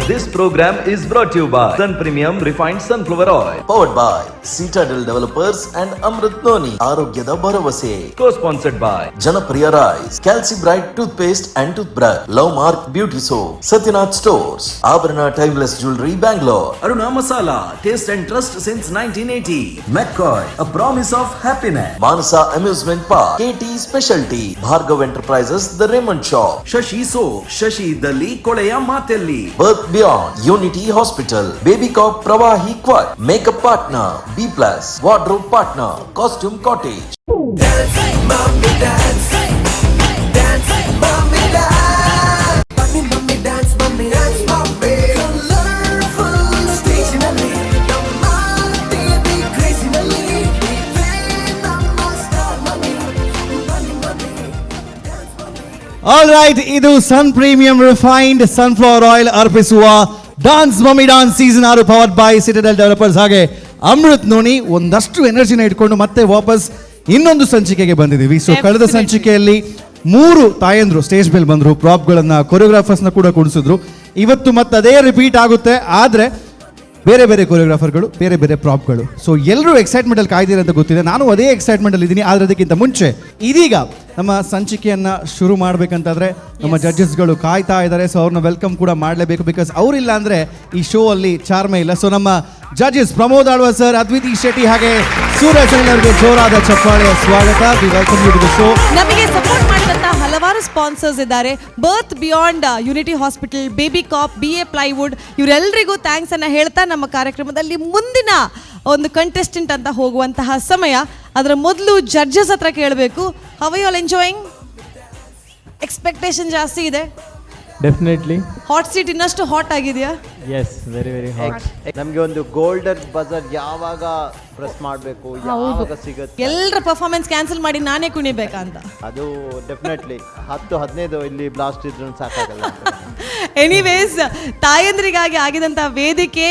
This program is brought to you by Sun Premium Refined Sunflower Oil. Powered by Citadel Developers and Amrit Noni. Arogyada Bharavase. Co-sponsored by Janapriya Rice, Calci Bright Toothpaste and Toothbrush, Love Mark Beauty Soap, Satyanath Stores, Abrana Timeless Jewelry, Bangalore, Aruna Masala, Taste and Trust since 1980, McCoy, a promise of happiness, Manasa Amusement Park, KT Specialty, Bhargav Enterprises, The Raymond Shop, Shashi Soap, Shashi Dalli, Koleya Matelli, Birth Beyond, Unity Hospital, Baby Cop Pravahi Quad, Makeup Partner, B+, Wardrobe Partner, Costume Cottage. Dance, mommy, dance. Dance, mommy, dance. Mommy, dance, mommy, dance, mommy. Colorful stationery. Namma baby crazinally. Namma star, mommy. Mommy, dance, mommy. All right, ಇದು ಸನ್ premium refined sunflower oil ಅರ್ಪಿಸುವ dance mummy dance season 6 powered by Citadel developers ಹಾಗೆ Amrit noni. ಒಂದಷ್ಟು ಎನರ್ಜಿನ ಇಟ್ಕೊಂಡು ಮತ್ತೆ ವಾಪಸ್ ಇನ್ನೊಂದು ಸಂಚಿಕೆಗೆ ಬಂದಿದ್ದೀವಿ. So ಕಳೆದ ಸಂಚಿಕೆಯಲ್ಲಿ 3 ತಾಯಂದ್ರು ಸ್ಟೇಜ್ ಮೇಲೆ ಬಂದರು, ಪ್ರಾಪ್ಗಳನ್ನ ಕೊರಿಯೋಗ್ರಾಫರ್ಸ್ನ ಕೂಡ ಕುಣಿಸಿದ್ರು. ಇವತ್ತು ಮತ್ತೆ ಅದೇ ರಿಪೀಟ್ ಆಗುತ್ತೆ, ಆದರೆ ಬೇರೆ ಬೇರೆ ಕೊರಿಯೋಗ್ರಾಫರ್ಗಳು, ಬೇರೆ ಬೇರೆ ಪ್ರಾಪ್ಗಳು. ಸೊ ಎಲ್ಲರೂ ಎಕ್ಸೈಟ್ಮೆಂಟಲ್ಲಿ ಕಾಯ್ದಿರ ಅಂತ ಗೊತ್ತಿದೆ, ನಾನು ಅದೇ ಎಕ್ಸೈಟ್ಮೆಂಟಲ್ಲಿ ಇದ್ದೀನಿ. ಆದರೆ ಅದಕ್ಕಿಂತ ಮುಂಚೆ ಇದೀಗ ನಮ್ಮ ಸಂಚಿಕೆಯನ್ನು ಶುರು ಮಾಡಬೇಕಂತಾದ್ರೆ ನಮ್ಮ ಜಡ್ಜಸ್ಗಳು ಕಾಯ್ತಾ ಇದ್ದಾರೆ. ಸೊ ಅವ್ರನ್ನ ವೆಲ್ಕಮ್ ಕೂಡ ಮಾಡಲೇಬೇಕು, ಬಿಕಾಸ್ ಅವರಿಲ್ಲ ಅಂದರೆ ಈ ಶೋ ಅಲ್ಲಿ ಚಾರ್ಮೆ ಇಲ್ಲ. ಸೊ ನಮ್ಮ ಜಡ್ಜಸ್ ಪ್ರಮೋದ್ ಆಳ್ವ ಸರ್, ಅದ್ವಿತಿ ಶೆಟ್ಟಿ ಹಾಗೆ ಸೂರಜ್ ಅವರಿಗೆ ಜೋರಾದ ಚಪ್ಪಾಳೆಯ ಸ್ವಾಗತ. We welcome you to the show. ನಮಗೆ ಸಪೋರ್ಟ್ ಮಾಡಿದಂತ ಹಲವಾರು ಸ್ಪಾನ್ಸರ್ಸ್ ಇದ್ದಾರೆ. Birth Beyond, Unity Hospital, baby Cop, BA plywood, ಇವರೆಲ್ಲರಿಗೂ ಥ್ಯಾಂಕ್ಸ್ ಅನ್ನ ಹೇಳ್ತಾ ನಮ್ಮ ಕಾರ್ಯಕ್ರಮದಲ್ಲಿ ಮುಂದಿನ ಒಂದು ಕಂಟೆಸ್ಟೆಂಟ್ ಅಂತ ಹೋಗುವಂತಹ ಸಮಯ. ಅದರ ಮೊದಲು ಜಡ್ಜಸ್ ಹತ್ರ ಕೇಳಬೇಕು, how are you all enjoying? Expectation ಜಾಸ್ತಿ ಇದೆ. ಡೆಫಿನೆಟ್ಲಿ ಹಾಟ್ ಸೀಟ್ ಇನ್ನಷ್ಟು ಹಾಟ್ ಆಗಿದೆಯಾ? Yes, very very hot. ನಮಗೆ ಒಂದು ಗೋಲ್ಡನ್ ಬಜರ್ ಯಾವಾಗ ಪ್ರೆಸ್ ಮಾಡಬೇಕು, ಯಾವಾಗ ಸಿಗುತ್ತೆ, ಎಲ್ಲರ ಪರ್ಫಾರ್ಮೆನ್ಸ್ ಕ್ಯಾನ್ಸಲ್ ಮಾಡಿ ನಾನೇ ಕುಣಿಬೇಕಂತ. ಅದು ಡೆಫಿನೆಟ್ಲಿ 10-15 ಇಲ್ಲಿ ಬ್ಲಾಸ್ಟ್ ಇದ್ರೂ ಸಾಕಾಗಲ್ಲ. ಎನಿವೇಸ್, ತಾಯಂದ್ರಿಗಾಗಿ ಆಗಿದಂಥ ವೇದಿಕೆ,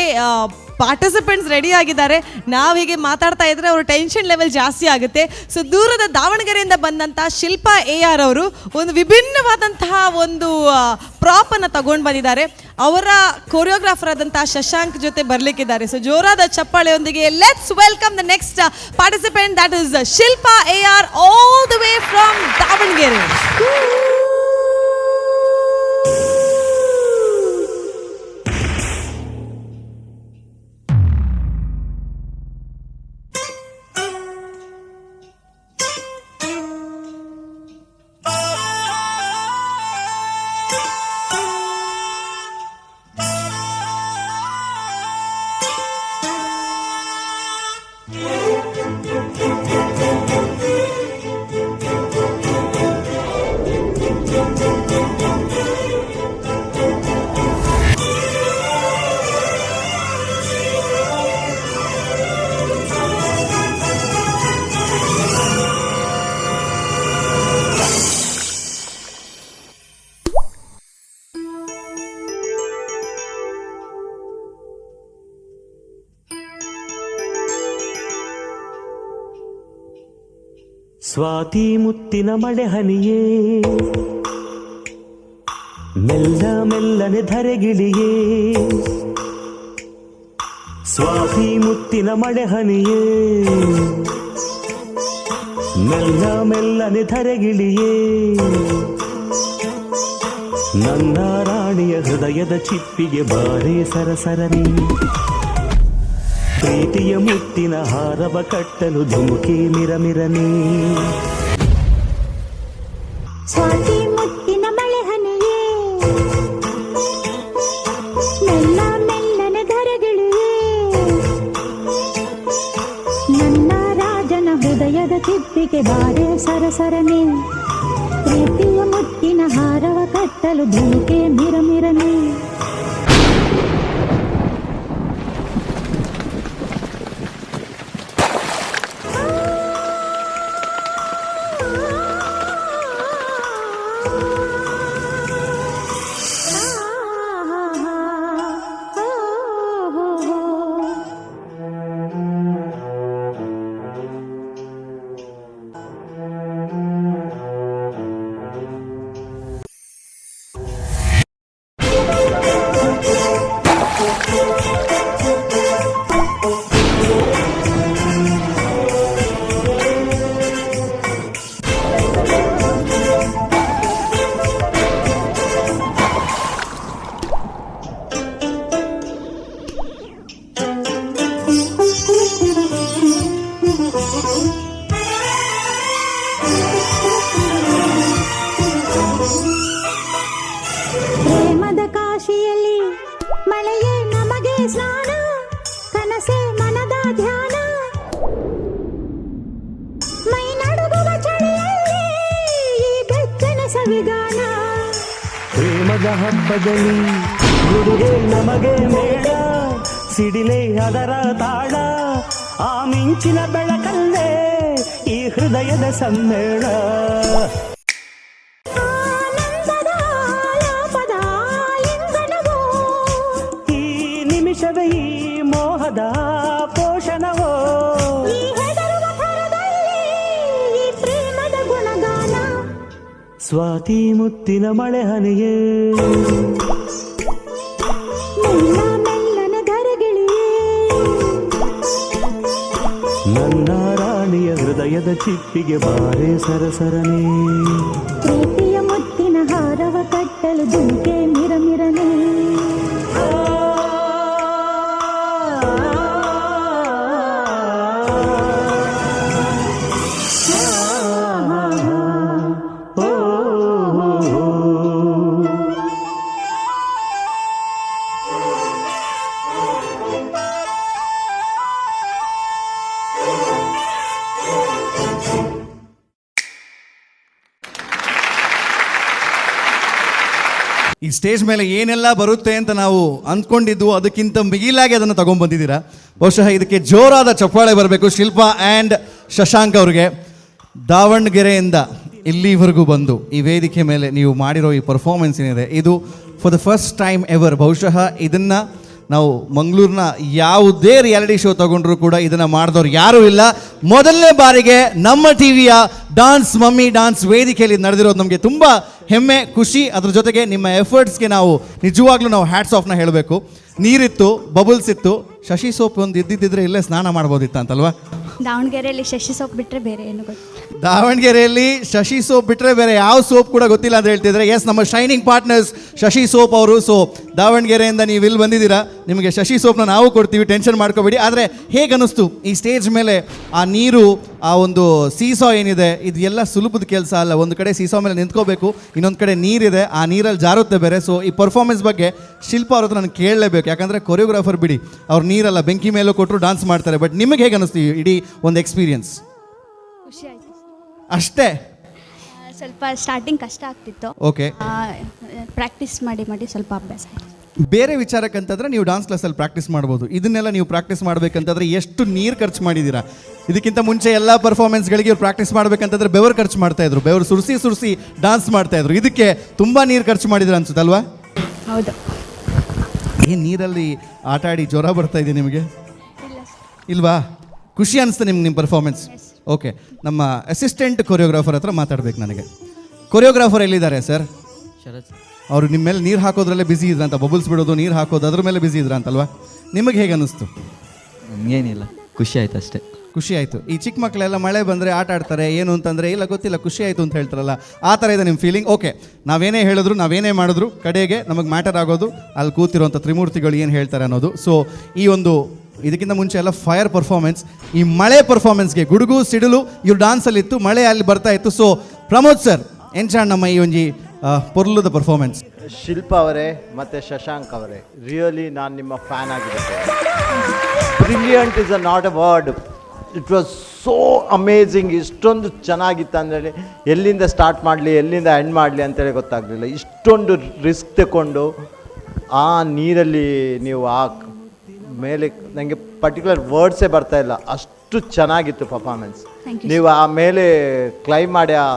ಪಾರ್ಟಿಸಿಪೆಂಟ್ಸ್ ರೆಡಿ ಆಗಿದ್ದಾರೆ. ನಾವು ಹೀಗೆ ಮಾತಾಡ್ತಾ ಇದ್ರೆ ಅವರು ಟೆನ್ಷನ್ ಲೆವೆಲ್ ಜಾಸ್ತಿ ಆಗುತ್ತೆ. ಸೊ ದೂರದ ದಾವಣಗೆರೆಯಿಂದ ಬಂದಂಥ ಶಿಲ್ಪಾ AR ಅವರು ಒಂದು ವಿಭಿನ್ನವಾದಂತಹ ಒಂದು ಪ್ರಾಪನ್ನು ತಗೊಂಡು ಬಂದಿದ್ದಾರೆ. ಅವರ ಕೊರಿಯೋಗ್ರಾಫರ್ ಆದಂಥ ಶಶಾಂಕ್ ಜೊತೆ ಬರಲಿಕ್ಕಿದ್ದಾರೆ. ಸೊ ಜೋರಾದ ಚಪ್ಪಾಳೆಯೊಂದಿಗೆ let's welcome the next participant, that is Shilpa AR all the way from Davanagere. Swathi Muttina Male ಹನಿಯೇ, ಮೆಲ್ಲ ಮೆಲ್ಲನೆ ಧರೆಗಿಳಿಯೇ. ಸ್ವಾತಿ ಮುತ್ತಿನ ಮಳೆ ಹನಿಯೇ, ಮೆಲ್ಲ ಮೆಲ್ಲನೆ ಧರೆಗಿಳಿಯೇ. ನನ್ನ ರಾಣಿಯ ಹೃದಯದ ಚಿಪ್ಪಿಗೆ ಬಾರೇ ಸರಸರನಿ. ಪ್ರೀತಿಯ ಮುತ್ತಿನ ಹಾರವ ಕಟ್ಟಲು ಧುಮುಕಿ ಮಿರಮಿರನೆ. ಸ್ವಾತಿ ಮುತ್ತಿನ ಮಳೆ ಹನಿಯೇ, ಮೆಲ್ಲ ಮೆಲ್ಲನೆ ಧರೆಗಿಳಿಯೇ. ನನ್ನ ರಾಜನ ಹೃದಯದ ಚಿಪ್ಪಿಗೆ ಬಾರೆ ಸರಸರನೆ. ಪ್ರೀತಿಯ ಮುತ್ತಿನ ಹಾರವ ಕಟ್ಟಲು ಧುಮುಕಿ ಮಿರಮಿರನೆ. ಮಳೆಯೇ ನಮಗೆ ಸ್ನಾನ ಕನಸೆ ಮನದ ಧ್ಯಾನ ಮೈ ನಡುಗುವ ಚಳಿಯಲ್ಲಿ ಈ ಬೆಚ್ಚನ ಸವಿಗಾನ ಪ್ರೇಮದ ಹಬ್ಬದಲ್ಲಿ ಗುಡುಗೆ ನಮಗೆ ಮೇಳ ಸಿಡಿಲೆ ಅದರ ತಾಳ ಆ ಮಿಂಚಿನ ಬೆಳಕಲ್ಲೇ ಈ ಹೃದಯದ ಸಮ್ಮೇಳ ಆನಂದದ ಆಲಾಪದ ಇಂಧನವೋ ಈ ನಿಮಿಷವೇ ಈ ಮೋಹದ ಪೋಷಣವೋ ಈ ಹೆದರುವ ಥರದಲ್ಲಿ ಈ ಪ್ರೇಮದ ಗುಣಗಾನ ಸ್ವಾತಿ ಮುತ್ತಿನ ಮಳೆ ಹನಿಯೇ ಮೆಲ್ಲ ಮೆಲ್ಲನೆ ಧರೆಗಿಳಿಯೇ ನನ್ನ ರಾಣಿಯ ಹೃದಯದ ಚಿಪ್ಪಿಗೆ ಬಾರೆ ಸರಸರನೆ ಪ್ರೀತಿಯ ಮುತ್ತಿನ ಹಾರವ ಕಟ್ಟಲು ದುಂಕೆ ಮಿರಮಿರನೆ ಈ ಸ್ಟೇಜ್ ಮೇಲೆ ಏನೆಲ್ಲ ಬರುತ್ತೆ ಅಂತ ನಾವು ಅಂದ್ಕೊಂಡಿದ್ದು ಅದಕ್ಕಿಂತ ಮಿಗಿಲಾಗಿ ಅದನ್ನು ತಗೊಂಡ್ಬಂದಿದ್ದೀರಾ. ಬಹುಶಃ ಇದಕ್ಕೆ ಜೋರಾದ ಚಪ್ಪಾಳೆ ಬರಬೇಕು ಶಿಲ್ಪಾ ಆ್ಯಂಡ್ ಶಶಾಂಕ್ ಅವ್ರಿಗೆ. ದಾವಣಗೆರೆಯಿಂದ ಇಲ್ಲಿವರೆಗೂ ಬಂದು ಈ ವೇದಿಕೆ ಮೇಲೆ ನೀವು ಮಾಡಿರೋ ಈ ಪರ್ಫಾರ್ಮೆನ್ಸ್ ಏನಿದೆ ಇದು for the first time ever. ಬಹುಶಃ ಇದನ್ನು ನಾವು ಮಂಗಳೂರಿನ ಯಾವುದೇ ರಿಯಾಲಿಟಿ ಶೋ ತಗೊಂಡ್ರು ಕೂಡ ಇದನ್ನು ಮಾಡಿದವ್ರು ಯಾರೂ ಇಲ್ಲ. ಮೊದಲನೇ ಬಾರಿಗೆ ನಮ್ಮ ಟಿವಿಯ ಡಾನ್ಸ್ ಮಮ್ಮಿ ಡಾನ್ಸ್ ವೇದಿಕೆಯಲ್ಲಿ ನಡೆದಿರೋದು ನಮಗೆ ತುಂಬ ಹೆಮ್ಮೆ, ಖುಷಿ. ಅದ್ರ ಜೊತೆಗೆ ನಿಮ್ಮ ಎಫರ್ಟ್ಸ್ಗೆ ನಾವು ನಿಜವಾಗ್ಲೂ ನಾವು ಹ್ಯಾಟ್ಸ್ ಆಫ್ನ ಹೇಳಬೇಕು. ನೀರಿತ್ತು, ಬಬಲ್ಸ್ ಇತ್ತು, ಶಶಿ ಸೋಪ್ ಒಂದು ಇದ್ದಿದ್ದಿದ್ರೆ ಇಲ್ಲೇ ಸ್ನಾನ ಮಾಡ್ಬೋದಿತ್ತು ಅಂತಲ್ವಾ? ದಾವಣಗೆರೆಯಲ್ಲಿ ಶಶಿ ಸೋಪ್ ಬಿಟ್ಟರೆ ಬೇರೆ ಏನು ಗೊತ್ತು. ದಾವಣಗೆರೆಯಲ್ಲಿ ಶಶಿ ಸೋಪ್ ಬಿಟ್ಟರೆ ಬೇರೆ ಯಾವ ಸೋಪ್ ಕೂಡ ಗೊತ್ತಿಲ್ಲ ಅಂತ ಹೇಳ್ತಿದ್ರೆ. ಎಸ್, ನಮ್ಮ ಶೈನಿಂಗ್ ಪಾರ್ಟ್ನರ್ಸ್ ಶಶಿ ಸೋಪ್ ಅವರು. ಸೊ ದಾವಣಗೆರೆಯಿಂದ ನೀವು ಇಲ್ಲಿ ಬಂದಿದ್ದೀರಾ, ನಿಮಗೆ ಶಶಿ ಸೋಪ್ನ ನಾವು ಕೊಡ್ತೀವಿ, ಟೆನ್ಷನ್ ಮಾಡ್ಕೋಬೇಡಿ. ಆದರೆ ಹೇಗೆ ಅನ್ನಿಸ್ತು ಈ ಸ್ಟೇಜ್ ಮೇಲೆ ಆ ನೀರು, ಆ ಒಂದು ಸೀಸಾ ಏನಿದೆ, ಇದು ಎಲ್ಲ ಸುಲಭದ ಕೆಲಸ ಅಲ್ಲ. ಒಂದು ಕಡೆ ಸೀಸಾ ಮೇಲೆ ನಿಂತ್ಕೋಬೇಕು, ಇನ್ನೊಂದು ಕಡೆ ನೀರಿದೆ, ಆ ನೀರಲ್ಲಿ ಜಾರುತ್ತೆ ಬೇರೆ. ಸೊ ಈ ಪರ್ಫಾರ್ಮೆನ್ಸ್ ಬಗ್ಗೆ ಶಿಲ್ಪಾ ಅವ್ರ ಹತ್ರ ನಾನು ಕೇಳಲೇಬೇಕು, ಯಾಕಂದರೆ ಕೊರಿಯೋಗ್ರಾಫರ್ ಬಿಡಿ, ಅವ್ರು ನೀರಲ್ಲ ಬೆಂಕಿ ಮೇಲೂ ಕೊಟ್ಟರು ಡಾನ್ಸ್ ಮಾಡ್ತಾರೆ. ಬಟ್ ನಿಮಗೆ ಹೇಗೆ ಅನ್ನಿಸ್ತು ಇಡೀ ಒಂದು ಎಕ್ಸ್ಪೀರಿಯನ್ಸ್? ಖುಷಿ ಆಯಿತು ಅಷ್ಟೇ, ಸ್ವಲ್ಪ ಸ್ಟಾರ್ಟಿಂಗ್ ಕಷ್ಟ ಆಗ್ತಿತ್ತು. ಓಕೆ. ಪ್ರಾಕ್ಟೀಸ್ ಮಾಡಿ ಮಾಡಿ ಸ್ವಲ್ಪ ಅಭ್ಯಾಸ ಆಯಿತು. ಬೇರೆ ವಿಚಾರಕ್ಕಂತಂದ್ರೆ ನೀವು ಡಾನ್ಸ್ ಕ್ಲಾಸಲ್ಲಿ ಪ್ರಾಕ್ಟೀಸ್ ಮಾಡ್ಬೋದು. ಇದನ್ನೆಲ್ಲ ನೀವು ಪ್ರಾಕ್ಟೀಸ್ ಮಾಡಬೇಕಂತಂದ್ರೆ ಎಷ್ಟು ನೀರು ಖರ್ಚು ಮಾಡಿದ್ದೀರಾ? ಇದಕ್ಕಿಂತ ಮುಂಚೆ ಎಲ್ಲ ಪರ್ಫಾರ್ಮೆನ್ಸ್ಗಳಿಗೆ ಇವ್ರು ಪ್ರಾಕ್ಟೀಸ್ ಮಾಡಬೇಕಂತಂದ್ರೆ ಬೆವರು ಖರ್ಚು ಮಾಡ್ತಾಯಿದ್ರು, ಬೆವರು ಸುರಿಸಿ ಡಾನ್ಸ್ ಮಾಡ್ತಾಯಿದ್ರು. ಇದಕ್ಕೆ ತುಂಬ ನೀರು ಖರ್ಚು ಮಾಡಿದ್ದೀರಾ ಅನ್ಸುತ್ತಲ್ವಾ? ಹೌದು. ಏನು ನೀರಲ್ಲಿ ಆಟ ಆಡಿ ಜ್ವರ ಬರ್ತಾ ಇದೆ ನಿಮಗೆ? ಇಲ್ವಾ? ಖುಷಿ ಅನಿಸ್ತಾ ನಿಮ್ಗೆ ನಿಮ್ಮ ಪರ್ಫಾರ್ಮೆನ್ಸ್? ಓಕೆ, ನಮ್ಮ ಅಸಿಸ್ಟೆಂಟ್ ಕೊರಿಯೋಗ್ರಾಫರ್ ಹತ್ರ ಮಾತಾಡ್ಬೇಕು ನನಗೆ. ಕೊರಿಯೋಗ್ರಾಫರ್ ಎಲ್ಲಿದ್ದಾರೆ ಸರ್? ಶರತ್ ಅವರು ನಿಮ್ಮ ಮೇಲೆ ನೀರು ಹಾಕೋದ್ರಲ್ಲೇ ಬ್ಯುಸಿ ಇದ್ರಂತ, ಬಬಲ್ಸ್ ಬಿಡೋದು, ನೀರು ಹಾಕೋದು, ಅದ್ರ ಮೇಲೆ ಬ್ಯುಸಿ ಇದ್ರಂತಲ್ವಾ? ನಿಮಗೆ ಹೇಗೆ ಅನ್ನಿಸ್ತು? ನಮಗೇನಿಲ್ಲ, ಖುಷಿ ಆಯ್ತು ಅಷ್ಟೇ. ಖುಷಿ ಆಯಿತು. ಈ ಚಿಕ್ಕ ಮಕ್ಕಳೆಲ್ಲ ಮಳೆ ಬಂದರೆ ಆಟ ಆಡ್ತಾರೆ, ಏನು ಅಂತಂದರೆ ಇಲ್ಲ ಗೊತ್ತಿಲ್ಲ, ಖುಷಿ ಆಯಿತು ಅಂತ ಹೇಳ್ತಾರಲ್ಲ, ಆ ಥರ ಇದೆ ನಿಮ್ಮ ಫೀಲಿಂಗ್. ಓಕೆ, ನಾವೇನೇ ಹೇಳಿದ್ರು, ನಾವೇನೇ ಮಾಡಿದ್ರು, ಕಡೆಗೆ ನಮಗೆ ಮ್ಯಾಟರ್ ಆಗೋದು ಅಲ್ಲಿ ಕೂತಿರೋಂಥ ತ್ರಿಮೂರ್ತಿಗಳು ಏನು ಹೇಳ್ತಾರೆ ಅನ್ನೋದು. ಸೊ ಈ ಒಂದು ಇದಕ್ಕಿಂತ ಮುಂಚೆ ಎಲ್ಲ ಫೈರ್ ಪರ್ಫಾರ್ಮೆನ್ಸ್, ಈ ಮಳೆ ಪರ್ಫಾರ್ಮೆನ್ಸ್ಗೆ ಗುಡುಗು ಸಿಡಿಲು ಇವ್ರು ಡಾನ್ಸಲ್ಲಿತ್ತು, ಮಳೆ ಅಲ್ಲಿ ಬರ್ತಾ ಇತ್ತು. ಸೊ ಪ್ರಮೋದ್ ಸರ್ ಎಂಚಾಣ್ ನಮ್ಮ ಈ ಒಂಜಿ ಪೊರ್ಲುದ ಪರ್ಫಾರ್ಮೆನ್ಸ್. ಶಿಲ್ಪಾ ಅವರೇ ಮತ್ತು ಶಶಾಂಕ್ ಅವರೇ, ರಿಯಲಿ ನಾನು ನಿಮ್ಮ ಫ್ಯಾನ್ ಆಗಿರುತ್ತೆ. Brilliant is a not a word, it was so amazing. ಇಷ್ಟೊಂದು ಚೆನ್ನಾಗಿತ್ತು ಅಂದರೆ ಎಲ್ಲಿಂದ ಸ್ಟಾರ್ಟ್ ಮಾಡಲಿ ಎಲ್ಲಿಂದ ಎಂಡ್ ಮಾಡಲಿ ಅಂತೇಳಿ ಗೊತ್ತಾಗಲಿಲ್ಲ. ಇಷ್ಟೊಂದು ರಿಸ್ಕ್ ತಗೊಂಡು ಆ ನೀರಲ್ಲಿ ನೀವು ಆ ಮೇಲೆ, ನನಗೆ ಪರ್ಟಿಕ್ಯುಲರ್ ವರ್ಡ್ಸೇ ಬರ್ತಾ ಇಲ್ಲ, ಅಷ್ಟು ಚೆನ್ನಾಗಿತ್ತು ಪರ್ಫಾರ್ಮೆನ್ಸ್. ನೀವು ಆ ಮೇಲೆ ಕ್ಲೈಮ್ ಮಾಡಿ ಆ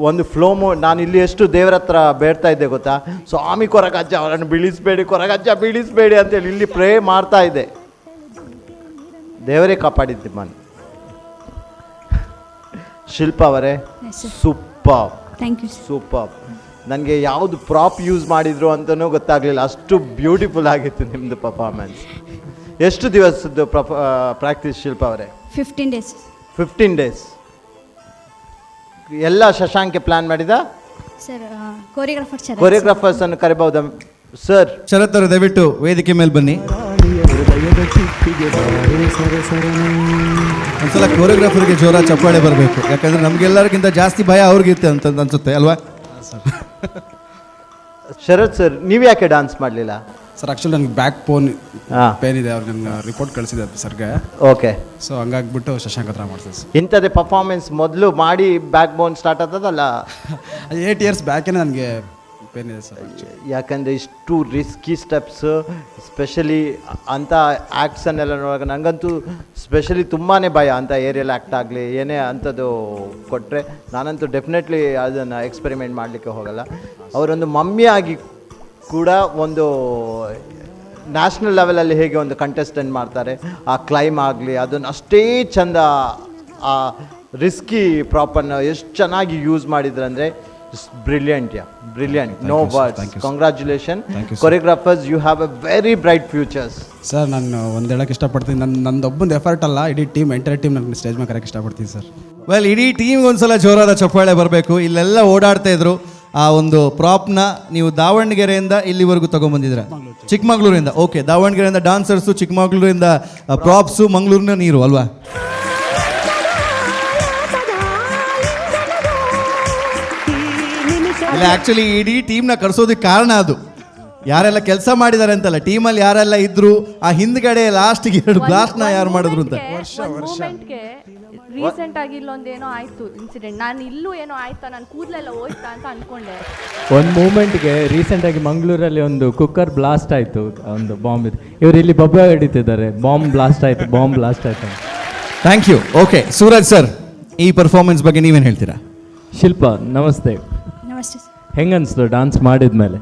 ಒಂದು ಫ್ಲೋಮೋ, ನಾನು ಇಲ್ಲಿ ಎಷ್ಟು ದೇವರ ಹತ್ರ ಬೇಡ್ತಾ ಇದ್ದೆ ಗೊತ್ತಾ, ಸ್ವಾಮಿ ಕೊರಗಜ್ಜ ಅವರನ್ನು ಬೀಳಿಸಬೇಡಿ, ಕೊರಗಜ್ಜ ಬೀಳಿಸಬೇಡಿ ಅಂತೇಳಿ ಇಲ್ಲಿ ಪ್ರೇ ಮಾಡ್ತಾ ಇದ್ದೆ. ದೇವರೇ ಕಾಪಾಡಿದ್ದೆ ನಾನು. ಶಿಲ್ಪಾ ಅವರೇ ಸೂಪರ್, ಥ್ಯಾಂಕ್ ಯು. ಸೂಪರ್. ನನಗೆ ಯಾವುದು ಪ್ರಾಪ್ ಯೂಸ್ ಮಾಡಿದ್ರು ಅಂತಲೂ ಗೊತ್ತಾಗಲಿಲ್ಲ, ಅಷ್ಟು ಬ್ಯೂಟಿಫುಲ್ ಆಗಿತ್ತು ನಿಮ್ಮದು ಪರ್ಫಾರ್ಮೆನ್ಸ್. ಎಷ್ಟು ದಿವಸದ್ದು ಪ್ರಾಕ್ಟೀಸ್ ಶಿಲ್ಪಾ ಅವರೇ? 15 days. 15 days. ಎಲ್ಲ ಶಶಾಂಕ್ಗೆ ಪ್ಲಾನ್ ಮಾಡಿದ? ಸರ್ ಕೊರಿಯೋಗ್ರಾಫರ್ ಶರತ್. ಕೊರಿಯೋಗ್ರಾಫರ್ಸ್ ಅನ್ನು ಕರಿಬಹುದಾ ಸರ್? ಶರತ್ ಅವರು ದಯವಿಟ್ಟು ವೇದಿಕೆ ಮೇಲೆ ಬನ್ನಿ. ಹೃದಯದ ಚಿಪ್ಪಿಗೆ ಬಾರೆ ಸರಸರನೆ. ಒಂದ್ಸಲ ಕೊರಿಯೋಗ್ರಾಫರ್ಗೆ ಜೋರ ಚಪ್ಪಾಳೆ ಬರಬೇಕು, ಯಾಕಂದ್ರೆ ನಮಗೆಲ್ಲರಿಗಿಂತ ಜಾಸ್ತಿ ಭಯ ಅವ್ರಿಗಿರುತ್ತೆ ಅಂತ ಅನ್ಸುತ್ತೆ ಅಲ್ವಾ? ಶರತ್ ಸರ್, ನೀವು ಯಾಕೆ ಡಾನ್ಸ್ ಮಾಡಲಿಲ್ಲ? ಸರ್ ಆ್ಯಕ್ಚುಲಿ ನನಗೆ ಬ್ಯಾಕ್ ಪೇನ್ ಇದೆ, ಅವ್ರು ನನ್ನ ರಿಪೋರ್ಟ್ ಕಳಿಸಿದೆ ಸರ್ಗೆ. ಓಕೆ. ಸೊ ಹಂಗಾಗ್ಬಿಟ್ಟು ಶಶಾಂಕ್ ಹತ್ರ ಮಾಡ್ತಾರೆ ಸರ್. ಇಂಥದ್ದೇ ಪರ್ಫಾರ್ಮೆನ್ಸ್ ಮೊದಲು ಮಾಡಿ ಬ್ಯಾಕ್ ಬೋನ್ ಸ್ಟಾರ್ಟ್ ಆಗ್ತದಲ್ಲ 8 years ಬ್ಯಾಕೇನೆ ನನಗೆ ಪೇನ್ ಇದೆ ಸರ್. ಯಾಕಂದರೆ ಇಷ್ಟು ರಿಸ್ಕಿ ಸ್ಟೆಪ್ಸ್, ಸ್ಪೆಷಲಿ ಅಂಥ ಆ್ಯಕ್ಟ್ಸನ್ನೆಲ್ಲ ನೋಡುವಾಗ ನನಗಂತೂ ಸ್ಪೆಷಲಿ ತುಂಬಾ ಭಯ. ಅಂಥ ಏರಿಯಲ್ ಆ್ಯಕ್ಟ್ ಆಗಲಿ ಏನೇ ಅಂಥದ್ದು ಕೊಟ್ಟರೆ ನಾನಂತೂ ಡೆಫಿನೆಟ್ಲಿ ಅದನ್ನು ಎಕ್ಸ್ಪೆರಿಮೆಂಟ್ ಮಾಡಲಿಕ್ಕೆ ಹೋಗಲ್ಲ. ಅವರೊಂದು ಮಮ್ಮಿ ಆಗಿ ಕೂಡ ಒಂದು ನ್ಯಾಷನಲ್ ಲೆವೆಲಲ್ಲಿ ಹೇಗೆ ಒಂದು ಕಂಟೆಸ್ಟೆಂಟ್ ಮಾಡ್ತಾರೆ, ಆ ಕ್ಲೈಮ್ ಆಗಲಿ ಅದನ್ನು ಅಷ್ಟೇ ಚಂದ, ಆ ರಿಸ್ಕಿ ಪ್ರಾಪನ್ನು ಎಷ್ಟು ಚೆನ್ನಾಗಿ ಯೂಸ್ ಮಾಡಿದ್ರಂದರೆ brilliant. Brilliant, no words. Congratulation choreographers, you have a very bright futures. Sir ನಾನು ಒಂದು ಹೇಳೋಕ್ಕೆ ಇಷ್ಟಪಡ್ತೀನಿ, ನಂದೊಬ್ಬಂದು ಎಫರ್ಟ್ ಅಲ್ಲ, ಇಡೀ ಟೀಮ್ ಎಂಟೈರ್ ಟೀಮ್ ನನ್ನ ಸ್ಟೇಜ್ ಮೇಲೆ ಕರೆಕ್ಟ್ ಇಷ್ಟಪಡ್ತೀನಿ ಸರ್. ವೆಲ್, ಇಡೀ ಟೀಮ್ಗೆ ಒಂದ್ಸಲ ಜೋರಾದ ಚಪ್ಪಾಳೆ ಬರಬೇಕು. ಇಲ್ಲೆಲ್ಲ ಓಡಾಡ್ತಾ ಇದ್ರು, ಆ ಒಂದು ಪ್ರಾಪ್ನ ನೀವು ದಾವಣಗೆರೆಯಿಂದ ಇಲ್ಲಿವರೆಗೂ ತಗೊಂಡ್ಬಂದಿದ್ದೀರಾ? ಚಿಕ್ಕಮಗಳೂರಿಂದ. ಓಕೆ, ದಾವಣಗೆರೆಯಿಂದ ಡಾನ್ಸರ್ಸು, ಚಿಕ್ಕಮಗಳೂರಿಂದ ಪ್ರಾಪ್ಸು, ಮಂಗಳೂರಿನ ನೀರು ಅಲ್ವಾ? ಇಲ್ಲ, ಆ್ಯಕ್ಚುಲಿ ಇಡೀ ಟೀಮ್ನ ಕರ್ಸೋದಕ್ಕೆ ಕಾರಣ ಅದು. ಯಾರೆಲ್ಲ ಕೆಲಸ ಮಾಡಿದ್ದಾರೆ ಅಂತಲ್ಲ, ಟೀಮಲ್ಲಿ ಯಾರೆಲ್ಲ ಇದ್ರು, ಆ ಹಿಂದ್ಗಡೆ ಲಾಸ್ಟ್ಗೆ 2 ಗ್ಲಾಸ್ನ ಯಾರು ಮಾಡಿದ್ರು ಅಂತ. ರೀಸೆಂಟ್ ಆಗಿ ಇಲ್ಲೊಂದೇನೋ ಆಯ್ತು ಇನ್ಸಿಡೆಂಟ್, ನಾನು ಇಲ್ಲೂ ಏನೋ ಆಯ್ತಾ, ನಾನು ಕೂದಲೆಲ್ಲ ಹೋಯ್ತಾ ಅಂತ ಅನ್ಕೊಂಡೆ. ಒಂದು ಮೂಮೆಂಟ್ಗೆ ರೀಸೆಂಟಾಗಿ ಮಂಗಳೂರಲ್ಲಿ ಒಂದು ಕುಕ್ಕರ್ ಬ್ಲಾಸ್ಟ್ ಆಯಿತು, ಒಂದು ಬಾಂಬ್ ಇದು. ಇವರು ಇಲ್ಲಿ ಬಬ್ಬೆ ಹಿಡಿತಿದ್ದಾರೆ, ಬಾಂಬ್ ಬ್ಲಾಸ್ಟ್ ಆಯಿತು. Thank you. Okay, Suraj sir, ಈ ಪರ್ಫಾರ್ಮೆನ್ಸ್ ಬಗ್ಗೆ ನೀವೇನು ಹೇಳ್ತೀರಾ? ಶಿಲ್ಪ ನಮಸ್ತೆ. ನಮಸ್ತೆ ಸರ್. ಹೆಂಗನ್ನಿಸ್ತು ಡಾನ್ಸ್ ಮಾಡಿದ್ಮೇಲೆ?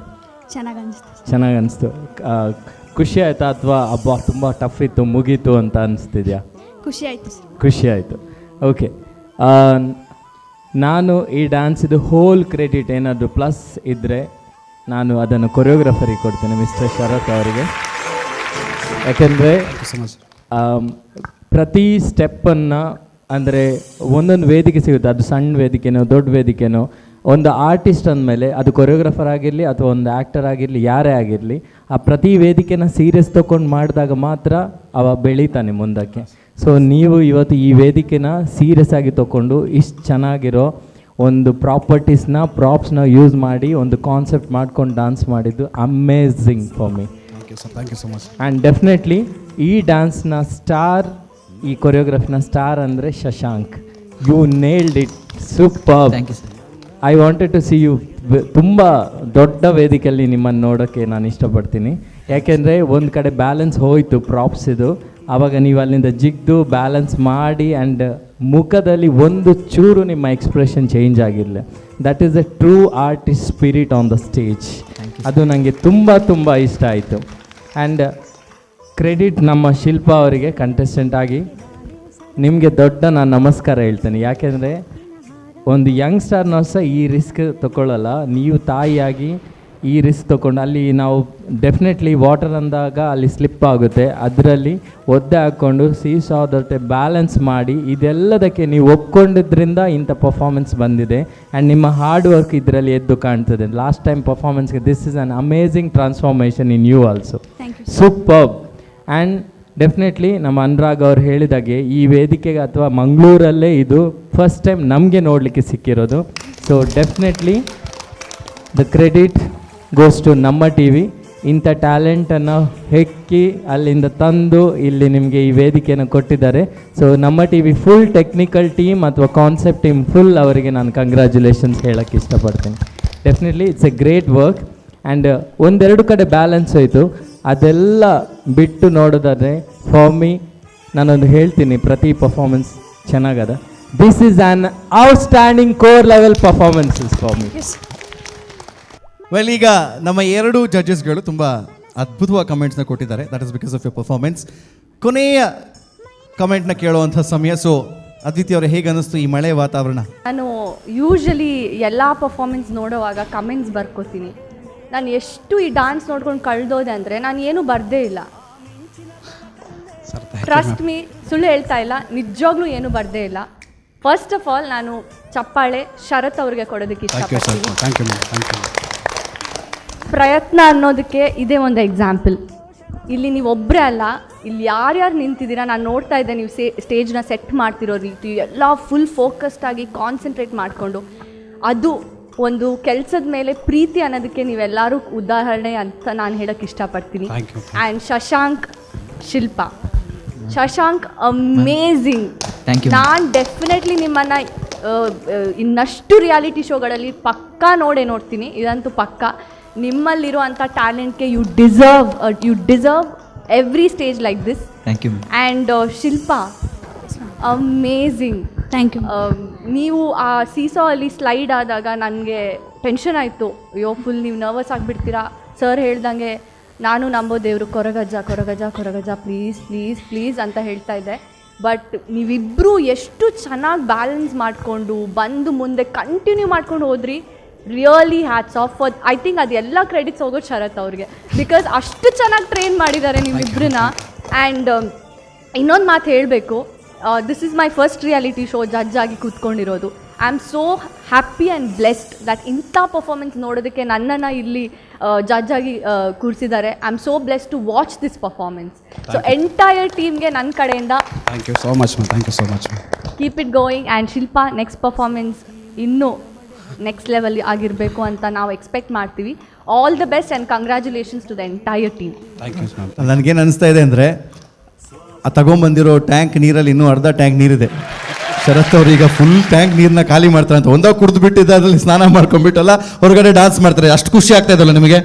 ಚೆನ್ನಾಗಿ ಅನಿಸ್ತು. ಖುಷಿ ಆಯಿತಾ ಅಥವಾ ಅಬ್ಬಾ ತುಂಬ ಟಫ್ ಇತ್ತು ಮುಗೀತು ಅಂತ ಅನಿಸ್ತಿದ್ಯಾ? ಖುಷಿ ಆಯಿತು ಸರ್. ಖುಷಿ ಆಯಿತು. ಓಕೆ, ನಾನು ಈ ಡ್ಯಾನ್ಸಿದು ಹೋಲ್ ಕ್ರೆಡಿಟ್ ಏನಾದರೂ ಪ್ಲಸ್ ಇದ್ದರೆ ನಾನು ಅದನ್ನು ಕೊರಿಯೋಗ್ರಫರಿಗೆ ಕೊಡ್ತೇನೆ, ಮಿಸ್ಟರ್ ಶರತ್ ಅವರಿಗೆ. ಯಾಕೆಂದರೆ ಪ್ರತಿ ಸ್ಟೆಪ್ಪನ್ನು ಅಂದರೆ ಒಂದೊಂದು ವೇದಿಕೆ ಸಿಗುತ್ತೆ, ಅದು ಸಣ್ಣ ವೇದಿಕೆನೋ ದೊಡ್ಡ ವೇದಿಕೆನೋ, ಒಂದು ಆರ್ಟಿಸ್ಟ್ ಅಂದಮೇಲೆ ಅದು ಕೊರಿಯೋಗ್ರಫರ್ ಆಗಿರಲಿ ಅಥವಾ ಒಂದು ಆ್ಯಕ್ಟರ್ ಆಗಿರಲಿ ಯಾರೇ ಆಗಿರಲಿ, ಆ ಪ್ರತಿ ವೇದಿಕೆನ ಸೀರಿಯಸ್ ತೊಗೊಂಡು ಮಾಡಿದಾಗ ಮಾತ್ರ ಅವ ಬೆಳೀತಾನೆ ಮುಂದಕ್ಕೆ. ಸೊ ನೀವು ಇವತ್ತು ಈ ವೇದಿಕೆನ ಸೀರಿಯಸ್ ಆಗಿ ತೊಗೊಂಡು ಇಷ್ಟು ಚೆನ್ನಾಗಿರೋ ಒಂದು ಪ್ರಾಪ್ಸ್ನ ಯೂಸ್ ಮಾಡಿ ಒಂದು ಕಾನ್ಸೆಪ್ಟ್ ಮಾಡ್ಕೊಂಡು ಡ್ಯಾನ್ಸ್ ಮಾಡಿದ್ದು amazing for me. Thank you so much. And definitely ಈ ಡ್ಯಾನ್ಸ್ನ ಸ್ಟಾರ್, ಈ ಕೊರಿಯೋಗ್ರಫಿನ ಸ್ಟಾರ್ ಅಂದರೆ Shashank. You nailed it, super. Thank you sir. I wanted to see you ತುಂಬ ದೊಡ್ಡ ವೇದಿಕೆಯಲ್ಲಿ ನಿಮ್ಮನ್ನು ನೋಡೋಕ್ಕೆ ನಾನು ಇಷ್ಟಪಡ್ತೀನಿ. ಯಾಕೆಂದರೆ ಒಂದು ಕಡೆ ಬ್ಯಾಲೆನ್ಸ್ ಹೋಯಿತು ಪ್ರಾಪ್ಸ್ ಇದು, ಆವಾಗ ನೀವು ಅಲ್ಲಿಂದ ಜಿಗ್ದು ಬ್ಯಾಲೆನ್ಸ್ ಮಾಡಿ ಆ್ಯಂಡ್ ಮುಖದಲ್ಲಿ ಒಂದು ಚೂರು ನಿಮ್ಮ ಎಕ್ಸ್ಪ್ರೆಷನ್ ಚೇಂಜ್ ಆಗಿರಲಿಲ್ಲ. That is A true artist spirit on the stage. ಅದು ನನಗೆ ತುಂಬ ಇಷ್ಟ ಆಯಿತು. ಆ್ಯಂಡ್ ಕ್ರೆಡಿಟ್ ನಮ್ಮ ಶಿಲ್ಪ ಅವರಿಗೆ, ಕಂಟೆಸ್ಟೆಂಟ್ ಆಗಿ ನಿಮಗೆ ದೊಡ್ಡ ನಾನು ನಮಸ್ಕಾರ ಹೇಳ್ತೇನೆ. ಯಾಕೆಂದರೆ ಒಂದು ಯಂಗ್ಸ್ಟರ್ನ ಸಹ ಈ ರಿಸ್ಕ್ ತೊಗೊಳ್ಳಲ್ಲ, ನೀವು ತಾಯಿಯಾಗಿ ಈ ರಿಸ್ಕ್ ತೊಗೊಂಡು ಅಲ್ಲಿ ನಾವು ಡೆಫಿನೆಟ್ಲಿ ವಾಟರ್ ಅಂದಾಗ ಅಲ್ಲಿ ಸ್ಲಿಪ್ ಆಗುತ್ತೆ, ಅದರಲ್ಲಿ ಒದ್ದೆ ಹಾಕ್ಕೊಂಡು ಸೀಸಾದೊಟ್ಟೆ ಬ್ಯಾಲೆನ್ಸ್ ಮಾಡಿ ಇದೆಲ್ಲದಕ್ಕೆ ನೀವು ಒಪ್ಕೊಂಡಿದ್ರಿಂದ ಇಂಥ ಪರ್ಫಾರ್ಮೆನ್ಸ್ ಬಂದಿದೆ. ಆ್ಯಂಡ್ ನಿಮ್ಮ ಹಾರ್ಡ್ ವರ್ಕ್ ಇದರಲ್ಲಿ ಎದ್ದು ಕಾಣ್ತದೆ. ಲಾಸ್ಟ್ ಟೈಮ್ ಪರ್ಫಾರ್ಮೆನ್ಸ್ಗೆ this is an amazing transformation in you also, superb. And definitely ನಮ್ಮ ಅನುರಾಗ್ ಅವ್ರು ಹೇಳಿದಾಗೆ ಈ ವೇದಿಕೆಗೆ ಅಥವಾ ಮಂಗಳೂರಲ್ಲೇ ಇದು ಫಸ್ಟ್ ಟೈಮ್ ನಮಗೆ ನೋಡಲಿಕ್ಕೆ ಸಿಕ್ಕಿರೋದು. So definitely the credit goes to ನಮ್ಮ ಟಿ ವಿ. ಇಂಥ ಟ್ಯಾಲೆಂಟನ್ನು ಹೆಕ್ಕಿ ಅಲ್ಲಿಂದ ತಂದು ಇಲ್ಲಿ ನಿಮಗೆ ಈ ವೇದಿಕೆಯನ್ನು ಕೊಟ್ಟಿದ್ದಾರೆ. ಸೊ ನಮ್ಮ T V full technical team ಅಥವಾ ಕಾನ್ಸೆಪ್ಟ್ ಟೀಮ್ ಫುಲ್ ಅವರಿಗೆ ನಾನು ಕಂಗ್ರ್ಯಾಚುಲೇಷನ್ಸ್ ಹೇಳೋಕ್ಕೆ ಇಷ್ಟಪಡ್ತೀನಿ. Definitely it's a great work. And ಒಂದೆರಡು ಕಡೆ ಬ್ಯಾಲೆನ್ಸ್ ಹೋಯಿತು, ಅದೆಲ್ಲ ಬಿಟ್ಟು ನೋಡೋದಾದರೆ ಫಾರ್ ಮಿ ನಾನೊಂದು ಹೇಳ್ತೀನಿ, ಪ್ರತಿ ಪರ್ಫಾರ್ಮೆನ್ಸ್ ಚೆನ್ನಾಗದ. This is an outstanding core level performances for me. Well, ಈಗ ನಮ್ಮ 2 ಜಡ್ಜಸ್ಗಳು ತುಂಬ ಅದ್ಭುತವಾದ ಕಮೆಂಟ್ಸ್ನ ಕೊಟ್ಟಿದ್ದಾರೆ. That is because of your performance. ಕೊನೆಯ ಕಮೆಂಟ್ನ ಕೇಳುವಂಥ ಸಮಯ. ಸೊ ಅದಿತಿ ಅವರೇ, ಹೇಗೆ ಅನ್ನಿಸ್ತು ಈ ಮಳೆ ವಾತಾವರಣ? ನಾನು ಯೂಶಲಿ ಎಲ್ಲ ಪರ್ಫಾರ್ಮೆನ್ಸ್ ನೋಡೋವಾಗ ಕಮೆಂಟ್ಸ್ ಬರ್ಕೋತೀನಿ. ನಾನು ಎಷ್ಟು ಈ ಡ್ಯಾನ್ಸ್ ನೋಡ್ಕೊಂಡು ಕಳೆದೋದೆ ಅಂದರೆ ನಾನು ಏನೂ ಬರದೇ ಇಲ್ಲ. ಟ್ರಸ್ಟ್ ಮೀ, ಸುಳ್ಳು ಹೇಳ್ತಾ ಇಲ್ಲ, ನಿಜವಾಗ್ಲೂ ಏನೂ ಬರದೇ ಇಲ್ಲ. ಫಸ್ಟ್ ಆಫ್ ಆಲ್ ನಾನು ಚಪ್ಪಾಳೆ ಶರತ್ ಅವ್ರಿಗೆ ಕೊಡೋದಕ್ಕೆ ಇಷ್ಟಪಡ್ತೀನಿ. ಪ್ರಯತ್ನ ಅನ್ನೋದಕ್ಕೆ ಇದೇ ಒಂದು ಎಕ್ಸಾಂಪಲ್. ಇಲ್ಲಿ ನೀವು ಒಬ್ಬರೇ ಅಲ್ಲ, ಇಲ್ಲಿ ಯಾರ್ಯಾರು ನಿಂತಿದ್ದೀರಾ ನಾನು ನೋಡ್ತಾ ಇದ್ದೆ. ನೀವು ಸ್ಟೇಜ್ನ ಸೆಟ್ ಮಾಡ್ತಿರೋ ರೀತಿ ಎಲ್ಲ ಫುಲ್ ಫೋಕಸ್ಡ್ ಆಗಿ ಕಾನ್ಸಂಟ್ರೇಟ್ ಮಾಡಿಕೊಂಡು, ಅದು ಒಂದು ಕೆಲಸದ ಮೇಲೆ ಪ್ರೀತಿ ಅನ್ನೋದಕ್ಕೆ ನೀವೆಲ್ಲರೂ ಉದಾಹರಣೆ ಅಂತ ನಾನು ಹೇಳಕ್ಕೆ ಇಷ್ಟಪಡ್ತೀನಿ. And Shashank, Shilpa, Shashank amazing. ನಾನು ಡೆಫಿನೆಟ್ಲಿ ನಿಮ್ಮನ್ನು ಇನ್ನಷ್ಟು ರಿಯಾಲಿಟಿ ಶೋಗಳಲ್ಲಿ ಪಕ್ಕಾ ನೋಡ್ತೀನಿ, ಇದಂತೂ ಪಕ್ಕಾ. ನಿಮ್ಮಲ್ಲಿರೋ ಅಂಥ ಟ್ಯಾಲೆಂಟ್ಗೆ you deserve every stage like this. And Shilpa, amazing. Thank you. ನೀವು ಆ ಸೀಸೋ ಅಲ್ಲಿ ಸ್ಲೈಡ್ ಆದಾಗ ನನಗೆ ಟೆನ್ಷನ್ ಆಯಿತು. ಅಯ್ಯೋ ಫುಲ್ ನೀವು ನರ್ವಸ್ ಆಗಿಬಿಡ್ತೀರಾ. ಸರ್ ಹೇಳ್ದಂಗೆ ನಾನು ನಂಬೋ ದೇವರು Koragajja Koragajja Koragajja please please please ಅಂತ ಹೇಳ್ತಾ ಇದ್ದೆ. ಬಟ್ ನೀವಿಬ್ಬರು ಎಷ್ಟು ಚೆನ್ನಾಗಿ ಬ್ಯಾಲೆನ್ಸ್ ಮಾಡಿಕೊಂಡು ಬಂದು ಮುಂದೆ ಕಂಟಿನ್ಯೂ ಮಾಡ್ಕೊಂಡು ಹೋದ್ರಿ. Really hats off for. I think ಅದೆಲ್ಲ ಕ್ರೆಡಿಟ್ಸ್ ಹೋಗೋದು ಶರತ್ ಅವ್ರಿಗೆ, ಬಿಕಾಸ್ ಅಷ್ಟು ಚೆನ್ನಾಗಿ ಟ್ರೈನ್ ಮಾಡಿದ್ದಾರೆ ನಿಮ್ಮಿಬ್ಬರನ್ನ. ಆ್ಯಂಡ್ ಇನ್ನೊಂದು ಮಾತು ಹೇಳಬೇಕು, this is my first reality show judge ಆಗಿ ಕೂತ್ಕೊಂಡಿರೋದು. I am so happy and blessed that ಇಂಥ ಪರ್ಫಾರ್ಮೆನ್ಸ್ ನೋಡೋದಕ್ಕೆ ನನ್ನನ್ನು ಇಲ್ಲಿ ಜಡ್ಜ್ ಆಗಿ ಕೂರಿಸಿದ್ದಾರೆ. I am so blessed to watch this performance. So entire ಟೀಮ್ಗೆ ನನ್ನ ಕಡೆಯಿಂದ thank you so much ma'am. Thank you so much ma'am. Keep it going. And Shilpa, next performance ಇನ್ನೂ ನೆಕ್ಸ್ಟ್ ಲೆವೆಲ್ ಆಗಿರಬೇಕು ಅಂತ ನಾವು ಎಕ್ಸ್ಪೆಕ್ಟ್ ಮಾಡ್ತೀವಿ. All the best and congratulations to the entire team. Thank you ma'am. ನನಗೇನು ಅನಿಸ್ತಾ ಇದೆ ಅಂದರೆ, ಆ ತಗೊಂಬಂದಿರೋ ಟ್ಯಾಂಕ್ ನೀರಲ್ಲಿ ಇನ್ನೂ ಅರ್ಧ ಟ್ಯಾಂಕ್ ನೀರಿದೆ. ಶರತ್ ಅವ್ರು ಈಗ ಫುಲ್ ಟ್ಯಾಂಕ್ ನೀರನ್ನ ಖಾಲಿ ಮಾಡ್ತಾರೆ ಅಂತ ಒಂದಾಗ ಕುಡಿದು ಬಿಟ್ಟಿದ್ದ, ಅದರಲ್ಲಿ ಸ್ನಾನ ಮಾಡ್ಕೊಂಡ್ಬಿಟ್ಟಲ್ಲ ಹೊರಗಡೆ ಡಾನ್ಸ್ ಮಾಡ್ತಾರೆ. ಅಷ್ಟು ಖುಷಿ ಆಗ್ತಾ ಇದಲ್ಲ ನಿಮಗೆ?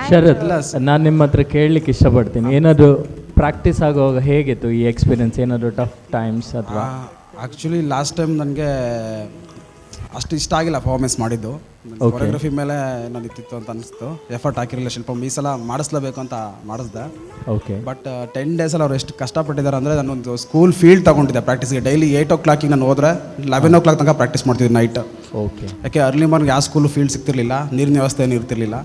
ಶರತ್, ನಾನು ನಿಮ್ಮ ಹತ್ರ ಕೇಳಲಿಕ್ಕೆ ಇಷ್ಟಪಡ್ತೀನಿ, ಏನಾದರೂ ಪ್ರಾಕ್ಟೀಸ್ ಆಗುವಾಗ ಹೇಗಿತ್ತು ಈ ಎಕ್ಸ್ಪೀರಿಯನ್ಸ್? ಏನಾದರೂ ಟಫ್ ಟೈಮ್ಸ್ ಅಥವಾ? ಆ್ಯಕ್ಚುಲಿ ಲಾಸ್ಟ್ ಟೈಮ್ ನನಗೆ ಅಷ್ಟು ಇಷ್ಟ ಆಗಿಲ್ಲ ಪರ್ಫಾರ್ಮೆನ್ಸ್ ಮಾಡಿದ್ದು. ಕೊರಿಯೋಗ್ರಫಿ ಮೇಲೆ ನಾನು ಇತ್ತಿತ್ತು ಅಂತ ಅನಿಸ್ತು. ಎಫರ್ಟ್ ಹಾಕಿರಲಿಲ್ಲ ಶಿಲ್ಪ. ಈ ಸಲ ಮಾಡಿಸ್ಲೇಬೇಕು ಅಂತ ಮಾಡಿಸ್ದೆ. ಓಕೆ. ಬಟ್ 10 ಡೇಸಲ್ಲಿ ಅವ್ರು ಎಷ್ಟು ಕಷ್ಟಪಟ್ಟಿದ್ದಾರೆ ಅಂದರೆ, ನಾನೊಂದು ಸ್ಕೂಲ್ ಫೀಲ್ಡ್ ತೊಗೊಂಡಿದ್ದೆ ಪ್ರಾಕ್ಟೀಸ್ಗೆ. ಡೈಲಿ 8 o'clock ನಾನು ಹೋದರೆ 11 o'clock ತನಕ ಪ್ರಾಕ್ಟೀಸ್ ಮಾಡ್ತಿದ್ದೆ ನೈಟ್. ಓಕೆ. ಯಾಕೆ ಅರ್ಲಿ ಮಾರ್ನಿಂಗ್ ಯಾವ ಸ್ಕೂಲು ಫೀಲ್ಡ್ ಸಿಗ್ತಿರ್ಲಿಲ್ಲ, ನೀರಿನ ವ್ಯವಸ್ಥೆ ಏನು ಇರ್ತಿರ್ಲಿಲ್ಲ.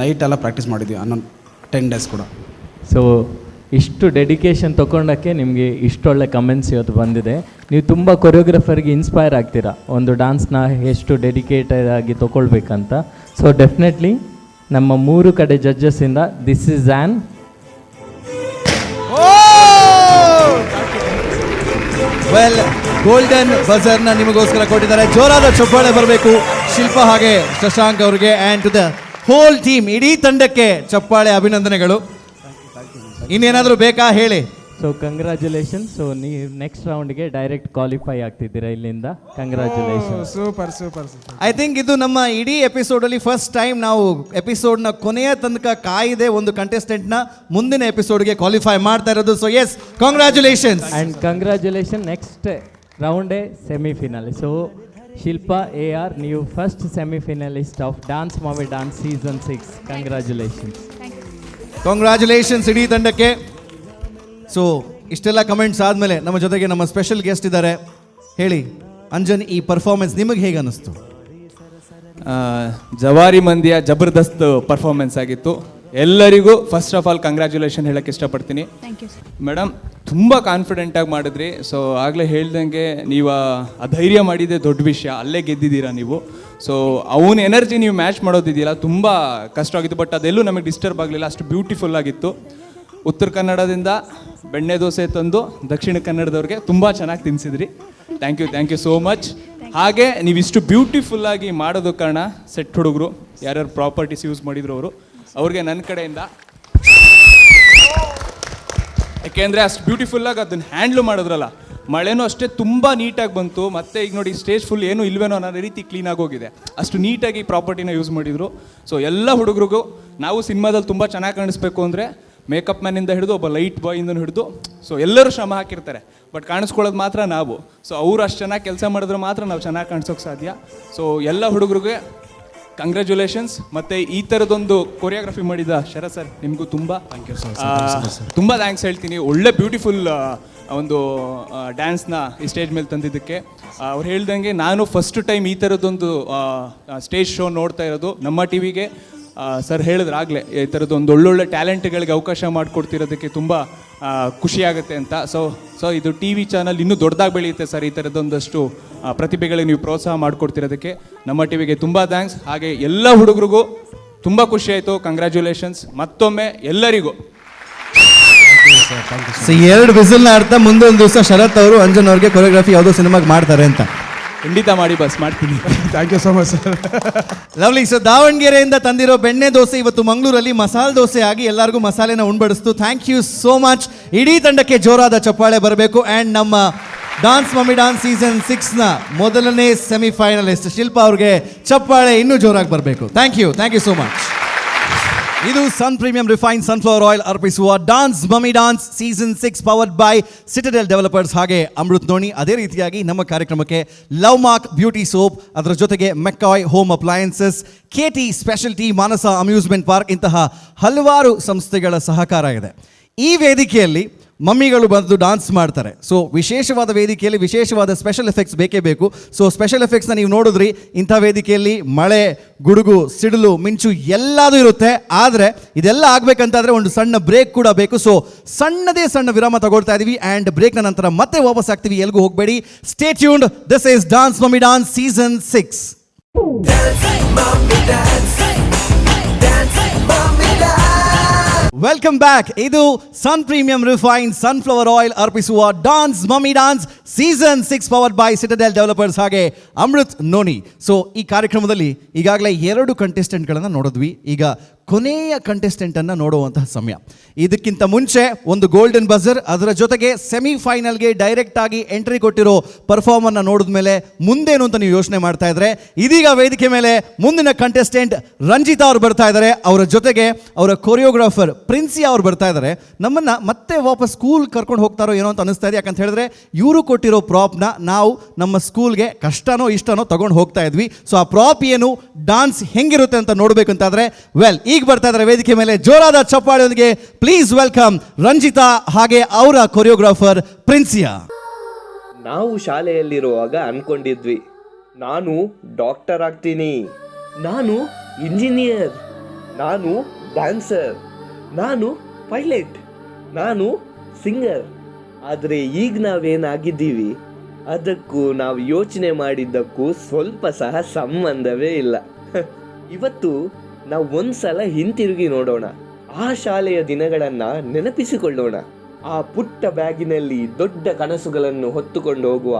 ನೈಟ್ ಎಲ್ಲ ಪ್ರಾಕ್ಟೀಸ್ ಮಾಡಿದ್ವಿ 10 ಡೇಸ್ ಕೂಡ. ಸೊ ಇಷ್ಟು ಡೆಡಿಕೇಶನ್ ತೊಗೊಂಡಕ್ಕೆ ನಿಮಗೆ ಇಷ್ಟೊಳ್ಳೆ ಕಮೆಂಟ್ಸ್ ಇವತ್ತು ಬಂದಿದೆ. ನೀವು ತುಂಬ ಕೊರಿಯೋಗ್ರಫರ್ಗೆ ಇನ್ಸ್ಪೈರ್ ಆಗ್ತೀರಾ ಒಂದು ಡ್ಯಾನ್ಸ್ನ ಎಷ್ಟು ಡೆಡಿಕೇಟೆಡ್ ಆಗಿ ತೊಗೊಳ್ಬೇಕಂತ. ಸೊ ಡೆಫಿನೆಟ್ಲಿ ನಮ್ಮ 3 ಕಡೆ ಜಡ್ಜಸ್ಸಿಂದ this is an well golden ಬಜರ್ನ ನಿಮಗೋಸ್ಕರ ಕೊಟ್ಟಿದ್ದಾರೆ. ಜೋರಾದ ಚಪ್ಪಾಳೆ ಬರಬೇಕು ಶಿಲ್ಪಾ ಹಾಗೆ ಶಶಾಂಕ್ ಅವ್ರಿಗೆ. And to the whole team, ಇಡೀ ತಂಡಕ್ಕೆ ಚಪ್ಪಾಳೆ, ಅಭಿನಂದನೆಗಳು. ಇನ್ನೇನಾದರೂ ಬೇಕಾ ಹೇಳಿ? So congratulation. ಸೊ ನೀವು ನೆಕ್ಸ್ಟ್ ರೌಂಡ್ಗೆ ಡೈರೆಕ್ಟ್ ಕ್ವಾಲಿಫೈ ಆಗ್ತಿದ್ದೀರಾ ಇಲ್ಲಿಂದ. Congratulation. Super super super. I think ಇದು ನಮ್ಮ ಇಡೀ ಎಪಿಸೋಡಲ್ಲಿ ಫಸ್ಟ್ ಟೈಮ್ ನಾವು ಎಪಿಸೋಡ್ನ ಕೊನೆಯ ತನಕ ಕಾಯ್ದೆ ಒಂದು ಕಂಟೆಸ್ಟೆಂಟ್ನ ಮುಂದಿನ ಎಪಿಸೋಡ್ಗೆ ಕ್ವಾಲಿಫೈ ಮಾಡ್ತಾ ಇರೋದು. So yes, congratulations. And congratulation. Next ರೌಂಡೇ ಸೆಮಿಫಿನಲ್. ಸೊ ಶಿಲ್ಪಾ AR, ನೀವು first semifinalist of dance mummy dance season 6. Congratulations. Congratulations ಇಡೀ ತಂಡಕ್ಕೆ. ಸೊ ಇಷ್ಟೆಲ್ಲ ಕಮೆಂಟ್ಸ್ ಆದಮೇಲೆ ನಮ್ಮ ಜೊತೆಗೆ ನಮ್ಮ ಸ್ಪೆಷಲ್ ಗೆಸ್ಟ್ ಇದ್ದಾರೆ. ಹೇಳಿ ಅಂಜನ್, ಈ ಪರ್ಫಾರ್ಮೆನ್ಸ್ ನಿಮಗೆ ಹೇಗೆ ಅನ್ನಿಸ್ತು? ಜವಾರಿ ಮಂದಿಯ ಜಬರ್ದಸ್ತ್ ಪರ್ಫಾರ್ಮೆನ್ಸ್ ಆಗಿತ್ತು. ಎಲ್ಲರಿಗೂ ಫಸ್ಟ್ ಆಫ್ ಆಲ್ ಕಂಗ್ರ್ಯಾಚುಲೇಷನ್ ಹೇಳಕ್ಕೆ ಇಷ್ಟಪಡ್ತೀನಿ. ಮೇಡಮ್, ತುಂಬ ಕಾನ್ಫಿಡೆಂಟಾಗಿ ಮಾಡಿದ್ರಿ. ಸೊ ಆಗಲೇ ಹೇಳ್ದಂಗೆ ನೀವು ಆ ಧೈರ್ಯ ಮಾಡಿದ್ದೆ ದೊಡ್ಡ ವಿಷಯ. ಅಲ್ಲೇ ಗೆದ್ದಿದ್ದೀರಾ ನೀವು. ಸೊ ಅವನ ಎನರ್ಜಿ ನೀವು ಮ್ಯಾಚ್ ಮಾಡೋದಿದೆಯಲ್ಲ, ತುಂಬ ಕಷ್ಟವಾಗಿತ್ತು. ಬಟ್ ಅದೆಲ್ಲೂ ನಮಗೆ ಡಿಸ್ಟರ್ಬ್ ಆಗಲಿಲ್ಲ, ಅಷ್ಟು ಬ್ಯೂಟಿಫುಲ್ ಆಗಿತ್ತು. ಉತ್ತರ ಕನ್ನಡದಿಂದ ಬೆಣ್ಣೆ ದೋಸೆ ತಂದು ದಕ್ಷಿಣ ಕನ್ನಡದವ್ರಿಗೆ ತುಂಬ ಚೆನ್ನಾಗಿ ತಿನ್ನಿಸಿದ್ರಿ. Thank you so much. ಹಾಗೆ ನೀವು ಇಷ್ಟು ಬ್ಯೂಟಿಫುಲ್ಲಾಗಿ ಮಾಡೋದು ಕಾರಣ ಸೆಟ್ ಹುಡುಗರು, ಯಾರ್ಯಾರು ಪ್ರಾಪರ್ಟೀಸ್ ಯೂಸ್ ಮಾಡಿದ್ರು ಅವ್ರಿಗೆ ನನ್ನ ಕಡೆಯಿಂದ. ಯಾಕೆಂದರೆ ಅಷ್ಟು ಬ್ಯೂಟಿಫುಲ್ಲಾಗಿ ಅದನ್ನು ಹ್ಯಾಂಡ್ಲ್ ಮಾಡಿದ್ರಲ್ಲ. ಮಳೆನೂ ಅಷ್ಟೇ ತುಂಬ ನೀಟಾಗಿ ಬಂತು. ಮತ್ತು ಈಗ ನೋಡಿ ಸ್ಟೇಜ್ ಫುಲ್ ಏನೂ ಇಲ್ವೇನೋ ಅನ್ನೋ ರೀತಿ ಕ್ಲೀನಾಗಿ ಹೋಗಿದೆ. ಅಷ್ಟು ನೀಟಾಗಿ ಪ್ರಾಪರ್ಟಿನ ಯೂಸ್ ಮಾಡಿದರು. ಸೊ ಎಲ್ಲ ಹುಡುಗರಿಗೂ ನಾವು ಸಿನಿಮಾದಲ್ಲಿ ತುಂಬ ಚೆನ್ನಾಗಿ ಕಾಣಿಸ್ಬೇಕು ಅಂದರೆ ಮೇಕಪ್ ಮ್ಯಾನಿಂದ ಹಿಡಿದು ಒಬ್ಬ ಲೈಟ್ ಬಾಯಿಂದ ಹಿಡಿದು ಸೊ ಎಲ್ಲರೂ ಶ್ರಮ ಹಾಕಿರ್ತಾರೆ. ಬಟ್ ಕಾಣಿಸ್ಕೊಳ್ಳೋದು ಮಾತ್ರ ನಾವು. ಸೊ ಅವರು ಅಷ್ಟು ಚೆನ್ನಾಗಿ ಕೆಲಸ ಮಾಡಿದ್ರೆ ಮಾತ್ರ ನಾವು ಚೆನ್ನಾಗಿ ಕಾಣಿಸೋಕೆ ಸಾಧ್ಯ. ಸೊ ಎಲ್ಲ ಹುಡುಗರಿಗೆ ಕಂಗ್ರ್ಯಾಚುಲೇಷನ್ಸ್. ಮತ್ತು ಈ ಥರದೊಂದು ಕೊರಿಯೋಗ್ರಫಿ ಮಾಡಿದ ಶರತ್ ಸರ್, ನಿಮಗೂ ತುಂಬ ತುಂಬ ಥ್ಯಾಂಕ್ಸ್ ಹೇಳ್ತೀನಿ. ಒಳ್ಳೆ ಬ್ಯೂಟಿಫುಲ್ ಒಂದು ಡ್ಯಾನ್ಸ್ನ ಈ ಸ್ಟೇಜ್ ಮೇಲೆ ತಂದಿದ್ದಕ್ಕೆ. ಅವ್ರು ಹೇಳ್ದಂಗೆ ನಾನು ಫಸ್ಟ್ ಟೈಮ್ ಈ ಥರದ್ದೊಂದು ಸ್ಟೇಜ್ ಶೋ ನೋಡ್ತಾ ಇರೋದು. ನಮ್ಮ ಟಿವಿಗೆ ಸರ್ ಹೇಳಿದ್ರಾಗಲೇ ಈ ಥರದ್ದು ಒಂದು ಒಳ್ಳೊಳ್ಳೆ ಟ್ಯಾಲೆಂಟ್ಗಳಿಗೆ ಅವಕಾಶ ಮಾಡಿಕೊಡ್ತಿರೋದಕ್ಕೆ ತುಂಬ ಖುಷಿಯಾಗುತ್ತೆ ಅಂತ. ಸೊ ಇದು TV ಚಾನಲ್ ಇನ್ನೂ ದೊಡ್ಡದಾಗಿ ಬೆಳೆಯುತ್ತೆ ಸರ್. ಈ ಥರದ್ದೊಂದಷ್ಟು ಪ್ರತಿಭೆಗಳಿಗೆ ನೀವು ಪ್ರೋತ್ಸಾಹ ಮಾಡಿಕೊಡ್ತಿರೋದಕ್ಕೆ ನಮ್ಮ ಟಿವಿಗೆ ತುಂಬ ಥ್ಯಾಂಕ್ಸ್. ಹಾಗೆ ಎಲ್ಲ ಹುಡುಗರಿಗೂ ತುಂಬ ಖುಷಿಯಾಯಿತು. ಕಂಗ್ರ್ಯಾಚುಲೇಷನ್ಸ್ ಮತ್ತೊಮ್ಮೆ ಎಲ್ಲರಿಗೂ. 2 ವಿಸಿಲ್ನ ಅರ್ಥ ಮುಂದೊಂದು ದಿವಸ ಶರತ್ ಅವರು ಅಂಜನ್ ಅವ್ರಿಗೆ ಕೊರಿಯೋಗ್ರಫಿ ಯಾವುದೋ ಸಿನಿಮಾಗೆ ಮಾಡ್ತಾರೆ ಅಂತ. ಖಂಡಿತ ಮಾಡಿ ಬಸ್ ಮಾಡ್ತೀನಿ. Thank you so much sir. Lovely. So ದಾವಣಗೆರೆಯಿಂದ ತಂದಿರೋ ಬೆಣ್ಣೆ ದೋಸೆ ಇವತ್ತು ಮಂಗಳೂರಲ್ಲಿ ಮಸಾಲೆ ದೋಸೆ ಆಗಿ ಎಲ್ಲರಿಗೂ ಮಸಾಲೆನ ಉಣ್ಬಡಿಸ್ತು. Thank you so much. ಇಡೀ ತಂಡಕ್ಕೆ ಜೋರಾದ ಚಪ್ಪಾಳೆ ಬರಬೇಕು. ಆ್ಯಂಡ್ ನಮ್ಮ ಡಾನ್ಸ್ ಮಮ್ಮಿ ಡಾನ್ಸ್ ಸೀಸನ್ 6ನ ಮೊದಲನೇ ಸೆಮಿಫೈನಲಿಸ್ಟ್ ಶಿಲ್ಪಾ ಅವ್ರಿಗೆ ಚಪ್ಪಾಳೆ ಇನ್ನೂ ಜೋರಾಗಿ ಬರಬೇಕು. Thank you so much. ಇದು ಸನ್ ಪ್ರೀಮಿಯಂ ರಿಫೈನ್ ಸನ್ಫ್ಲವರ್ ಆಯಿಲ್ ಅರ್ಪಿಸುವ dance mummy dance season 6 powered by Citadel developers ಹಾಗೆ ಅಮೃತ್ ನೋಣಿ. ಅದೇ ರೀತಿಯಾಗಿ ನಮ್ಮ ಕಾರ್ಯಕ್ರಮಕ್ಕೆ ಲವ್ ಮಾರ್ಕ್ ಬ್ಯೂಟಿ ಸೋಪ್, ಅದರ ಜೊತೆಗೆ ಮೆಕ್ಕಾಯ್ ಹೋಮ್ ಅಪ್ಲಯನ್ಸಸ್, KT ಸ್ಪೆಷಾಲಿಟಿ, ಮಾನಸ ಅಮ್ಯೂಸ್ಮೆಂಟ್ ಪಾರ್ಕ್ ಇಂತಹ ಹಲವಾರು ಸಂಸ್ಥೆಗಳ ಸಹಕಾರ ಇದೆ. ಈ ವೇದಿಕೆಯಲ್ಲಿ ಮಮ್ಮಿಗಳು ಬಂದು ಡಾನ್ಸ್ ಮಾಡ್ತಾರೆ. ಸೊ ವಿಶೇಷವಾದ ವೇದಿಕೆಯಲ್ಲಿ ವಿಶೇಷವಾದ ಸ್ಪೆಷಲ್ ಎಫೆಕ್ಟ್ಸ್ ಬೇಕೇ ಬೇಕು. ಸೊ ಸ್ಪೆಷಲ್ ಎಫೆಕ್ಟ್ಸ್ನ ನೀವು ನೋಡಿದ್ರಿ. ಇಂಥ ವೇದಿಕೆಯಲ್ಲಿ ಮಳೆ, ಗುಡುಗು, ಸಿಡಿಲು, ಮಿಂಚು ಎಲ್ಲದೂ ಇರುತ್ತೆ. ಆದರೆ ಇದೆಲ್ಲ ಆಗಬೇಕಂತಾದರೆ ಒಂದು ಸಣ್ಣ ಬ್ರೇಕ್ ಕೂಡ ಬೇಕು. ಸೊ ಸಣ್ಣ ವಿರಾಮ ತಗೊಳ್ತಾ ಇದ್ದೀವಿ. ಆ್ಯಂಡ್ ಬ್ರೇಕ್ನ ನಂತರ ಮತ್ತೆ ವಾಪಸ್ ಆಗ್ತೀವಿ. ಎಲ್ಗೂ ಹೋಗಬೇಡಿ. Stay tuned. This is dance mummy dance season 6. Welcome back. ಇದು ಸನ್ ಪ್ರೀಮಿಯಂ ರಿಫೈನ್ ಸನ್ಫ್ಲವರ್ ಆಯಿಲ್ ಅರ್ಪಿಸುವ dance mummy dance season 6 powered by Citadel developers ಹಾಗೆ ಅಮೃತ್ ನೋನಿ. ಸೊ ಈ ಕಾರ್ಯಕ್ರಮದಲ್ಲಿ ಈಗಾಗಲೇ 2 ಕಂಟೆಸ್ಟೆಂಟ್ಗಳನ್ನು ನೋಡಿದ್ವಿ. ಈಗ ಕೊನೆಯ ಕಂಟೆಸ್ಟೆಂಟನ್ನು ನೋಡುವಂತಹ ಸಮಯ. ಇದಕ್ಕಿಂತ ಮುಂಚೆ ಒಂದು ಗೋಲ್ಡನ್ ಬಜರ್, ಅದರ ಜೊತೆಗೆ ಸೆಮಿಫೈನಲ್ಗೆ ಡೈರೆಕ್ಟ್ ಆಗಿ ಎಂಟ್ರಿ ಕೊಟ್ಟಿರೋ ಪರ್ಫಾರ್ಮನ್ನು ನೋಡಿದ ಮೇಲೆ ಮುಂದೇನು ಅಂತ ನೀವು ಯೋಚನೆ ಮಾಡ್ತಾ ಇದ್ರೆ, ಇದೀಗ ವೇದಿಕೆ ಮೇಲೆ ಮುಂದಿನ ಕಂಟೆಸ್ಟೆಂಟ್ ರಂಜಿತಾ ಅವ್ರು ಬರ್ತಾ ಇದ್ದಾರೆ. ಅವರ ಜೊತೆಗೆ ಅವರ ಕೊರಿಯೋಗ್ರಾಫರ್ ಪ್ರಿನ್ಸಿ ಅವ್ರು ಬರ್ತಾ ಇದ್ದಾರೆ. ನಮ್ಮನ್ನು ಮತ್ತೆ ವಾಪಸ್ ಸ್ಕೂಲ್ ಕರ್ಕೊಂಡು ಹೋಗ್ತಾರೋ ಏನೋ ಅಂತ ಅನಿಸ್ತಾ ಇದೆ. ಯಾಕಂತ ಹೇಳಿದ್ರೆ ಇವರು ಕೊಟ್ಟಿರೋ ಪ್ರಾಪ್ನ ನಾವು ನಮ್ಮ ಸ್ಕೂಲ್ಗೆ ಕಷ್ಟನೋ ಇಷ್ಟನೋ ತಗೊಂಡು ಹೋಗ್ತಾ ಇದ್ವಿ. ಸೊ ಆ ಪ್ರಾಪ್ ಏನು, ಡಾನ್ಸ್ ಹೆಂಗಿರುತ್ತೆ ಅಂತ ನೋಡ್ಬೇಕಂತಾದ್ರೆ ಈಗ ಬರ್ತಾ ಇದ್ದಾರೆ ವೇದಿಕೆ ಮೇಲೆ. ಜೋರಾದ ಚಪ್ಪಾಳೆಯೊಂದಿಗೆ ಪ್ಲೀಸ್ ವೆಲ್ಕಮ್ ರಂಜಿತಾ ಹಾಗೆ ಅವರ ಕೊರಿಯೋಗ್ರಾಫರ್ ಪ್ರಿನ್ಸಿಯಾ. ನಾವು ಶಾಲೆಯಲ್ಲಿರುವಾಗ ಅನ್ಕೊಂಡಿದ್ವಿ, ನಾನು ಡಾಕ್ಟರ್ ಆಗ್ತೀನಿ, ನಾನು ಇಂಜಿನಿಯರ್, ನಾನು ಡ್ಯಾನ್ಸರ್, ನಾನು ಪೈಲಟ್, ನಾನು ಸಿಂಗರ್. ಆದರೆ ಈಗ ನಾವೇನಾಗಿದ್ದೀವಿ ಅದಕ್ಕೂ ನಾವು ಯೋಚನೆ ಮಾಡಿದ್ದಕ್ಕೂ ಸ್ವಲ್ಪ ಸಹ ಸಂಬಂಧವೇ ಇಲ್ಲ. ಇವತ್ತು ನಾವು ಒಂದ್ಸಲ ಹಿಂತಿರುಗಿ ನೋಡೋಣ, ಆ ಶಾಲೆಯ ದಿನಗಳನ್ನು ನೆನಪಿಸಿಕೊಳ್ಳೋಣ. ಆ ಪುಟ್ಟ ಬ್ಯಾಗಿನಲ್ಲಿ ದೊಡ್ಡ ಕನಸುಗಳನ್ನು ಹೊತ್ತುಕೊಂಡು ಹೋಗುವ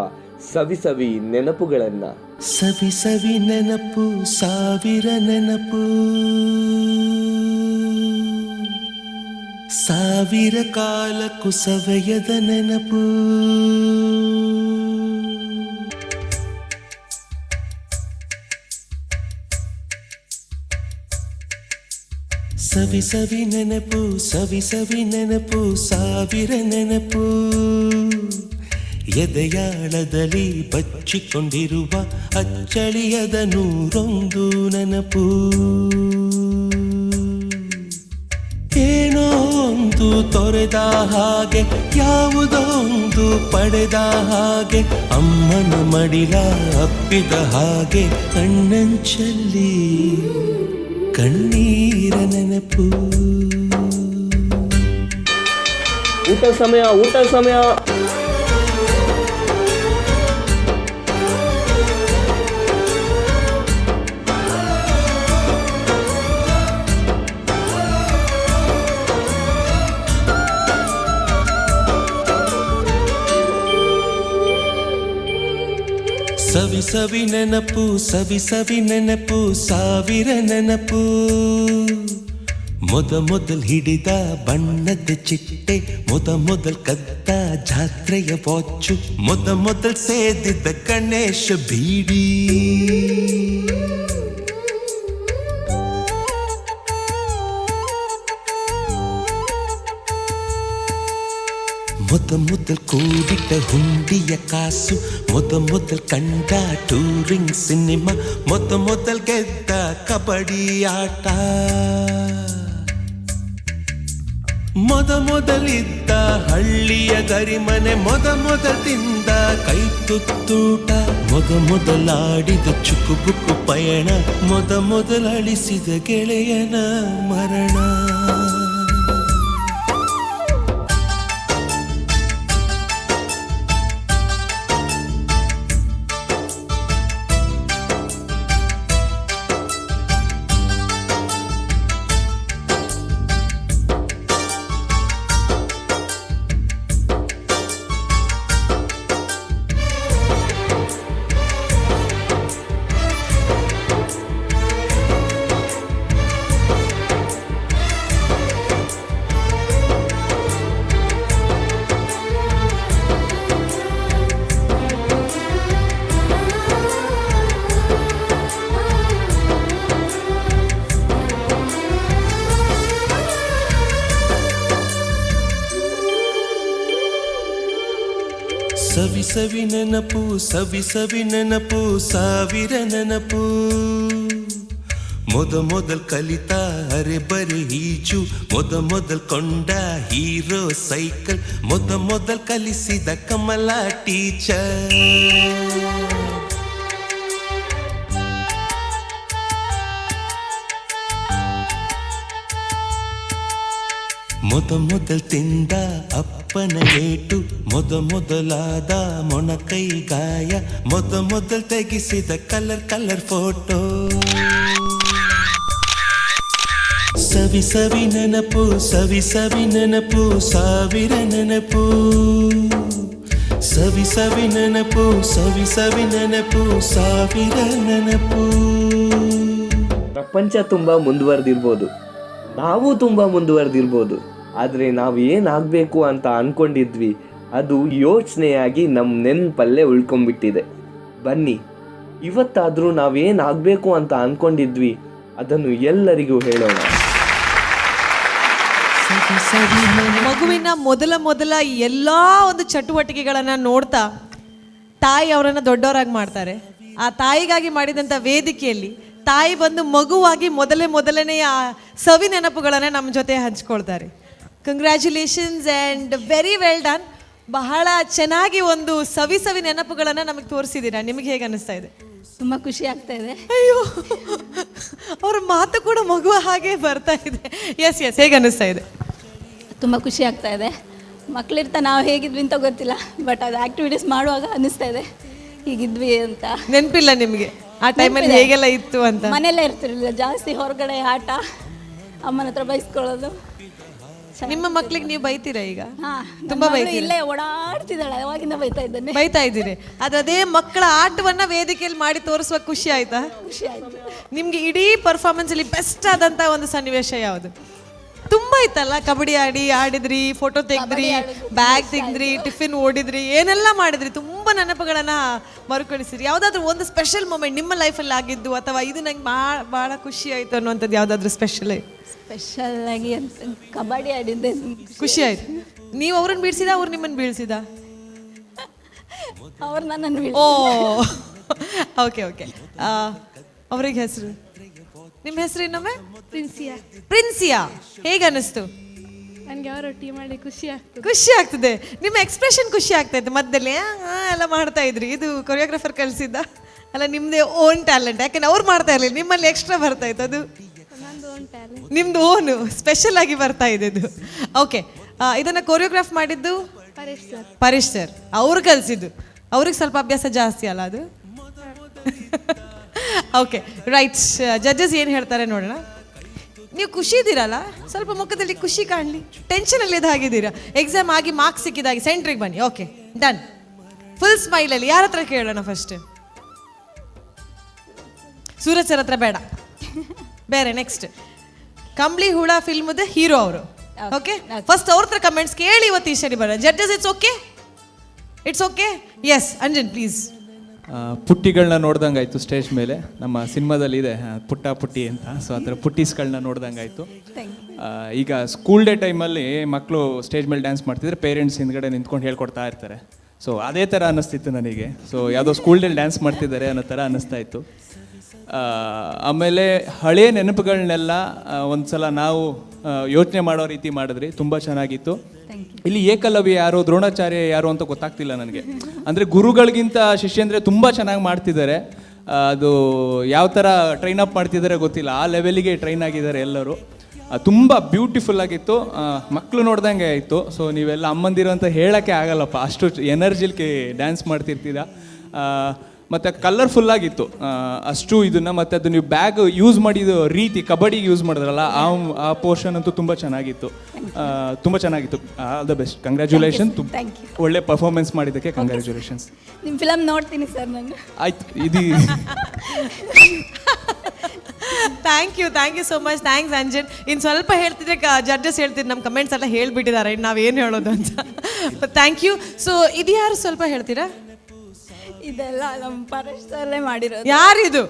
ಸವಿ ಸವಿ ನೆನಪುಗಳನ್ನು. ಸವಿ ಸವಿ ನೆನಪು, ಸಾವಿರ ನೆನಪು, ಸಾವಿರ ಕಾಲಕ್ಕೂ ಸವೆಯದ ನೆನಪು. ಸವಿ ಸವಿ ನೆನಪು, ಸವಿ ಸವಿ ನೆನಪು, ಸಾವಿರ ನೆನಪು. ಎದೆಯಾಳದಲ್ಲಿ ಬಚ್ಚಿಕೊಂಡಿರುವ ಅಚ್ಚಳಿಯದ 101 ನೆನಪು. ಏನೋ ಒಂದು ತೊರೆದ ಹಾಗೆ, ಯಾವುದೋ ಒಂದು ಪಡೆದ ಹಾಗೆ, ಅಮ್ಮನ ಮಡಿಲ ಅಪ್ಪಿದ ಹಾಗೆ, ಕಣ್ಣಂಚಲ್ಲಿ ಕಣ್ಣೀರ ನೆನಪು. ಊಟ ಸಮಯ, ಊಟ ಸಮಯ. ಸವಿ ಸವಿ ನೆನಪು, ಸವಿ ಸವಿ ನೆನಪು, ಸಾವಿರ ನೆನಪು. ಮೊದಲ್ ಹಿಡಿದ ಬಣ್ಣದ ಚಿಟ್ಟೆ, ಮೊದಲ್ ಕದ್ದ ಜಾತ್ರೆಯ ವಾಚು, ಮೊದಲ್ ಸೇದಿದ್ದ ಗಣೇಶ ಬೀಡಿ. ಮೊದಲ್ ಕೂಡಿಟ್ಟ ಹುಂಡಿಯ ಕಾಸು, ಮೊದಲ್ ಕಂಡ ಟೂರಿಂಗ್ ಸಿನಿಮಾ, ಮೊದಲ್ ಗೆದ್ದ ಕಬಡ್ಡಿ ಆಟ, ಮೊದಲಿದ್ದ ಹಳ್ಳಿಯ ಗರಿಮನೆ, ಮೊದಲ್ ತಿಂದ ಕೈ ತುತ್ತೂಟ, ಮೊದಲಾಡಿದ ಚುಕುಬುಕು ಪಯಣ, ಮೊದಲ್ ಅಳಿಸಿದ ಗೆಳೆಯನ ಮರಣ. ಸವಿ ಸವಿ ನೆನಪು ಸವಿ ಸವಿ ನೆನಪು ಸಾವಿರ ನೆನಪು ಮೊದಲ್ ಕಲಿತ ಅರೆ ಬರೆ ಈಜು ಮೊದಲ್ ಕೊಂಡ ಹೀರೋ ಸೈಕಲ್ ಮೊದಲ್ ಕಲಿಸಿದ ಕಮಲ ಟೀಚರ್ ಮೊದಲ್ ತಿಂದ ಅಪ್ಪನ ಏಟು ಮೊದಲಾದ ಮೊಣಕೈ ಗಾಯ ಮೊದಲ್ ತೆಗಿಸಿದ ಕಲರ್ ಫೋಟೋ ಸವಿ ಸವಿ ನೆನಪು ಸವಿ ಸವಿ ನೆನಪು ಸಾವಿರ ನೆನಪು ಸವಿ ಸವಿ ನೆನಪು ಸವಿ ಸವಿ ನೆನಪು ಸಾವಿರ ನೆನಪು. ಪ್ರಪಂಚ ತುಂಬ ಮುಂದುವರೆದಿರ್ಬೋದು, ನಾವು ತುಂಬ ಮುಂದುವರೆದಿರ್ಬೋದು, ಆದರೆ ನಾವು ಏನಾಗಬೇಕು ಅಂತ ಅಂದ್ಕೊಂಡಿದ್ವಿ ಅದು ಯೋಚನೆಯಾಗಿ ನಮ್ಮ ನೆನಪಲ್ಲೇ ಉಳ್ಕೊಂಡ್ಬಿಟ್ಟಿದೆ. ಬನ್ನಿ ಇವತ್ತಾದರೂ ನಾವೇನಾಗಬೇಕು ಅಂತ ಅಂದ್ಕೊಂಡಿದ್ವಿ ಅದನ್ನು ಎಲ್ಲರಿಗೂ ಹೇಳೋಣ. ಮಗುವಿನ ಮೊದಲ ಎಲ್ಲ ಒಂದು ಚಟುವಟಿಕೆಗಳನ್ನು ನೋಡ್ತಾ ತಾಯಿ ಅವರನ್ನು ದೊಡ್ಡವರಾಗಿ ಮಾಡ್ತಾರೆ. ಆ ತಾಯಿಗಾಗಿ ಮಾಡಿದಂಥ ವೇದಿಕೆಯಲ್ಲಿ ತಾಯಿ ಬಂದು ಮಗುವಾಗಿ ಮೊದಲನೆಯ ಸವಿ ನೆನಪುಗಳನ್ನು ನಮ್ಮ ಜೊತೆ ಹಂಚ್ಕೊಳ್ತಾರೆ. Congratulations and very well done. ಬಹಳ ಚೆನ್ನಾಗಿ ಒಂದು ಸವಿ ನೆನಪುಗಳನ್ನು ನಮಗೆ ತೋರಿಸಿದ್ದೀರಾ. ನಿಮಗೆ ಹೇಗೆ ಅನ್ನಿಸ್ತಾ ಇದೆ? ತುಂಬ ಖುಷಿ ಆಗ್ತಾ ಇದೆ. ಅಯ್ಯೋ, ಅವ್ರ ಮಾತು ಕೂಡ ಮಗುವ ಹಾಗೆ ಬರ್ತಾ ಇದೆ. ಎಸ್ ಹೇಗೆ ಅನ್ನಿಸ್ತಾ ಇದೆ? ತುಂಬ ಖುಷಿ ಆಗ್ತಾ ಇದೆ. ಮಕ್ಕಳಿರ್ತಾ ನಾವು ಹೇಗಿದ್ವಿ ಅಂತ ಗೊತ್ತಿಲ್ಲ, ಬಟ್ ಅದು ಆ್ಯಕ್ಟಿವಿಟೀಸ್ ಮಾಡುವಾಗ ಅನ್ನಿಸ್ತಾ ಇದೆ ಹೀಗಿದ್ವಿ ಅಂತ. ನೆನಪಿಲ್ಲ ನಿಮಗೆ ಆ ಟೈಮಲ್ಲಿ ಹೇಗೆಲ್ಲ ಇತ್ತು ಅಂತ? ಮನೆಯಲ್ಲೇ ಇರ್ತಿರಲಿಲ್ಲ, ಜಾಸ್ತಿ ಹೊರಗಡೆ ಆಟ, ಅಮ್ಮನ ಹತ್ರ ಬೈಸ್ಕೊಳ್ಳೋದು. ನಿಮ್ಮ ಮಕ್ಳಿಗೆ ನೀವು ಬೈತೀರಾ ಈಗ? ತುಂಬಾ ಬೈತೀರಾ? ಇಲ್ಲೇ ಓಡಾಡ್ತಿದ್ದಾಳೆ, ಅವಾಗಿಂದ ಬೈತಾ ಇದ್ದೀರಿ. ಅದೇ ಮಕ್ಕಳ ಆಟವನ್ನ ವೇದಿಕೆಯಲ್ಲಿ ಮಾಡಿ ತೋರಿಸುವ ಖುಷಿ ಆಯ್ತಾ? ಖುಷಿ ಆಯ್ತು. ನಿಮ್ಗೆ ಇಡೀ ಪರ್ಫಾರ್ಮೆನ್ಸ್ ಅಲ್ಲಿ ಬೆಸ್ಟ್ ಆದಂತ ಒಂದು ಸನ್ನಿವೇಶ ಯಾವುದು? ತುಂಬಾ ಇತ್ತಲ್ಲ, ಕಬಡ್ಡಿ ಆಡಿದ್ರಿ, ಫೋಟೋ ತೆಗೆದ್ರಿ, ಬ್ಯಾಗ್ ತೆಗೆದ್ರಿ, ಟಿಫಿನ್ ಓಡಿದ್ರಿ, ಏನೆಲ್ಲ ಮಾಡಿದ್ರಿ, ತುಂಬಾ ನೆನಪುಗಳನ್ನ ಮರುಕಳಿಸಿದ್ರಿ. ಯಾವ್ದಾದ್ರು ಒಂದು ಸ್ಪೆಷಲ್ ಮೂಮೆಂಟ್ ನಿಮ್ಮ ಲೈಫಲ್ಲಿ ಆಗಿದ್ದು ಅಥವಾ ಇದು ನಂಗೆ ಬಹಳ ಖುಷಿ ಆಯ್ತು ಅನ್ನುವಂಥದ್ದು ಯಾವ್ದಾದ್ರು ಸ್ಪೆಷಲ್ ಆಗಿ ಅಂತ ಕಬಡ್ಡಿ ಆಡಿದ್ದೆ ಖುಷಿ ಆಯ್ತು. ನೀವು ಅವ್ರನ್ನ ಬೀಳ್ಸಿದ, ಅವ್ರು ನಿಮ್ಮನ್ನು ಬೀಳ್ಸಿದ? ಅವ್ರು ನನ್ನನ್ನು ಓ ಓಕೆ ಅವ್ರಿಗೆ ಹೆಸರು? ನಿಮ್ಮ ಹೆಸರು ಇನ್ನೊಮ್ಮೆ? ಪ್ರಿನ್ಸಿಯಾ. ಹೇಗೆ ಅನ್ನಿಸ್ತು? ನನಗೆ ಅವರು ಟೀ ಮಾಡಿ ಖುಷಿ ಆಗ್ತದೆ. ನಿಮ್ಮ ಎಕ್ಸ್ಪ್ರೆಷನ್ ಖುಷಿ ಆಗ್ತಾ ಇತ್ತು. ಮಧ್ಯದಲ್ಲಿ ಎಲ್ಲ ಮಾಡ್ತಾ ಇದ್ರಿ. ಇದು ಕೊರಿಯೋಗ್ರಾಫರ್ ಕಲಿಸಿದ್ದ ಅಲ್ಲ, ನಿಮ್ಮದೇ ಓನ್ ಟ್ಯಾಲೆಂಟ್? ಯಾಕೆಂದ್ರೆ ಅವ್ರು ಮಾಡ್ತಾ ಇರಲಿಲ್ಲ, ನಿಮ್ಮಲ್ಲಿ ಎಕ್ಸ್ಟ್ರಾ ಬರ್ತಾ ಇತ್ತು. ಅದು ನಿಮ್ದು ಓನು ಸ್ಪೆಷಲ್ ಆಗಿ ಬರ್ತಾ ಇದೆ ಇದು. ಓಕೆ, ಇದನ್ನ ಕೊರಿಯೋಗ್ರಾಫ್ ಮಾಡಿದ್ದು ಪರೇಶ್ ಸರ್. ಅವ್ರು ಕಲಿಸಿದ್ದು. ಅವ್ರಿಗೆ ಸ್ವಲ್ಪ ಅಭ್ಯಾಸ ಜಾಸ್ತಿ ಅಲ್ಲ ಅದು? Okay right. ಜಡ್ಜಸ್ ಏನು ಹೇಳ್ತಾರೆ ನೋಡೋಣ. ನೀವು ಖುಷಿ ಇದ್ದೀರಲ್ಲ, ಸ್ವಲ್ಪ ಮುಖದಲ್ಲಿ ಖುಷಿ ಕಾಣಲಿ. ಟೆನ್ಷನಲ್ಲಿ ಇದಾಗಿದ್ದೀರಾ, ಎಕ್ಸಾಮ್ ಆಗಿ ಮಾರ್ಕ್ಸ್ ಸಿಕ್ಕಿದಾಗಿ ಸೆಂಟ್ರಿಗೆ ಬನ್ನಿ. Okay done. ಫುಲ್ ಸ್ಮೈಲಲ್ಲಿ. ಯಾರ ಹತ್ರ ಕೇಳೋಣ ಫಸ್ಟ್? ಸೂರಜ್ ಸರ್ ಹತ್ರ ಬೇಡ, ಬೇರೆ. ನೆಕ್ಸ್ಟ್ ಕಂಬ್ಳಿ ಹುಳ ಫಿಲ್ಮದ ಹೀರೋ ಅವರು. ಓಕೆ, ಫಸ್ಟ್ ಅವ್ರ ಹತ್ರ ಕಮೆಂಟ್ಸ್ ಕೇಳಿ ಇವತ್ತು ಈ ಸರಿ ಬರೋಣ. Judges it's okay. Yes Anjan please. ಪುಟ್ಟಿಗಳನ್ನ ನೋಡ್ದಂಗಾಯ್ತು ಸ್ಟೇಜ್ ಮೇಲೆ. ನಮ್ಮ ಸಿನಿಮಾದಲ್ಲಿ ಇದೆ ಪುಟ್ಟಿ ಅಂತ, ಸೊ ಆ ಥರ ಪುಟ್ಟೀಸ್ಗಳನ್ನ ನೋಡ್ದಂಗಾಯ್ತು. ಈಗ ಸ್ಕೂಲ್ ಡೇ ಟೈಮಲ್ಲಿ ಮಕ್ಕಳು ಸ್ಟೇಜ್ ಮೇಲೆ ಡ್ಯಾನ್ಸ್ ಮಾಡ್ತಿದ್ರೆ ಪೇರೆಂಟ್ಸ್ ಹಿಂದ್ಗಡೆ ನಿಂತ್ಕೊಂಡು ಹೇಳ್ಕೊಡ್ತಾ ಇರ್ತಾರೆ. ಸೊ ಅದೇ ಥರ ಅನ್ನಿಸ್ತಿತ್ತು ನನಗೆ. ಸೊ ಯಾವುದೋ ಸ್ಕೂಲ್ ಡೇಲಿ ಡ್ಯಾನ್ಸ್ ಮಾಡ್ತಿದ್ದಾರೆ ಅನ್ನೋ ಥರ ಅನ್ನಿಸ್ತಾ ಇತ್ತು. ಆಮೇಲೆ ಹಳೆಯ ನೆನಪುಗಳನ್ನೆಲ್ಲ ಒಂದ್ಸಲ ನಾವು ಯೋಚನೆ ಮಾಡೋ ರೀತಿ ಮಾಡಿದ್ರಿ, ತುಂಬ ಚೆನ್ನಾಗಿತ್ತು. ಇಲ್ಲಿ ಏಕಲವ್ಯ ಯಾರು, ದ್ರೋಣಾಚಾರ್ಯ ಯಾರು ಅಂತ ಗೊತ್ತಾಗ್ತಿಲ್ಲ ನನಗೆ. ಅಂದರೆ ಗುರುಗಳಿಗಿಂತ ಶಿಷ್ಯಂದ್ರೆ ತುಂಬ ಚೆನ್ನಾಗಿ ಮಾಡ್ತಿದ್ದಾರೆ. ಅದು ಯಾವ ಥರ ಟ್ರೈನ್ ಅಪ್ ಮಾಡ್ತಿದ್ದಾರೆ ಗೊತ್ತಿಲ್ಲ, ಆ ಲೆವೆಲಿಗೆ ಟ್ರೈನ್ ಆಗಿದ್ದಾರೆ ಎಲ್ಲರೂ. ತುಂಬ ಬ್ಯೂಟಿಫುಲ್ ಆಗಿತ್ತು. ಮಕ್ಕಳು ನೋಡ್ದಂಗೆ ಆಯಿತು. ಸೊ ನೀವೆಲ್ಲ ಅಮ್ಮಂದಿರು ಅಂತ ಹೇಳೋಕ್ಕೆ ಆಗಲ್ಲಪ್ಪ, ಅಷ್ಟು ಎನರ್ಜಿಲ್ಗೆ ಡ್ಯಾನ್ಸ್ ಮಾಡ್ತಿರ್ತೀರ. ಮತ್ತು ಕಲರ್ಫುಲ್ಲಾಗಿತ್ತು ಅಷ್ಟು ಇದನ್ನು. ಮತ್ತು ಅದು ನೀವು ಬ್ಯಾಗ್ ಯೂಸ್ ಮಾಡಿದ ರೀತಿ, ಕಬಡ್ಡಿಗೆ ಯೂಸ್ ಮಾಡಿದ್ರಲ್ಲ ಆ ಪೋರ್ಷನ್ ಅಂತೂ ತುಂಬ ಚೆನ್ನಾಗಿತ್ತು. ತುಂಬ ಚೆನ್ನಾಗಿತ್ತು. All the best. ಕಂಗ್ರ್ಯಾಚುಲೇಷನ್. ಒಳ್ಳೆ ಪರ್ಫಾರ್ಮೆನ್ಸ್ ಮಾಡಿದ್ದಕ್ಕೆ ಕಂಗ್ರ್ಯಾಚುಲೇಷನ್ಸ್. ನಿಮ್ಮ ಫಿಲಮ್ ನೋಡ್ತೀನಿ ಸರ್ ನಾನು. ಆಯ್ತು. ಇದು thank you so much. Thanks Anjan. ಇನ್ನು ಸ್ವಲ್ಪ ಹೇಳ್ತಿದ್ರೆ ಜಡ್ಜಸ್ ಹೇಳ್ತಿದ್ರು, ನಮ್ಮ ಕಮೆಂಟ್ಸ್ ಎಲ್ಲ ಹೇಳ್ಬಿಟ್ಟಿದ್ದಾರೆ, ಇನ್ನು ನಾವೇನು ಹೇಳೋದು ಅಂತ. Thank you. ಸೊ ಇದು ಯಾರು ಸ್ವಲ್ಪ ಹೇಳ್ತೀರಾ? ಇದೆಲ್ಲ ನಮ್ಮ ಪರೇಶ್ ಸರ್ಲೇ ಮಾಡಿರೋದು. ಯಾರಿದು?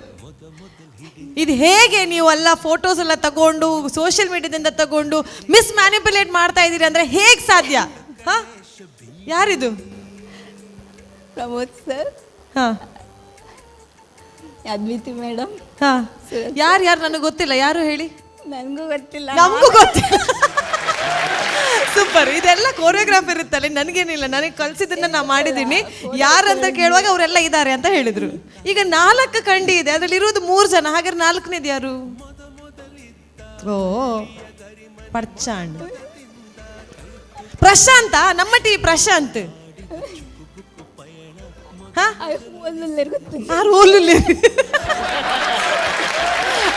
ಇದು ಹೇಗೆ ನೀವು ಎಲ್ಲ ಫೋಟೋಸ್ ಎಲ್ಲ ತಗೊಂಡು ಸೋಷಿಯಲ್ ಮೀಡಿಯಾದಿಂದ ತಗೊಂಡು ಮಿಸ್ ಮ್ಯಾನಿಪುಲೇಟ್ ಮಾಡ್ತಾ ಇದ್ದೀರಿ ಅಂದರೆ ಹೇಗೆ ಸಾಧ್ಯ? ಯಾರಿದು? ಪ್ರಮೋದ್ ಸರ್, ಹಾ ಅದ್ವಿತಿ ಮೇಡಮ್. ಹಾ ಯಾರು ನನಗೆ ಗೊತ್ತಿಲ್ಲ, ಯಾರು ಹೇಳಿ. ನನಗೂ ಗೊತ್ತಿಲ್ಲ. ನಮಗೂ ಗೊತ್ತಿಲ್ಲ. ಸೂಪರ್. ಇದೆಲ್ಲ ಕೋರಿಯೋಗ್ರಾಫರ್ ಇರ್ತಲ್ಲ, ನನಗೇನಿಲ್ಲ, ನನಗೆ ಕಲ್ಸಿದ್ದನ್ನ ನಾ ಮಾಡಿದ್ದೀನಿ. ಯಾರಂತ ಕೇಳುವಾಗ ಅವರೆಲ್ಲ ಇದ್ದಾರೆ ಅಂತ ಹೇಳಿದ್ರು. ಈಗ 4 ಕಂಡಿ ಇದೆ, ಅದ್ರಲ್ಲಿ ಇರೋದು 3 ಜನ, ಹಾಗಾದ್ರೆ 4ನೇದು ಯಾರು? ಓ ಪರ್ಚಾಂಡ್ ಪ್ರಶಾಂತ, ನಮ್ಮ ಟಿವಿ ಪ್ರಶಾಂತ್.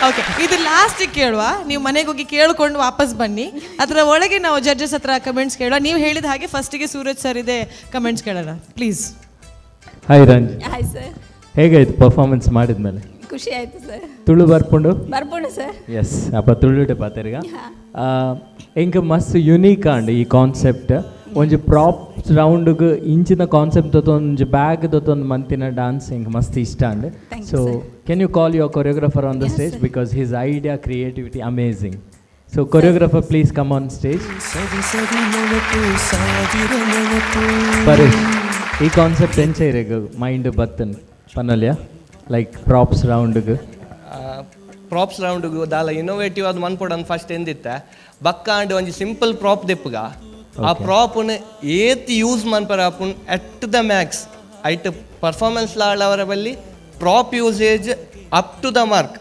ಓಕೆ, ಇದು ಲಾಸ್ಟ್ ಕೇಳುವ. ನೀವು ಮನೆಗೆ ಹೋಗಿ ಕೇಳ್ಕೊಂಡು ವಾಪಸ್ ಬನ್ನಿ. ಅದರ ಒಳಗೆ ನಾವು ಜಡ್ಜಸ್ ಹತ್ರ ಕಮೆಂಟ್ಸ್ ಕೇಳುವ. ನೀವು ಹೇಳಿದ ಹಾಗೆ ಫಸ್ಟಿಗೆ ಸೂರಜ್ ಸರ್ ಇದೆ ಕಮೆಂಟ್ಸ್ ಕೇಳೋಣ please. Hi Ranj, hi sir. ಹೇಗಾಯ್ತು ಪರ್ಫಾರ್ಮೆನ್ಸ್ ಮಾಡಿದ್ಮೇಲೆ? ಖುಷಿ ಆಯ್ತು ಸರ್. ತುಳು ಬರ್ಪುಂಡು ಸರ್. ಎಸ್ ಅಪ್ಪ ತುಳುಟೆ ಪಾತೆರ್ಗ ಎಂಕ ಮಸ್ತ್ ಯುನೀಕ್ ಆಂಡ್ ಈ ಕಾನ್ಸೆಪ್ಟ್. ಒಂಜಿ ಪ್ರಾಪ್ ರೌಂಡ್ಗೆ ಇಂಚಿನ ಕಾನ್ಸೆಪ್ಟ್ ಒಂಜಿ ಬ್ಯಾಗ್ ಒಂದು ಮಂತಿನ ಡಾನ್ಸ್ ಎಂಕ್ ಮಸ್ತ್ ಇಷ್ಟ ಅಂಡ್. So can you call your choreographer on the stage because his idea creativity amazing. So choreographer please come on stage. Paresh, ಈ ಕಾನ್ಸೆಪ್ಟ್ ಎಂಚ ಇರೆಗ ಮೈಂಡ್ ಬತ್ತನ್ ಪನ್ನಲ್ಯ ಲೈಕ್ ಪ್ರಾಪ್ಸ್ ರೌಂಡ್ಗೆ? ಪ್ರಾಪ್ಸ್ ರೌಂಡ್ಗೂ ದಾಲ ಇನೋವೇಟಿವ್ ಅದು ಮನ್ಪೊಡನ್ ಫಸ್ಟ್ ಎಂದಿತ್ತೆ ಬಕ್ಕ ಅಂಡ್ ಒಂಜಿ ಸಿಂಪಲ್ ಪ್ರಾಪ್ ದೆಪ್ಪುಗ ಆ ಪ್ರಾಪ್ನ ಏತ್ ಯೂಸ್ ಮನ್ಪರ ಆಪುನ್ ಎಟ್ ದ ಮ್ಯಾಕ್ಸ್ ಐಟ್ ಪರ್ಫಾರ್ಮೆನ್ಸ್ ಲಾಳವರ ಬಲ್ಲಿ prop usage up to the mark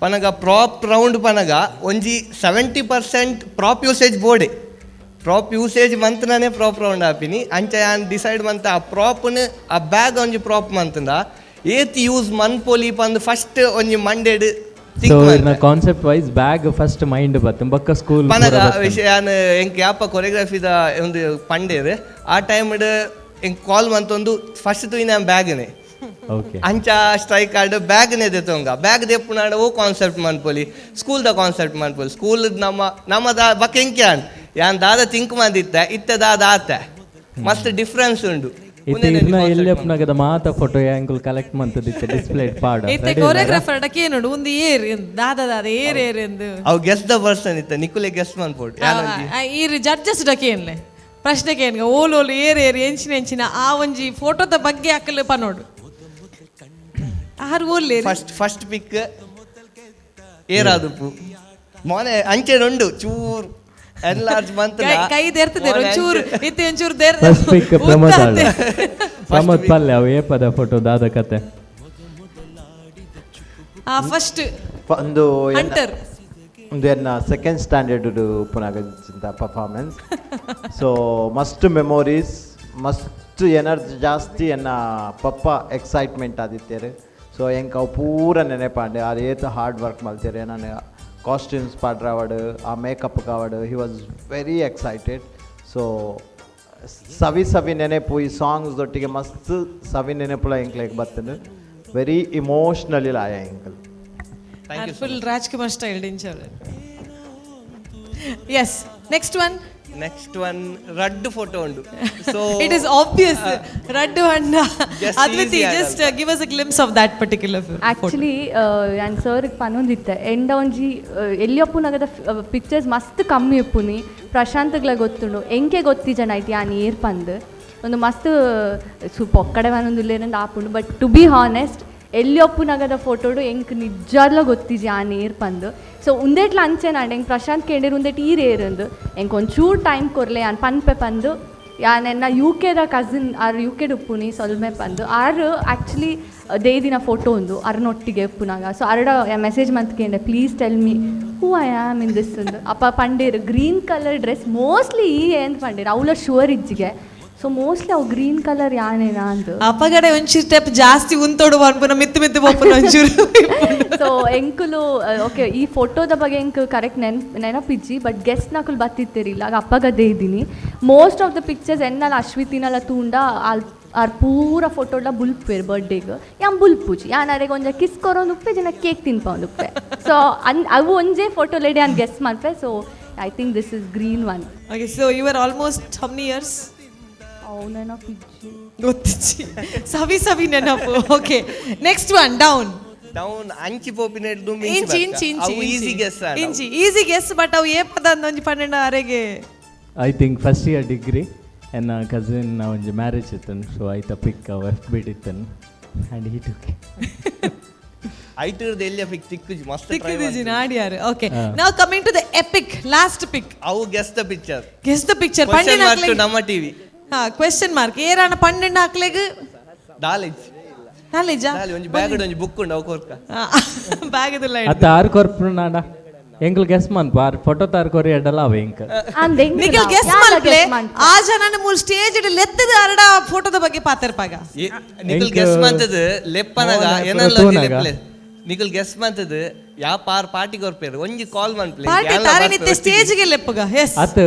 ಪನಗ ಪ್ರಾಪ್ ರೌಂಡ್ ಪನಗ ಒಂಜಿ 70% ಪ್ರಾಪ್ ಯೂಸೇಜ್ ಬೋಡೆ. ಪ್ರಾಪ್ ಯೂಸೇಜ್ ಮಂತನೇ ಪ್ರಾಪ್ ರೌಂಡ್ ಆಪಿನಿ ಅಂಚ ಯಾನ್ ಡಿಸೈಡ್ ಮಂತ ಆ ಪ್ರಾಪ್ನ ಆ ಬ್ಯಾಗ್ ಒಂಜಿ ಪ್ರಾಪ್ ಮಂತಂದ ಏತ್ ಯೂಸ್ ಮನ್ಪೊಲಿ ಪಂದು ಫಸ್ಟ್ ಒಂಜಿ ಮಂಡೆಡ್ concept wise bag first mind ಬತ್ತು ಬಕ್ಕ ಸ್ಕೂಲ್ ಪನಗ ವಿಷಯ ಎಂಕ್ ಯಾಪ ಕೊರಿಯೋಗ್ರಫಿದ ಒಂದು ಪಂಡೇರು ಆ ಟೈಮ್ ಎಂಕ್ ಕಾಲ್ ಮಂತೊಂದು ಫಸ್ಟ್ ತುಯಿನ ಬ್ಯಾಗ್ನೆ ಅಂಚ ಸ್ಟ್ರೈಕ್ ಆಡ್ ಬ್ಯಾಗ್ನೇ ದೆತ್ತೊಂಗ ಬ್ಯಾಗ್ ದೆಪ್ಪುನಾಡ ಓ ಕಾನ್ಸೆಪ್ಟ್ ಮನ್ಪೊಲಿ ಸ್ಕೂಲ್ದ ಕಾನ್ಸೆಪ್ಟ್ ಮನ್ಪೊಲಿ ಸ್ಕೂಲ್ ನಮ್ಮದ ಬಕ್ಕ ಎಂಕೆ ಆಂಡ್ ಯಾನ್ ದಾದ ತಿಂಕ್ ಮಂದಿತ್ತ ಇತ್ತ ದಾದ ಆತ ಮಸ್ತ್ ಡಿಫ್ರೆನ್ಸ್ ಉಂಡು. ಎಲ್ಲಪ್ಪನಾಗದ ಮಾತ ಫೋಟೋ ಆಂಗಲ್ ಕಲೆಕ್ಟ್ ಮಂತದಿತ್ತೆ ಡಿಸ್ಪ್ಲೇ ಪಾಡ ಇತ್ತೆ ಕೊರಿಯೋಗ್ರಾಫರ್ ಡಕ್ಕೆ ನೋಡು ಒಂದು ಏರ್ ದಾದ ಏರ್ ಎಂದು ಅವು ಗೆಸ್ ದ ಪರ್ಸನ್ ಇತ್ತ ನಿಕುಲೆ ಗೆಸ್ ಮನ್ಪೋಡು ಈ ಜಡ್ಜಸ್ ಡಕ್ಕೆ ಏನ್ಲೆ ಪ್ರಶ್ನೆಗೆ ಏನ್ಗ ಓಲೋಲು ಏರ್ ಎಂಚಿನ ಆ ಒಂಜಿ ಫೋಟೋದ ಬಗ್ಗೆ ಹಾಕಲು ಪನೋಡು ಆರು ಓಲ್ಲೆ ಫಸ್ಟ್ ಪಿಕ್ ಏರಾದುಪ್ಪು ಮೊನೆ ಅಂಚೆನುಂಡು ಚೂರ್ ಎನ್ಲಾರ್ಜ್ ಮಂತ್ ಕೈ ದೇರ್ತದೆ ಒಂಚೂರು ಇತ್ತೆ ಒಂಚೂರು ಫಸ್ಟ್ ಪಿಕ್ ಪ್ರಮೋದ್ ಪಲ್ಲೆ ಅವು ಏಪದ ಫೋಟೋ ದಾದ ಕತೆ ಫಸ್ಟ್ ಒಂದು ಹಂಟರ್ ಒಂದು ಎನ್ನ ಸೆಕೆಂಡ್ ಸ್ಟ್ಯಾಂಡರ್ಡ್ ಪುನಗಂತ ಪರ್ಫಾರ್ಮೆನ್ಸ್. ಸೊ ಮಸ್ಟ್ ಮೆಮೊರೀಸ್ ಮಸ್ಟ್ ಎನರ್ಜಿ ಜಾಸ್ತಿ ಎನ್ನ ಪಪ್ಪ ಎಕ್ಸೈಟ್ಮೆಂಟ್ ಆದಿತ್ತೇರು. ಸೊ ಎಂಕ್ ಅವು ಪೂರ ನೆನೆಪಾಂಡೆ ಅದು ಏತ ಹಾರ್ಡ್ ವರ್ಕ್ ಮಲ್ತೇರೆ. ನಾನು ಕಾಸ್ಟ್ಯೂಮ್ಸ್ ಪಾಡ್ರಾವಡು ಆ ಮೇಕಪ್ ಕಾವಡು he was very excited. So ಸವಿ ನೆನೆಪು ಈ ಸಾಂಗ್ಸ್ ಒಟ್ಟಿಗೆ ಮಸ್ತ್ ಸವಿ ನೆನೆಪುಲ ಎಂಕ್ಲೆಗ್ ಬರ್ತದೆ. ವೆರಿ ಇಮೋಷ್ನಲಿ ಲಾಯ ಎಂಕಲ್. ಫುಲ್ ರಾಜ್ಕುಮಾರ್ ಸ್ಟೈಲ್ ಡಿಂಚರ್. ಎಸ್ ನೆಕ್ಸ್ಟ್ ಒನ್ ರಡ್ಡು ಫೋಟೋ ಉಂಡು. ಸೊ ಇಟ್ ಇಸ್ ಆಬ್ವಿಯಸ್ ರಡ್ಡು ಅಣ್ಣ Adviti just give us a glimpse of that particular actually ಯಾನ್ ಸರ್ ಪನ್ನೊಂದಿತ್ತೆ ಎಂಡ ಒಂಜಿ ಎಲ್ಲಿಯಪ್ಪುನಗದ ಪಿಕ್ಚರ್ಸ್ ಮಸ್ತ್ ಕಮ್ಮಿ ಇಪ್ಪುನಿ ಪ್ರಶಾಂತ್ಗ್ಲ ಗೊತ್ತುಂಡು ಎಂಕೆ ಗೊತ್ತಿಜನ ಐತಿ ಯಾನ್ ಏರ್ ಪಂದ್ ಒಂದು ಮಸ್ತ್ ಪೊಕ್ಕಡೆ ಒಂದೊಂದು ಆಪುಂಡು. ಬಟ್ ಟು ಬಿ ಹಾನೆಸ್ಟ್ ಎಲ್ಲಿಯಪ್ಪುನಗದ ಫೋಟೋಡು ಎಂಕ್ ನಿಜಾದ್ಲ ಗೊತ್ತಿಜಿ ಆ ನೇರ್ ಪಂದು. ಸೊ ಉಂದೇಟ್ಲ ಅಂಚೆನಾಂಡು ಎಂಕ್ ಪ್ರಶಾಂತ್ ಕೇಂಡೇರು ಉಂದೇಟ್ ಈ ರೇರಂದು ಎಂಕ್ ಒಂಚೂರು ಟೈಮ್ ಕೊರ್ಲೆ ಯಾನ್ ಪನ್ಪೆ ಪಂದು ಯಾನೆನ್ನ ಯುಕೆದ ಕಸಿನ್ ಆರು ಯುಕೆಡ್ ಉಪ್ಪುನಿ ಸೊಲ್ಮೆ ಪಂದು ಆರು ಆ್ಯಕ್ಚುಲಿ ದೇದಿನ ಫೋಟೋ ಒಂದು ಅರ್ನೊಟ್ಟಿಗೆ ಉಪ್ಪುನಾಗ. ಸೊ ಅರಡ ಮೆಸೇಜ್ ಮಂತ್ಕೇಂಡೆ please tell me who I am in this ಒಂದು ಅಪ್ಪ ಪಂಡೇರು ಗ್ರೀನ್ ಕಲರ್ ಡ್ರೆಸ್ ಮೋಸ್ಟ್ಲಿ ಈ ಏನು ಪಂಡೇರು ಅವಳ ಶುವರ್ ಇಜ್ಜಿಗೆ. ಸೊ ಮೋಸ್ಟ್ಲಿ ಅವು ಗ್ರೀನ್ ಕಲರ್ ಯಾನೇನಾ ಅಂದು ಅಪಗಡೆ ಒಂಚೂರು ಸ್ಟೆಪ್ ಜಾಸ್ತಿ ಉಂತೋಡು ಅನ್ಪುನ ಮಿತ್ತು ಬಪ್ಪುನ ಒಂಚೂರು. ಸೊ ಎಂಕುಲು ಓಕೆ ಈ ಫೋಟೋದ ಬಗ್ಗೆ ಎಂಕ್ ಕರೆಕ್ಟ್ ನೆನಪಿಜ್ಜಿ ಬಟ್ ಗೆಸ್ಟ್ ನಾಕುಲು ಬತ್ತಿತ್ತಿರಿಲ್ಲ ಆಗ ಅಪ್ಪಗದೇ ಇದ್ದೀನಿ. ಮೋಸ್ಟ್ ಆಫ್ ದ ಪಿಕ್ಚರ್ಸ್ ಎನ್ನಲ್ಲ ಅಶ್ವಿತಿನಲ್ಲ ತೂಂಡ ಆರ್ ಪೂರ ಫೋಟೋಡ್ಲ ಬುಲ್ಪೇರು ಬರ್ಡೇಗೆ ಯಾನ್ ಬುಲ್ಪುಜಿ ಯಾನ್ ಅರೆಗೆ ಒಂಜ ಕಿಸ್ ಕೊರೊಂದು ಉಪ್ಪೆ ಜನ ಕೇಕ್ ತಿನ್ಪೊಂದು ಉಪ್ಪೆ. ಸೊ ಅವು ಒಂಜೇ ಫೋಟೋ ಲೆಡಿ ಯಾನ್ ಗೆಸ್ ಮಾಡ್ಪೆ. So I think this is green one. Okay so you are almost how many years? ಗೊತ್ತಿಚ್ಚಿ ಸವಿ ನೆನಪು. ಓಕೆ ನೆಕ್ಸ್ಟ್ ಒನ್ ಡೌನ್ ಅಂಚಿ ಪೋಪಿನೆಡ್ದು ಈಸಿ ಗೆಸ್ ಬಟ್ ಅವು ಏ ಪದ ಒಂಜಿ 12 ಅರೆಗೆ I think first year degree ಎನ್ನ ಕಸಿನ್ ಒಂಜಿ ಮ್ಯಾರೇಜ್ ಇತ್ತನು ಸೊ ಐತ ಪಿಕ್ ಎಫ್ ಬಿಟ್ಟಿತ್ತನು ಆ್ಯಂಡ್ ಹಿ ಟುಕ್ ಐಟರ್ದು ಎಲ್ಲಿ ಪಿಕ್ ತಿಕ್ಕುಜಿ ಮಸ್ತ್ ತಿಕ್ಕಿದೀಜಿ ನಾಡಿಯಾರು okay now coming to the epic last pic ಅವು ಗೆಸ್ ದ ಪಿಕ್ಚರ್ ಪಂಡಿನ ನಮ್ಮ ಟಿವಿ ಕ್ವೆಶ್ಚನ್ ಮಾರ್ಕ್ ಏರಾನ ಪಂಡಿನ ಹಾಕ್ಲೆಗ್ ನಾಲೆಜ್ ಒಂಜಿ ಬ್ಯಾಗ್ ಒಂಜಿ ಬುಕ್ ಉಂಡು ಅವು ಕೊರ್ಕ ಬ್ಯಾಗ್ ಇದೆಲ್ಲ ಅತ್ತ ಆರು ಕೊರ್ಪು ನಾಡ ಎಂಕಲ್ ಗೆಸ್ ಮನ್ಪ ಫೋಟೋ ತಾರ್ ಕೊರಿ ಎಡ್ಡಲ್ಲ ಅವ ಎಂಕ ನಿಖಿಲ್ ಗೆಸ್ ಮಾಡ್ಲೆ ಆ ಜನನ ಮೂಲ ಸ್ಟೇಜ್ ಇಡ ಲೆತ್ತದ ಅರಡ ಫೋಟೋದ ಬಗ್ಗೆ ಪಾತರ್ಪಾಗ ನಿಖಿಲ್ ಗೆಸ್ ಮಾಡ್ತದ ಲೆಪ್ಪನಾಗ ಏನಲ್ಲ ಲೆಪ್ಪಲೆ ನಿಖಿಲ್ ಗೆಸ್ ಮಾಡ್ತದ ಯಾ ಪಾರ್ಟಿ ಕೊರ್ಪೇರು ಒಂಜಿ ಕಾಲ್ ಮಾಡ್ಪ್ಲೆ ಪಾರ್ಟಿ ತಾರಿನಿತ್ತೆ ಸ್ಟೇಜ್ ಗೆ ಲೆಪ್ಪಗ ಎಸ್ ಅತ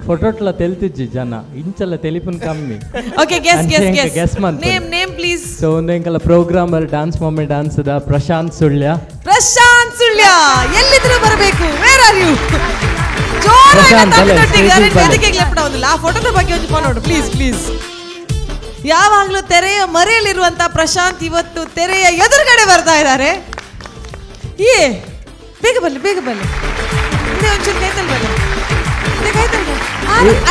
ಫೋಟೋಟ್ಲ ತೆಲ್ತಿಜ್ಜಿ ಜನ ಇಂಚಲ್ಲ ತೆಲಿಪನ್ ಕಮ್ಮಿ okay guess name please so ಒಂದು ಎಂಕಲ ಪ್ರೋಗ್ರಾಮರ್ ಡಾನ್ಸ್ ಮೊಮ್ಮೆ ಡಾನ್ಸ್ ದ ಪ್ರಶಾಂತ್ ಸುಳ್ಯ ಎಲ್ಲಿದ್ರು ಬರಬೇಕು ವೇರ್ ಆರ್ ಯು ಆ ಫೋಟೋದ ಬಗ್ಗೆ ಒಂದು ನೋಡು ಪ್ಲೀಸ್ ಯಾವಾಗ್ಲೂ ತೆರೆಯ ಮರೆಯಲ್ಲಿರುವಂತ ಪ್ರಶಾಂತ್ ಇವತ್ತು ತೆರೆಯ ಎದುರುಗಡೆ ಬರ್ತಾ ಇದ್ದಾರೆ ಬೇಗ ಬನ್ನಿ ಒಂಚೂರು ಕೈತಲ್ ಬನ್ನಿ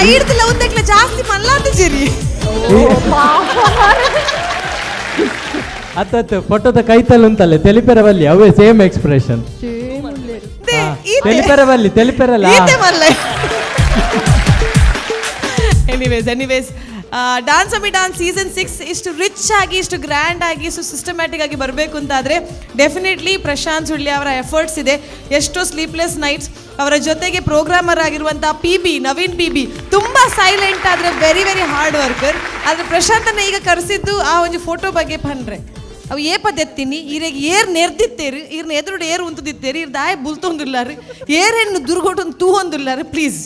ಐಡ್ತಿಲ್ಲ ಒಂದಕ್ಲೆ ಜಾಸ್ತಿ ಮಲ್ಲಾದಿದ್ದೀರಿ ಅತ್ತ ಫೋಟೋದ ಕೈತಲ್ ಉಂಟಲ್ಲ ತೆಲಿಪೆರವಲ್ಲಿ ಅವೇ ಸೇಮ್ ಎಕ್ಸ್ಪ್ರೆಷನ್ ತೆಲಿಪೆರಲ್ಲ ಎನಿವೇಸ್ ಡಾನ್ಸ್ ಅಮಿ ಡಾನ್ಸ್ ಸೀಸನ್ 6 ಇಷ್ಟು ರಿಚ್ ಆಗಿ ಇಷ್ಟು ಗ್ರ್ಯಾಂಡ್ ಆಗಿ ಇಷ್ಟು ಸಿಸ್ಟಮ್ಯಾಟಿಕ್ ಆಗಿ ಬರಬೇಕು ಅಂತಾದರೆ ಡೆಫಿನೆಟ್ಲಿ ಪ್ರಶಾಂತ್ ಸುಳ್ಯ ಅವರ ಎಫರ್ಟ್ಸ್ ಇದೆ. ಎಷ್ಟೋ ಸ್ಲೀಪ್ಲೆಸ್ ನೈಟ್ಸ್, ಅವರ ಜೊತೆಗೆ ಪ್ರೋಗ್ರಾಮರ್ ಆಗಿರುವಂಥ ನವೀನ್ ಪಿ ತುಂಬ ಸೈಲೆಂಟ್ ಆದರೆ ವೆರಿ ವೆರಿ ಹಾರ್ಡ್ ವರ್ಕರ್. ಆದರೆ ಪ್ರಶಾಂತನ ಈಗ ಕರೆಸಿದ್ದು ಆ ಒಂದು ಫೋಟೋ ಬಗ್ಗೆ ಪನ್ರೆ ಅವು ಏಪದೆತ್ತೀನಿ ಈರೆಗೆ ಏರ್ ನೆರ್ದಿತ್ತೇರಿ ಇರ್ನ ಎದುರುಡು ಏರ್ ಉಂತದಿತ್ತೇರಿ ಇರ್ ದಾಯ ಬುಲ್ತೊಂದಿಲ್ಲಾರಿ ಏರ್ ಹೆಣ್ಣು ದುರ್ಗೊಟ್ಟು ತೂಹೊಂದಿಲ್ಲಾರಿ ಪ್ಲೀಸ್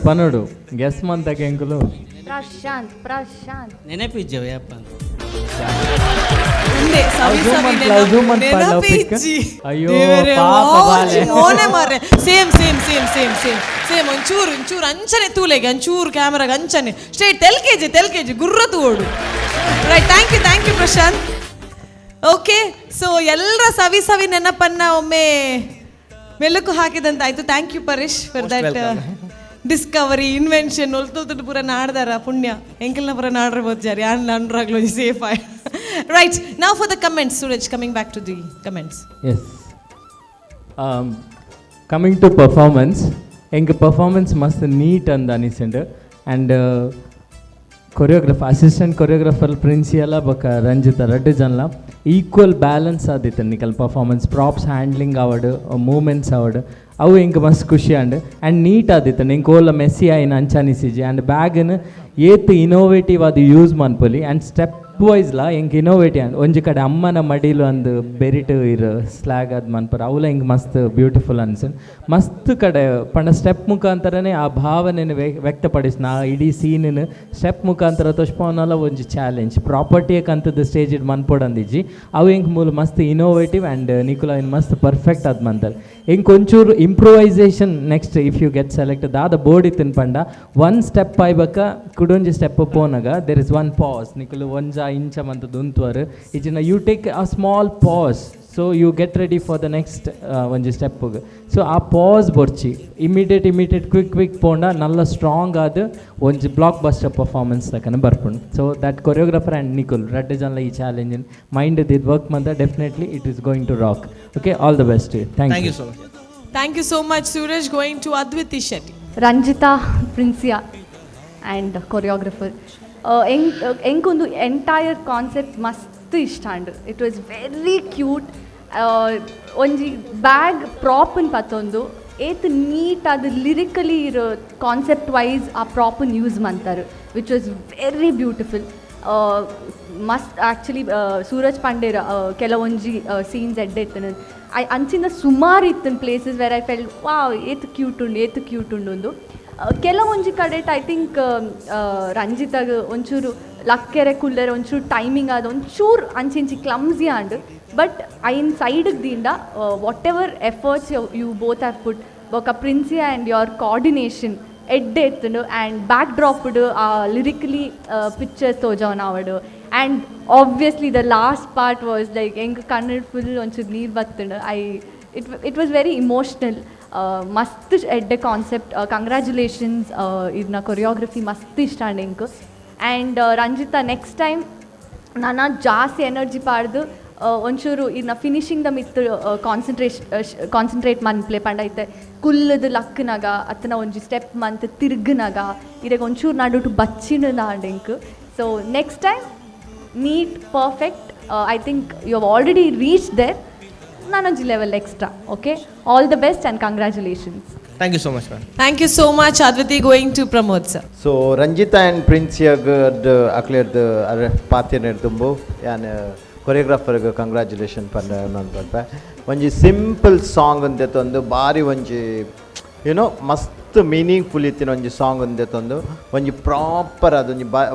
ಪನ್ನಡು ಗೆಸ್ ಮಂತಕ್ಕೆ ಎಂಕುಲು ಪ್ರಶಾಂತ್ ನೆನಪಿಜ್ಜವಯ್ಯಪ್ಪ ಸೇಮ್ ಒಂಚೂರು ಅಂಚನೆ ತೂಲೆಗೆ ಒಂಚೂರು ಕ್ಯಾಮರಾಗ ಅಂಚನೆ ಸ್ಟ್ರೇಟ್ ತೆಲ್ಕೆಜಿ ಗುರ್ರ ತೂಡು. Right, thank you Prashant. Okay, so ಎಲ್ಲರ ಸವಿ ನೆನಪನ್ನ ಒಮ್ಮೆ ಮೆಲುಕು ಹಾಕಿದಂತಾಯ್ತು. Thank you Paresh for that discovery invention ಒಲ್ತೊಲ್ತು ಪೂರ ನಾಡ್ದಾರ ಪುಣ್ಯ ಎಂಕಲ್ನ ಪೂರ ನಾಡ್ರೆ ಬೋದ್ಜಾರಿ ಯಾರು ನಾಡ್ರಾಗ್ಲೂ ಸೇಫ್ ಆಯ್. Right, now for the comments. Suraj, coming back to the comments. Yes, coming to performance, ಎಂಗೆ ಪರ್ಫಾರ್ಮೆನ್ಸ್ ಮಸ್ತ್ ನೀಟ್ ಅಂದ ಅನಿಸಿಂಡು. ಆ್ಯಂಡ್ ಅಸಿಸ್ಟೆಂಟ್ ಕೊರಿಯೋಗ್ರಾಫರ್ ಪ್ರಿನ್ಸಿ ಎಲ್ಲ ಬೊಕ ರಂಜಿತ ರಡ್ಡು ಜನ ಈಕ್ವಲ್ ಬ್ಯಾಲೆನ್ಸ್ ಆದಿತ್ತು ನಿಕಲ್ ಪರ್ಫಾರ್ಮೆನ್ಸ್. ಪ್ರಾಪ್ಸ್ ಹ್ಯಾಂಡ್ಲಿಂಗ್ ಆವಡು, ಮೂಮೆಂಟ್ಸ್ ಆವಡು, ಅವು ಎಂಗೆ ಮಸ್ತ್ ಖುಷಿ ಆ್ಯಂಡ್ ನೀಟ್ ಆದಿತ್ತು. ಎಂಗೆ ಓಲ ಮೆಸ್ಸಿ ಆಯ್ನ ಅಂಚಾನಿಸಿಜಿ. ಆ್ಯಂಡ್ ಬ್ಯಾಗನ್ನು ಏತ್ ಇನೋವೇಟಿವ್ ಅದು ಯೂಸ್ ಮನ್ಪೊಲಿ. ಆ್ಯಂಡ್ ಸ್ಟೆಪ್ ವೈಸ್ಲ ಎಂಗೆ ಇನೋವೇಟಿವ್ ಅಂಡ್ ಒಂಜಿ ಕಡೆ ಅಮ್ಮನ ಮಡಿಲು ಅಂದು ಬೆರಿಟ್ ಇರು ಸ್ಲ್ಯಾಗ್ ಅದು ಮನ್ಪರ ಅವಲ ಎಂಗೆ ಮಸ್ತ್ ಬ್ಯೂಟಿಫುಲ್ ಅನ್ಸನ್. ಮಸ್ತ್ ಕಡೆ ಪಂಡ ಸ್ಟೆಪ್ ಮುಖಾಂತರನೇ ಆ ಭಾವನೆಯನ್ನು ವ್ಯಕ್ತಪಡಿಸ್ನ ಆ ಇಡೀ ಸೀನನ್ನು ಸ್ಟೆಪ್ ಮುಖಾಂತರ ತೋಷ್ಪವನಲ್ಲ ಒಂಜಿ ಚಾಲೆಂಜ್ ಪ್ರಾಪರ್ಟಿಯಕ್ಕೆ ಅಂತದ್ದು ಸ್ಟೇಜ್ ಇಡ್ ಮನ್ಪೊಡಂದಿಜ್ಜಿ. ಅವು ಹೆಂಗೆ ಮೂಲ ಮಸ್ತ್ ಇನೋವೇಟಿವ್ ಆ್ಯಂಡ್ ನಿಕುಲ ಇನ್ ಮಸ್ತ್ ಪರ್ಫೆಕ್ಟ್ ಅದು ಮಂತಾರೆ. ಹೆಂಗೆ ಒಂಚೂರು improvisation next if you get select ದಾದ ಬೋರ್ಡ್ ಇತ್ತಿನ ಪಂಡ ಒನ್ ಸ್ಟೆಪ್ ಆಯ್ಬೇಕ ಕುಡೊಂಜಿ ಸ್ಟೆಪ್ ಪೋನಾಗ ದೇರ್ ಇಸ್ ಒನ್ ಪಾಸ್ ನಿಕುಲು ಒಂಜ ಇಂಚ ಮಂತ ದುಂತುವರು ಈಚಿನ you take a small pause so you get ready for the next ಒಂಜಿ ಸ್ಟೆಪ್ಗೆ. ಸೊ ಆ ಪಾಸ್ ಬೊರ್ಚಿ ಇಮಿಡಿಯೇಟ್ ಕ್ವಿಕ್ ಪೋಂಡ ನಲ್ಲ ಸ್ಟ್ರಾಂಗ್ ಆದ ಒಂಜಿ ಬ್ಲಾಕ್ ಬಸ್ಟರ್ ಪರ್ಫಾರ್ಮೆನ್ಸ್ ತಕನ ಬರ್ಪುಂಡು. ಸೊ ದಟ್ ಕೊರಿಯೋಗ್ರಾಫರ್ ಆ್ಯಂಡ್ ನಿಕುಲ್ ರಡ್ಡು ಜನ ಈ ಚಾಲೆಂಜಿನ ಮೈಂಡ್ ಇದು ವರ್ಕ್ ಮಂತ definitely it is going to rock. Okay, all the best. Thank you so much. Thank you so much Suraj. Going to Adviti Shetty. Ranjitha Princia and choreographer ಎಂಕೊಂದು ಎಂಟೈರ್ ಕಾನ್ಸೆಪ್ಟ್ ಮಸ್ತ್ ಇಷ್ಟ and it was very cute. ಒಂಜಿ bag ಪ್ರಾಪನ್ ಪತ್ತೊಂದು ಏತ್ neat ಅದು lyrically ಇರೋ concept wise ಆ ಪ್ರಾಪನ್ ಯೂಸ್ ಮಾಡ್ತಾರೆ ವಿಚ್ ವಾಸ್ ವೆರಿ ಬ್ಯೂಟಿಫುಲ್. ಮಸ್ತ್ ಆ್ಯಕ್ಚುಲಿ ಸೂರಜ್ ಪಾಂಡೇರ ಕೆಲವೊಂಜಿ ಸೀನ್ಸ್ ಎಡ್ಡೆ ಅಂಚಿನ ಸುಮಾರು ಇತ್ತನ ಪ್ಲೇಸಸ್ ವೆರ್ ಐ ಫೆಲ್ ವಾವ್ ಏತ್ ಕ್ಯೂಟ್ ಉಂಡು ಒಂದು. ಕೆಲವೊಂಜಿ ಕಡೆ ಐ ಥಿಂಕ್ ರಂಜಿತಾಗ ಒಂಚೂರು ಲಕ್ಕೆರೆ ಕುಲ್ಲರೆ ಒಂಚೂರು ಟೈಮಿಂಗ್ ಆದ ಒಂಚೂರು ಅಂಚಿ ಕ್ಲಮ್ಸಿ ಆಂಡ್ ಬಟ್ ಐನ್ ಸೈಡಿಗೆ ದಿಂದ whatever efforts you both have put ಬೊಕ ಪ್ರಿನ್ಸಿ ಆ್ಯಂಡ್ ಯೋರ್ ಕೋಆರ್ಡಿನೇಷನ್ ಎಡ್ಡೆ ಎತ್ತುಂಡು ಆ್ಯಂಡ್ ಬ್ಯಾಕ್ ಡ್ರಾಪ್ಡ್ ಆ ಲಿರಿಕಲಿ ಪಿಕ್ಚರ್ಸ್ ತೋಜವನ ಅವಡು. And obviously the last part was like ಹೆಂಗೆ ಕನ್ನಡ ಫುಲ್ ಒಂಚೂರು ನೀರು ಬತ್ತುಂಡು. It was very emotional. ಮಸ್ತ್ ಎಡ್ಡೆ ಕಾನ್ಸೆಪ್ಟ್ ಕಂಗ್ರ್ಯಾಚುಲೇಷನ್ಸ್ ಇದನ್ನ ಕೊರಿಯೋಗ್ರಫಿ ಮಸ್ತ್ ಇಷ್ಟ ಇಂಕ್ ಆ್ಯಂಡ್ ರಂಜಿತಾ ನೆಕ್ಸ್ಟ್ ಟೈಮ್ ನಾನು ಜಾಸ್ತಿ ಎನರ್ಜಿ ಪಾಡ್ದು ಒಂಚೂರು ಇದನ್ನ ಫಿನಿಶಿಂಗ್ ದ ಮಿತ್ ಕಾನ್ಸಂಟ್ರೇಟ್ ಮನ್ಪ್ಲೆ ಪಂಡೈತೆ ಕುಲ್ಲದು ಲಕ್ನಾಗ ಅತ್ತನ ಒಂಜಿ ಸ್ಟೆಪ್ ಮಂತ್ ತಿರ್ಗನಾಗ ಇದಾಗ ಒಂಚೂರು ನಡುಟು ಬಚ್ಚಿನ ನಾಂಡೆಂಕ್ so next time neat perfect I think you have already reach there ನಾನೊಂಜಿ level extra okay all the best and congratulations thank you so much ma'am Thank you so much, Adviti. Going to Pramod, sir. So Ranjitha and Prince ಯಗಡ್ ಅಕ್ಲೇರ್ದು ಪಾತಿರ್ನೇರ್ ತುಂಬು ಯಾನ್ ಕೊರಿಯೋಗ್ರಾಫರ್ಗೆ congratulation ಪಂಡ ನಾನು ಬರ್ಪೆ ಒಂಜಿ ಸಿಂಪಲ್ ಸಾಂಗ್ ಅಂದೆ ತಂದು ಭಾರಿ ಒಂಜಿ ಯುನೋ ಮಸ್ತ್ ಮೀನಿಂಗ್ಫುಲ್ ಇತ್ತಿನ ಒಂಜಿ ಸಾಂಗ್ ಅಂದೆ ತಂದು ಒಂಜಿ ಪ್ರಾಪರ್ ಅದೊಂಜಿ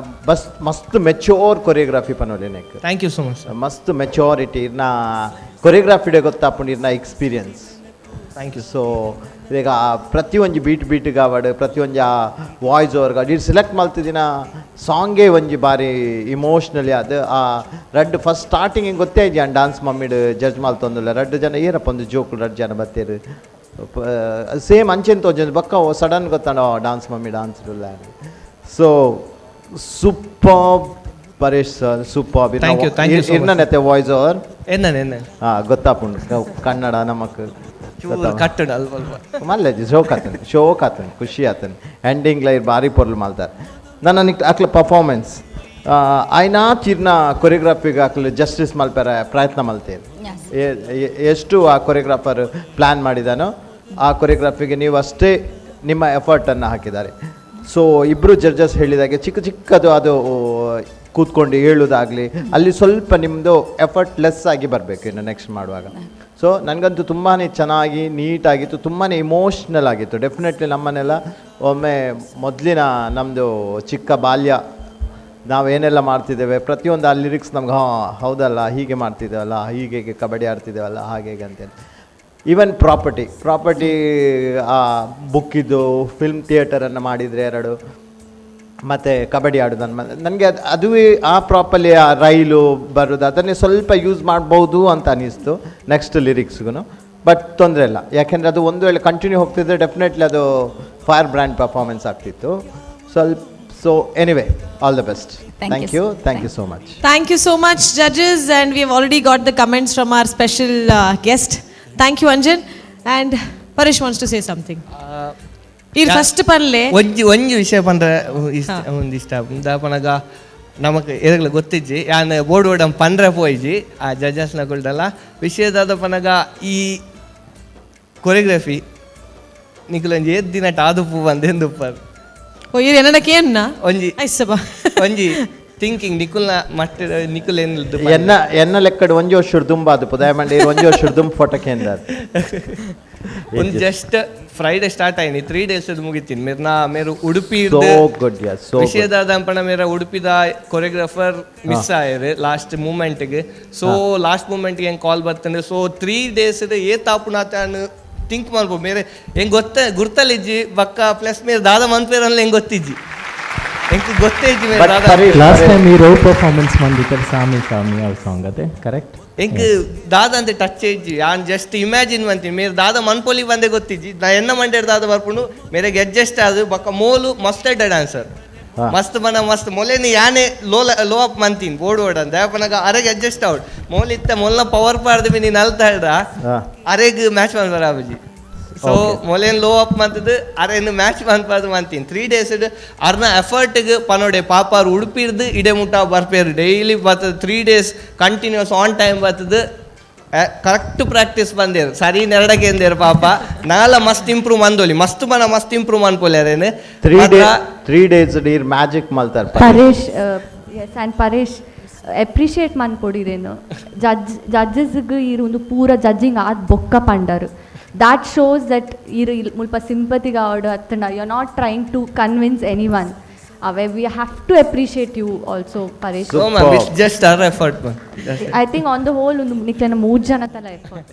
ಬಸ್ ಮಸ್ತ್ ಮೆಚೋರ್ ಕೊರಿಯೋಗ್ರಾಫಿ ಪನೋಲಿ ನೆಕ್ ಥ್ಯಾಂಕ್ ಯು ಸೊ ಮಚ್ ಮಸ್ತ್ ಮೆಚೋರಿಟಿ ಇರ್ನ ಕೊರಿಯೋಗ್ರಾಫಿಡೆ ಗೊತ್ತಾಪುಂಡು ಇರ್ನ ಎಕ್ಸ್ಪೀರಿಯನ್ಸ್ ಥ್ಯಾಂಕ್ ಯು ಸೊ ಈಗ ಪ್ರತಿಯೊಂದು ಬೀಟ್ಗೆ ಆವಡ್ ಪ್ರತಿಯೊಂದು ಆ ವಾಯ್ಸ್ ಓವರ್ಗೆ ಇಡ್ ಸೆಲೆಕ್ಟ್ ಮಾಡ್ತಿದ್ದಿನ ಸಾಂಗೇ ಒಂಜಿ ಬಾರಿ ಇಮೋಷ್ನಲಿ ಅದು ಆ ರಡ್ ಫಸ್ಟ್ ಸ್ಟಾರ್ಟಿಂಗ್ ಹಿಂಗೆ ಗೊತ್ತೇ ಇದೆಯಾ ಡಾನ್ಸ್ ಮಮ್ಮಿಡ್ ಜಡ್ಜ್ ಮಾಡ್ತೊಂದಿಲ್ಲ ರಡ್ ಜನ ಏನಪ್ಪ ಒಂದು ಜೋಕು ರಡ್ ಜನ ಬತ್ತೇರು ಸೇಮ್ ಅಂಚೆನ್ ತೋಜ್ ಬಕ್ಕ ಸಡನ್ ಗೊತ್ತಾಡ dance mummy dance so super Paresh sir super ಇರ್ನತೆ ವಾಯ್ಸ್ ಓವರ್ ಹಾಂ ಗೊತ್ತಾಪುಂಡು ಕನ್ನಡ ನಮಕ್ ಕಟ್ಟಡ ಮಲ್ಲೆಜಿ ಶೋಕ್ ಆತನ್ ಖುಷಿ ಆತನ್ ಎಂಡಿಂಗ್ ಲೈರ್ ಭಾರಿ ಪೊರ್ಲು ಮಾಡ್ತಾರೆ ನನ್ನ ಅಕ್ಲ ಪರ್ಫಾರ್ಮೆನ್ಸ್ ಆಯ್ನಾ ಚಿರ್ನ ಕೊರಿಯೋಗ್ರಾಫಿಗೆ ಅಕ್ಲು ಜಸ್ಟಿಸ್ ಮಲ್ಪರ ಪ್ರಯತ್ನ ಮಲ್ತೇನೆ ಎಷ್ಟು ಆ ಕೊರಿಯೋಗ್ರಾಫರ್ ಪ್ಲ್ಯಾನ್ ಮಾಡಿದಾನೋ ಆ ಕೊರಿಯೋಗ್ರಾಫಿಗೆ ನೀವು ಅಷ್ಟೇ ನಿಮ್ಮ ಎಫರ್ಟನ್ನು ಹಾಕಿದ್ದಾರೆ ಸೊ ಇಬ್ಬರು ಜಡ್ಜಸ್ ಹೇಳಿದಾಗೆ ಚಿಕ್ಕದು ಅದು ಕೂತ್ಕೊಂಡು ಹೇಳೋದಾಗಲಿ ಅಲ್ಲಿ ಸ್ವಲ್ಪ ನಿಮ್ಮದು ಎಫರ್ಟ್ಲೆಸ್ ಆಗಿ ಬರಬೇಕು ಇನ್ನು ನೆಕ್ಸ್ಟ್ ಮಾಡುವಾಗ ಸೊ ನನಗಂತೂ ತುಂಬಾ ಚೆನ್ನಾಗಿ ನೀಟಾಗಿತ್ತು ತುಂಬಾ ಇಮೋಷ್ನಲ್ ಆಗಿತ್ತು ಡೆಫಿನೆಟ್ಲಿ ನಮ್ಮನ್ನೆಲ್ಲ ಒಮ್ಮೆ ಮೊದಲಿನ ನಮ್ಮದು ಚಿಕ್ಕ ಬಾಲ್ಯ ನಾವೇನೆಲ್ಲ ಮಾಡ್ತಿದ್ದೇವೆ ಪ್ರತಿಯೊಂದು ಆ ಲಿರಿಕ್ಸ್ ನಮ್ಗೆ ಹೌದಲ್ಲ ಹೀಗೆ ಮಾಡ್ತಿದ್ದೇವಲ್ಲ ಹೀಗೆ ಕಬಡ್ಡಿ ಆಡ್ತಿದ್ದೇವಲ್ಲ ಹಾಗೆ ಅಂತೇಳಿ ಈವನ್ ಪ್ರಾಪರ್ಟಿ ಆ ಬುಕ್ಕಿದ್ದು ಫಿಲ್ಮ್ ಥಿಯೇಟರನ್ನು ಮಾಡಿದರೆ 2 ಮತ್ತು ಕಬಡ್ಡಿ ಆಡೋದು ನನಗೆ ಅದುವೇ ಆ ಪ್ರಾಪರ್ಲಿ ಆ ರೈಲು ಬರೋದು ಅದನ್ನೇ ಸ್ವಲ್ಪ ಯೂಸ್ ಮಾಡ್ಬೋದು ಅಂತ ಅನ್ನಿಸ್ತು ನೆಕ್ಸ್ಟ್ ಲಿರಿಕ್ಸ್ಗೂ ಬಟ್ ತೊಂದರೆ ಇಲ್ಲ ಯಾಕೆಂದರೆ ಅದು ಒಂದು ವೇಳೆ ಕಂಟಿನ್ಯೂ ಹೋಗ್ತಿದ್ರೆ ಡೆಫಿನೆಟ್ಲಿ ಅದು ಫೈರ್ ಬ್ರ್ಯಾಂಡ್ ಪರ್ಫಾರ್ಮೆನ್ಸ್ ಆಗ್ತಿತ್ತು ಸ್ವಲ್ಪ so anyway all the best thank you so much Thank you so much, judges, and we have already got the comments from our special guest. Thank you, Anjan. And Paresh wants to say something. It first parle ಒಂಜಿ ವಿಷಯ ಪಂಡ್ರೆ ಒಂದಿಷ್ಟ ಪನಗ ನಮಕ್ ಎದಗ್ಲ ಗೊತ್ತಿಜ್ಜಿ ಯಾನ್ board ಪಂಡ್ರೆ ಪೋಯ್ಜಿ ಆ ಜಡ್ಜಸ್ನ ಕೊಲ್ದಲ್ಲ ವಿಷಯದಾದ ಪನಗ ಈ choreography ನಿಖಲೊಂಜಿ ದಿನ ಆದುಪ್ಪು ಬಂದೆಂದುಪ್ಪರ್ ಓ ಇದು ಏನಕ್ಕೇನ್ನ ಒಂಜಿ ಐಸಬಾ ಒಂಜಿ ಥಿಂಕಿಂಗ್ ನಿಖುಲ್ನ ಮಟ್ಟ ನಿಖುಲ್ ಏನಿಲ್ದು ಎನ್ನ ಲೆಕ್ಕಡ್ ಒಂಜಿ ವರ್ಷ ದುಂಬಾದು ದಯಮಾಡಿ ಒಂಜಿ ವರ್ಷ ದುಂಬು ಫೋಟೋಕ್ಕೆ ಎಂದಾರು ಒಂದು ಜಸ್ಟ್ ಫ್ರೈಡೆ ಸ್ಟಾರ್ಟ್ ಆಯ್ನಿ 3 days ಮುಗಿತೀನಿ ಮೇರು ಉಡುಪಿ ವಿಷಯದಾದ ಅಂಪಣ ಮೇರ ಉಡುಪಿದ ಕೊರಿಯೋಗ್ರಾಫರ್ ಮಿಸ್ ಆಯ್ರೆ ಲಾಸ್ಟ್ ಮೂಮೆಂಟ್ಗೆ ಸೊ ಲಾಸ್ಟ್ ಮೂಮೆಂಟ್ಗೆ ಹೆಂಗೆ ಕಾಲ್ ಬರ್ತಂದ್ರೆ ಸೊ 3 days ಏತಾಪುನಾತ ಥಿಂಕ್ ಮಾಡ್ಬೋದು ಮೇರೆ ಹೆಂಗೆ ಗುರ್ತಲಿಜ್ಜಿ ಬಕ್ಕ ಪ್ಲಸ್ ಮೇರೆ ದಾದ ಮಂತ್ಪೇರಲ್ಲ ಹೆಂಗೆ ಗೊತ್ತಿಜ್ಜಿ ಹೆಂಗೆ ಗೊತ್ತೇ ಇಜ್ಜಿ ಮೇರೆ ಲಾಸ್ಟ್ ಟೈಮ್ ಈ ರೋ ಪರ್ಫಾರ್ಮೆನ್ಸ್ ಮಂದಿಕರ್ ಸಾಮಿ ಯಾವ ಸಾಂಗ್ ಅದೇ ಕರೆಕ್ಟ್ ಹೆಂಗೆ ದಾದ ಅಂತ ಟಚ್ ಇಜ್ಜಿ ಯಾನ್ ಜಸ್ಟ್ ಇಮ್ಯಾಜಿನ್ ಮಂತೀನಿ ಮೇರೆ ದಾದ ಮನ್ಪೊಲಿ ಬಂದೆ ಗೊತ್ತಿಜ್ಜಿ ನಾ ಎನ್ನ ಮಂಡ್ಯದ ದಾದ ಬರ್ಪುಂಡು ಮೇರೆಗೆ ಅಡ್ಜಸ್ಟ್ ಆದು ಬಕ್ಕ ಮೋಲು ಮಸ್ತ್ ಎಡ್ಡ ಡ್ಯಾನ್ಸರ್ ಮಸ್ತ್ ಮಸ್ತ್ ಮೊಲೆನಿ ಯಾನೇ ಲೋ ಅಪ್ ಮಂತೀನಿ ಬೋರ್ಡ್ ಅಂತ ಯಾಪನಾಗ ಅರೆಗೆ ಅಡ್ಜಸ್ಟ್ ಔಟ್ ಮೋಲ್ ಇತ್ತ ಮೊಲ್ನ ಪವರ್ ಪಾಡ್ದು ನೀನು ಅಲ್ತಾ ಹೇಳ್ರ ಅರೆಗೆ ಮ್ಯಾಚ್ ಮಾಡ್ಬಾರ ಅಬಜಿ ಸೊ ಮೊಲೇನು ಲೋ ಅಪ್ ಮಂತದ್ದು ಅರೇನು ಮ್ಯಾಚ್ ಮನ್ಪಾದು ಮಂತೀನಿ 3 days ಅರ್ನ ಎಫರ್ಟ್ಗೆ ಪನೋಡೆ ಪಾಪಾರು ಉಡುಪಿರ್ದು ಇಡೆ ಮುಟ್ಟ ಬರ್ಪೇರು ಡೈಲಿ ಬರ್ತದೆ 3 days ಕಂಟಿನ್ಯೂಸ್ ಆನ್ ಟೈಮ್ ಬರ್ತದೆ ಕರೆಕ್ಟ್ ಪ್ರಾಕ್ಟೀಸ್ ಬಂದೇರು ಸರಿ ನೆರಡಕ್ಕೆ ಎಂದೇರು ಪಾಪ ನಾಲ ಮಸ್ತ್ ಇಂಪ್ರೂವ್ ಮಂದೋಲಿ ಮಸ್ತ್ ಇಂಪ್ರೂವ್ ಮನ್ಪೋಲ್ಯಾರೇನು 3 days ನೀರು ಮ್ಯಾಜಿಕ್ ಮಲ್ತಾರೆ Paresh yes and Paresh appreciate ಮನ್ಪೊಡಿರೇನು ಜಡ್ಜಸ್ಗೆ ಇರು ಒಂದು ಪೂರ ಜಡ್ಜಿಂಗ್ ಆದ ಬೊಕ್ಕ ಪಂಡರು that shows that iru mulpa sympathy ga avadu attana you are not trying to convince anyone we have to appreciate you also Paresh so man it's just our effort man I think on the whole undu niklana 3 jana tala effort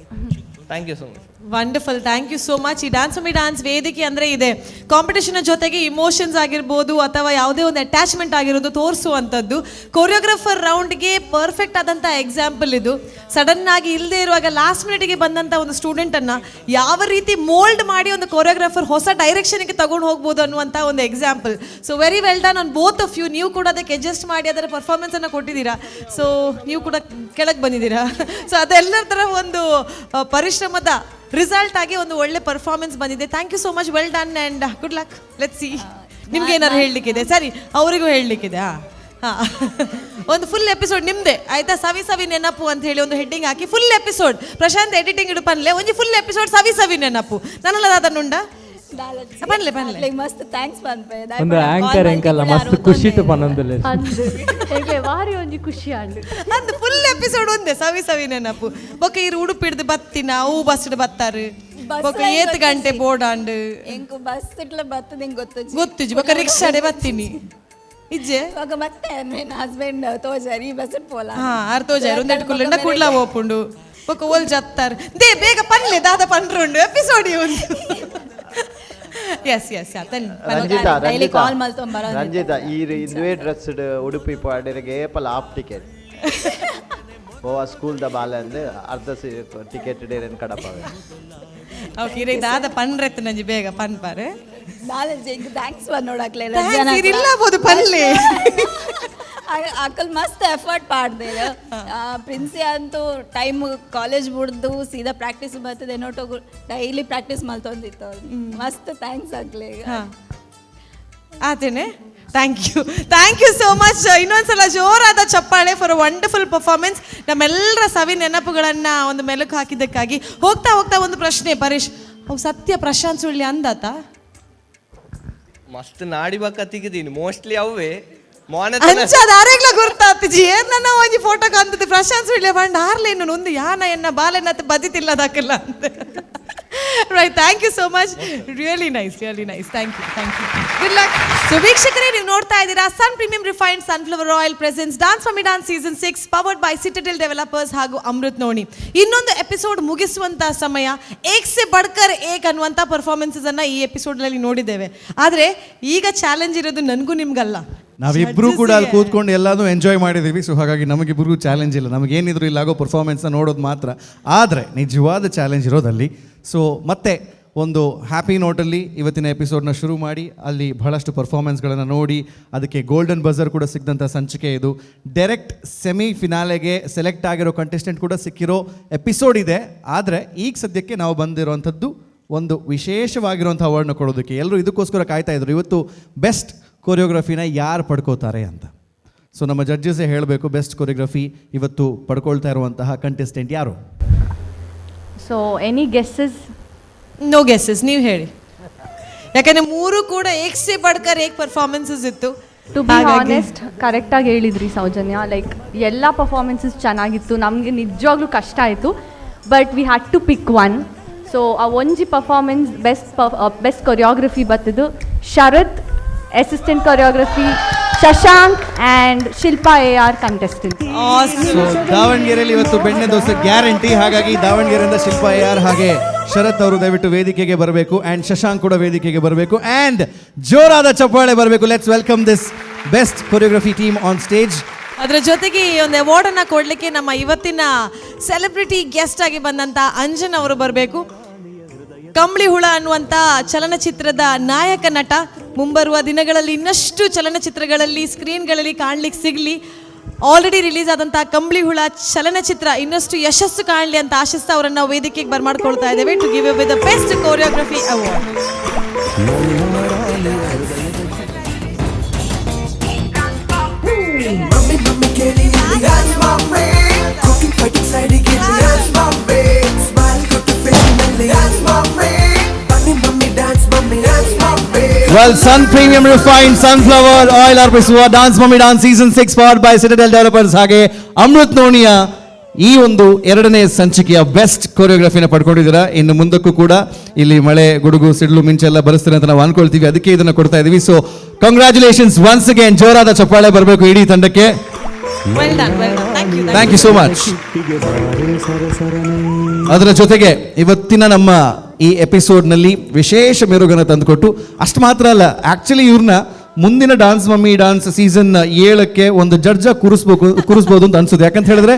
thank you so much wonderful, thank you so much. ಈ dance mummy dance ವೇದಿಕೆ ಅಂದರೆ ಇದೆ, competition ಜೊತೆಗೆ emotions ಆಗಿರ್ಬೋದು ಅಥವಾ ಯಾವುದೇ ಒಂದು attachment ಆಗಿರೋದು ತೋರಿಸುವಂಥದ್ದು. ಕೊರಿಯೋಗ್ರಾಫರ್ ರೌಂಡ್ಗೆ ಪರ್ಫೆಕ್ಟ್ ಆದಂಥ ಎಕ್ಸಾಂಪಲ್ ಇದು. ಸಡನ್ ಆಗಿ ಇಲ್ಲದೆ ಇರುವಾಗ ಲಾಸ್ಟ್ ಮಿನಿಟ್ಗೆ ಬಂದಂಥ ಒಂದು ಸ್ಟೂಡೆಂಟನ್ನು ಯಾವ ರೀತಿ ಮೋಲ್ಡ್ ಮಾಡಿ ಒಂದು ಕೊರಿಯೋಗ್ರಾಫರ್ ಹೊಸ ಡೈರೆಕ್ಷನ್ಗೆ ತಗೊಂಡು ಹೋಗ್ಬೋದು ಅನ್ನುವಂಥ ಒಂದು example. So very well done on both of you. ನೀವು ಕೂಡ ಅದಕ್ಕೆ ಅಡ್ಜಸ್ಟ್ ಮಾಡಿ ಅದರ ಪರ್ಫಾರ್ಮೆನ್ಸನ್ನು ಕೊಟ್ಟಿದ್ದೀರಾ. ಸೊ ನೀವು ಕೂಡ ಕೆಳಗೆ ಬಂದಿದ್ದೀರಾ. ಸೊ ಅದೆಲ್ಲರ ಥರ ಒಂದು ಪರಿಶ್ರಮದ ರಿಸಲ್ಟ್ ಆಗಿ ಒಂದು ಒಳ್ಳೆ ಪರ್ಫಾರ್ಮೆನ್ಸ್ ಬಂದಿದೆ. Thank you so much, well done and good luck. Let's see, ನಿಮ್ಗೆ ಏನಾದ್ರು ಹೇಳಲಿಕ್ಕಿದೆ? ಸರಿ, ಅವರಿಗೂ ಹೇಳಲಿಕ್ಕಿದೆ. ಹಾಂ, ಒಂದು ಫುಲ್ ಎಪಿಸೋಡ್ ನಿಮ್ಮದೇ ಆಯ್ತಾ? ಸವಿ ಸವಿ ನೆನಪು ಅಂತ ಹೇಳಿ ಒಂದು ಹೆಡ್ಡಿಂಗ್ ಹಾಕಿ ಫುಲ್ ಎಪಿಸೋಡ್ ಪ್ರಶಾಂತ್ ಎಡಿಟಿಂಗ್ ಇಡು ಪನ್ಲೆ ಒಂಜಿ ಫುಲ್ ಎಪಿಸೋಡ್ ಸವಿ ಸವಿ ನೆನಪು ನನ್ನಲ್ಲ ಅದನ್ನುಂಡ ಪನ್ಲೆ ಪನ್ಲೆ ಮಸ್ತ್ ಥ್ಯಾಂಕ್ಸ್ ಪನ್ಪೆ ಒಂದು ಆಂಕರ್ ಎಂಕಲ್ಲ ಮಸ್ತ್ ಖುಷಿತು ಪನಂದಲೆ ಹೇಗೆ ವಾರಿ ಒಂಜಿ ಖುಷಿ ಆಂಡ್ ಅಂದ್ ಫುಲ್ ಎಪಿಸೋಡ್ ಒಂದೇ ಸವಿ ಸವಿ ನೆನಪು. ಬೊಕ್ಕ ಇರು ಉಡುಪಿ ಹಿಡ್ದು ಬತ್ತಿನ ಅವು ಬಸ್ ಬತ್ತಾರು ಬೊಕ್ಕ ಏತ್ ಗಂಟೆ ಬೋಡಾಂಡ್ ಎಂಕು ಬಸ್ ಇಟ್ಲ ಬತ್ತದ ಹೆಂಗ್ ಗೊತ್ತುಜಿ ಬೊಕ್ಕ ರಿಕ್ಷಾಡೆ ಬತ್ತೀನಿ ಇಜ್ಜೆ ಇವಾಗ ಮತ್ತೆ ನನ್ನ ಹಸ್ಬೆಂಡ್ ತೋಜಾರಿ ಬಸ್ ಪೋಲ ಆರ್ ತೋಜಾರಿ ಒಂದ್ ಎಟ್ಕುಲ್ಲ ಕೂಡ್ಲ ಓಪುಂಡು ಬೊಕ್ಕ ಓಲ್ ಜತ್ತಾರ್ ದೇ ಬೇಗ ಪನ್ಲೆ ದಾದ ಪನ್ರುಂಡು ಎಪಿಸೋಡ್ ಒಂದು. ರಂಜಿತಾ ಈ ಇಂದುವೆ ಡ್ರೆಸ್ ಉಡುಪಿ ಪಾಡಿಗೆ ಏಪಲ್ ಹಾಫ್ ಟಿಕೆಟ್ ಓ ಸ್ಕೂಲ್ ದ ಬಾಲ ಅಂದ್ರೆ ಅರ್ಧ ಟಿಕೆಟ್ ಡೇರನ್ ಕಡಪಾವೆ. ಓಕೆ ಇರೆ ದಾದ ಪನ್ರೆತ್ ನಂಜಿ ಬೇಗ ಪನ್ಪಾರೆ ನಾಲೆಜ್ ಥ್ಯಾಂಕ್ಸ್ ಫಾರ್ ನೋಡಕ್ಲೆ ಇಲ್ಲ ಬೋದು ಪನ್ಲೆ ಅಕ್ಕಲ್ ಮಸ್ತ್ ಎಫರ್ಟ್ ಪಾಡ್ದೆ. ಪ್ರಿನ್ಸಿ ಅಂತೂ ಟೈಮ್ ಕಾಲೇಜ್ ಬಿಡ್ದು ಸೀದಾ ಪ್ರಾಕ್ಟೀಸ್ ಬರ್ತದೆ ನೋಟೋ ಡೈಲಿ ಪ್ರಾಕ್ಟೀಸ್ ಮಾಡ್ತೊಂದಿತ್ತು. ಮಸ್ತ್ ಥ್ಯಾಂಕ್ಸ್ ಆಗ್ಲೇ ಆತೇನೆ. Thank you so much. ಇನ್ನೊಂದ್ಸಲ ಜೋರಾದ ಚಪ್ಪಾಳೆ ಫಾರ್ ಅ ವಂಡರ್ಫುಲ್ ಪರ್ಫಾರ್ಮೆನ್ಸ್. ನಮ್ಮೆಲ್ಲರ ಸವಿ ನೆನಪುಗಳನ್ನು ಒಂದು ಮೆಲುಕು ಹಾಕಿದ್ದಕ್ಕಾಗಿ. ಹೋಗ್ತಾ ಹೋಗ್ತಾ ಒಂದು ಪ್ರಶ್ನೆ ಪರೇಶ್, ಅವು ಸತ್ಯ ಪ್ರಶಾಂತ್ ಸುಳ್ಳಿ ಅಂದಾತ ಮಸ್ತ್ ನಾಡಿ ಬಕ್ಕ ತೆಗಿದೀನಿ ಮೋಸ್ಟ್ಲಿ ಅವೇ ಅಂಚಾದಾರೆಗ್ಲ ಗುರ್ತಾತಿಜಿ ನನ್ನ ಒಂಜಿ ಫೋಟೋ ಕಾಂತದೆ ಪ್ರಶಾಂತ್ ಸುಳ್ಳೆ ಬಂಡ ಆರ್ಲೇನು ಒಂದು ಯಾನ ಎನ್ನ ಬಾಲೆನತ್ ಬದಿತಿಲ್ಲ ದಾಕಲ್ಲ ಅಂತ. Right, thank you so much. Really nice thank you good luck. So ವೀಕ್ಷಕರೇ, ನೀವು ನೋಡ್ತಾ ಇದ್ದೀರಾ Sun premium refined sunflower Oil presents dance for me dance season 6 powered by Citadel Developers ಹಾಗೂ ಅಮೃತ್ ನೋಣಿ. ಇನ್ನೊಂದು ಎಪಿಸೋಡ್ ಮುಗಿಸುವಂತ ಸಮಯ. ಏಕ್ ಸೆ ಬಡ್ಕರ್ ಏಕ್ ಅನ್ನುವಂಥ ಪರ್ಫಾರ್ಮೆನ್ಸಸ್ ಅನ್ನ ಈ ಎಪಿಸೋಡ್ನಲ್ಲಿ ನೋಡಿದ್ದೇವೆ. ಆದರೆ ಈಗ ಚಾಲೆಂಜ್ ಇರೋದು ನನಗೂ ನಿಮ್ಗಲ್ಲ, ನಾವಿಬ್ರು ಕೂಡ ಅಲ್ಲಿ ಕೂತ್ಕೊಂಡು ಎಲ್ಲಾನು ಎಂಜಾಯ್ ಮಾಡಿದ್ದೀವಿ. ಸೊ ಹಾಗಾಗಿ ನಮಗಿಬ್ರಿಗೂ ಚಾಲೆಂಜ್ ಇಲ್ಲ, ನಮಗೇನಿದ್ರು ಇಲ್ಲಾಗೋ ಪರ್ಫಾರ್ಮೆನ್ಸ್ನ ನೋಡೋದು ಮಾತ್ರ. ಆದರೆ ನಿಜವಾದ ಚಾಲೆಂಜ್ ಇರೋದಲ್ಲಿ. ಸೊ ಮತ್ತೆ ಒಂದು ಹ್ಯಾಪಿ ನೋಟಲ್ಲಿ ಇವತ್ತಿನ ಎಪಿಸೋಡ್ನ ಶುರು ಮಾಡಿ ಅಲ್ಲಿ ಬಹಳಷ್ಟು ಪರ್ಫಾರ್ಮೆನ್ಸ್ಗಳನ್ನು ನೋಡಿ ಅದಕ್ಕೆ ಗೋಲ್ಡನ್ ಬಜರ್ ಕೂಡ ಸಿಕ್ಕಿದಂಥ ಸಂಚಿಕೆ ಇದು. ಡೈರೆಕ್ಟ್ ಸೆಮಿ ಫಿನಾಲೆಗೆ ಸೆಲೆಕ್ಟ್ ಆಗಿರೋ ಕಂಟೆಸ್ಟೆಂಟ್ ಕೂಡ ಸಿಕ್ಕಿರೋ ಎಪಿಸೋಡ್ ಇದೆ. ಆದರೆ ಈಗ ಸದ್ಯಕ್ಕೆ ನಾವು ಬಂದಿರುವಂಥದ್ದು ಒಂದು ವಿಶೇಷವಾಗಿರುವಂಥ ಅವಾರ್ಡ್ನ ಕೊಡೋದಕ್ಕೆ. ಎಲ್ಲರೂ ಇದಕ್ಕೋಸ್ಕರ ಕಾಯ್ತಾ ಇದ್ರು, ಇವತ್ತು ಬೆಸ್ಟ್ ಕೊರಿಯೋಗ್ರಫಿನ ಯಾರು ಪಡ್ಕೋತಾರೆ ಅಂತ. ಸೊ ನಮ್ಮ ಜಡ್ಜಸ್ಸೇ ಹೇಳಬೇಕು ಬೆಸ್ಟ್ ಕೊರಿಯೋಗ್ರಫಿ ಇವತ್ತು ಪಡ್ಕೊಳ್ತಾ ಇರುವಂತಹ ಕಂಟೆಸ್ಟೆಂಟ್ ಯಾರು. So any guesses? No guesses, ನೀವು ಹೇಳಿ. ಯಾಕಂದ್ರೆ ಮೂರು ಕೂಡ ಏಕ್ ಸೆ ಬಡ್ಕರ್ ಏಕ್ ಪರ್ಫಾರ್ಮೆನ್ಸಸ್ ಇತ್ತು. ಟು ಬಿ ಆನೆಸ್ಟ್ ಕರೆಕ್ಟಾಗಿ ಹೇಳಿದ್ರಿ ಸೌಜನ್ಯ. ಲೈಕ್ ಎಲ್ಲ ಪರ್ಫಾರ್ಮೆನ್ಸಸ್ ಚೆನ್ನಾಗಿತ್ತು, ನಮಗೆ ನಿಜವಾಗ್ಲೂ ಕಷ್ಟ ಆಯಿತು. But we had to pick one. So ಆ ಒಂಜಿ ಪರ್ಫಾರ್ಮೆನ್ಸ್ ಬೆಸ್ಟ್ ಕೊರಿಯೋಗ್ರಫಿ ಬರ್ತದ್ದು Sharath, assistant choreography Shashank and Shilpa AR contestant. So ದಾವಣಗೆರೆಯಲ್ಲಿ ಇವತ್ತು ಬೆಣ್ಣೆ ದೋಸೆ ಗ್ಯಾರಂಟಿ. ಹಾಗಾಗಿ ದಾವಣಗೆರೆಯಿಂದ ಶಿಲ್ಪಾ AR ಹಾಗೆ ಶರತ್ ಅವರು ದಯವಿಟ್ಟು ವೇದಿಕೆಗೆ ಬರಬೇಕು ಆ್ಯಂಡ್ ಶಶಾಂಕ್ ಕೂಡ ವೇದಿಕೆಗೆ ಬರಬೇಕು ಆ್ಯಂಡ್ ಜೋರಾದ ಚಪ್ಪಾಳೆ ಬರಬೇಕು. Let's welcome this best choreography team on stage. ಅದರ ಜೊತೆಗೆ ಈ ಒಂದು ಅವಾರ್ಡನ್ನು ಕೊಡಲಿಕ್ಕೆ ನಮ್ಮ ಇವತ್ತಿನ ಸೆಲೆಬ್ರಿಟಿ ಗೆಸ್ಟ್ ಆಗಿ ಬಂದಂಥ ಅಂಜನ್ ಅವರು ಬರಬೇಕು. ಕಂಬಳಿ ಹುಳ ಅನ್ನುವಂಥ ಚಲನಚಿತ್ರದ ನಾಯಕ ನಟ. ಮುಂಬರುವ ದಿನಗಳಲ್ಲಿ ಇನ್ನಷ್ಟು ಚಲನಚಿತ್ರಗಳಲ್ಲಿ ಸ್ಕ್ರೀನ್ಗಳಲ್ಲಿ ಕಾಣಲಿಕ್ಕೆ ಸಿಗಲಿ. ಆಲ್ರೆಡಿ ರಿಲೀಸ್ ಆದಂಥ ಕಂಬಳಿ ಹುಳ ಚಲನಚಿತ್ರ ಇನ್ನಷ್ಟು ಯಶಸ್ಸು ಕಾಣಲಿ ಅಂತ ಆಶಿಸ್ತಾ ಅವರನ್ನು ವೇದಿಕೆಗೆ ಬರ್ಮಾಡ್ಕೊಳ್ತಾ ಇದ್ದೇವೆ to give away the best choreography award. Well, Sun Premium Refined Sunflower Oil ಅರ್ಪಿಸುವ dance mummy dance season 6 powered by Citadel developers ಹಾಗೆ ಅಮೃತ್ ನೋಣಿಯ ಈ ಒಂದು ಎರಡನೇ ಸಂಚಿಕೆಯ ಬೆಸ್ಟ್ ಕೊರಿಯೋಗ್ರಫಿನ ಪಡ್ಕೊಂಡಿದ್ದೀರಾ. ಇನ್ನು ಮುಂದಕ್ಕೂ ಕೂಡ ಇಲ್ಲಿ ಮಳೆ ಗುಡುಗು ಸಿಡ್ಲು ಮಿಂಚೆಲ್ಲ ಬರೆಸ್ತಾರೆ ಅಂತ ನಾವು ಅನ್ಕೊಳ್ತೀವಿ, ಅದಕ್ಕೆ ಇದನ್ನು ಕೊಡ್ತಾ ಇದ್ದೀವಿ. So congratulations once again. ಜೋರಾದ ಚಪ್ಪಾಳೆ ಬರಬೇಕು ಇಡೀ ತಂಡಕ್ಕೆ. Well done. Thank you. Thank you so much. ಅದರ ಜೊತೆಗೆ ಇವತ್ತಿನ ನಮ್ಮ ಈ ಎಪಿಸೋಡ್ನಲ್ಲಿ ವಿಶೇಷ ಮೆರುಗನ್ನು ತಂದುಕೊಟ್ಟು ಅಷ್ಟು ಮಾತ್ರ ಅಲ್ಲ, ಆಕ್ಚುಲಿ ಇವ್ರನ್ನ ಮುಂದಿನ ಡಾನ್ಸ್ ಮಮ್ಮಿ ಡಾನ್ಸ್ ಸೀಸನ್ 7ಕ್ಕೆ ಒಂದು ಜಡ್ಜ ಕೂರಿಸ್ಬೋದು ಅಂತ ಅನ್ಸುತ್ತೆ. ಯಾಕಂತ ಹೇಳಿದ್ರೆ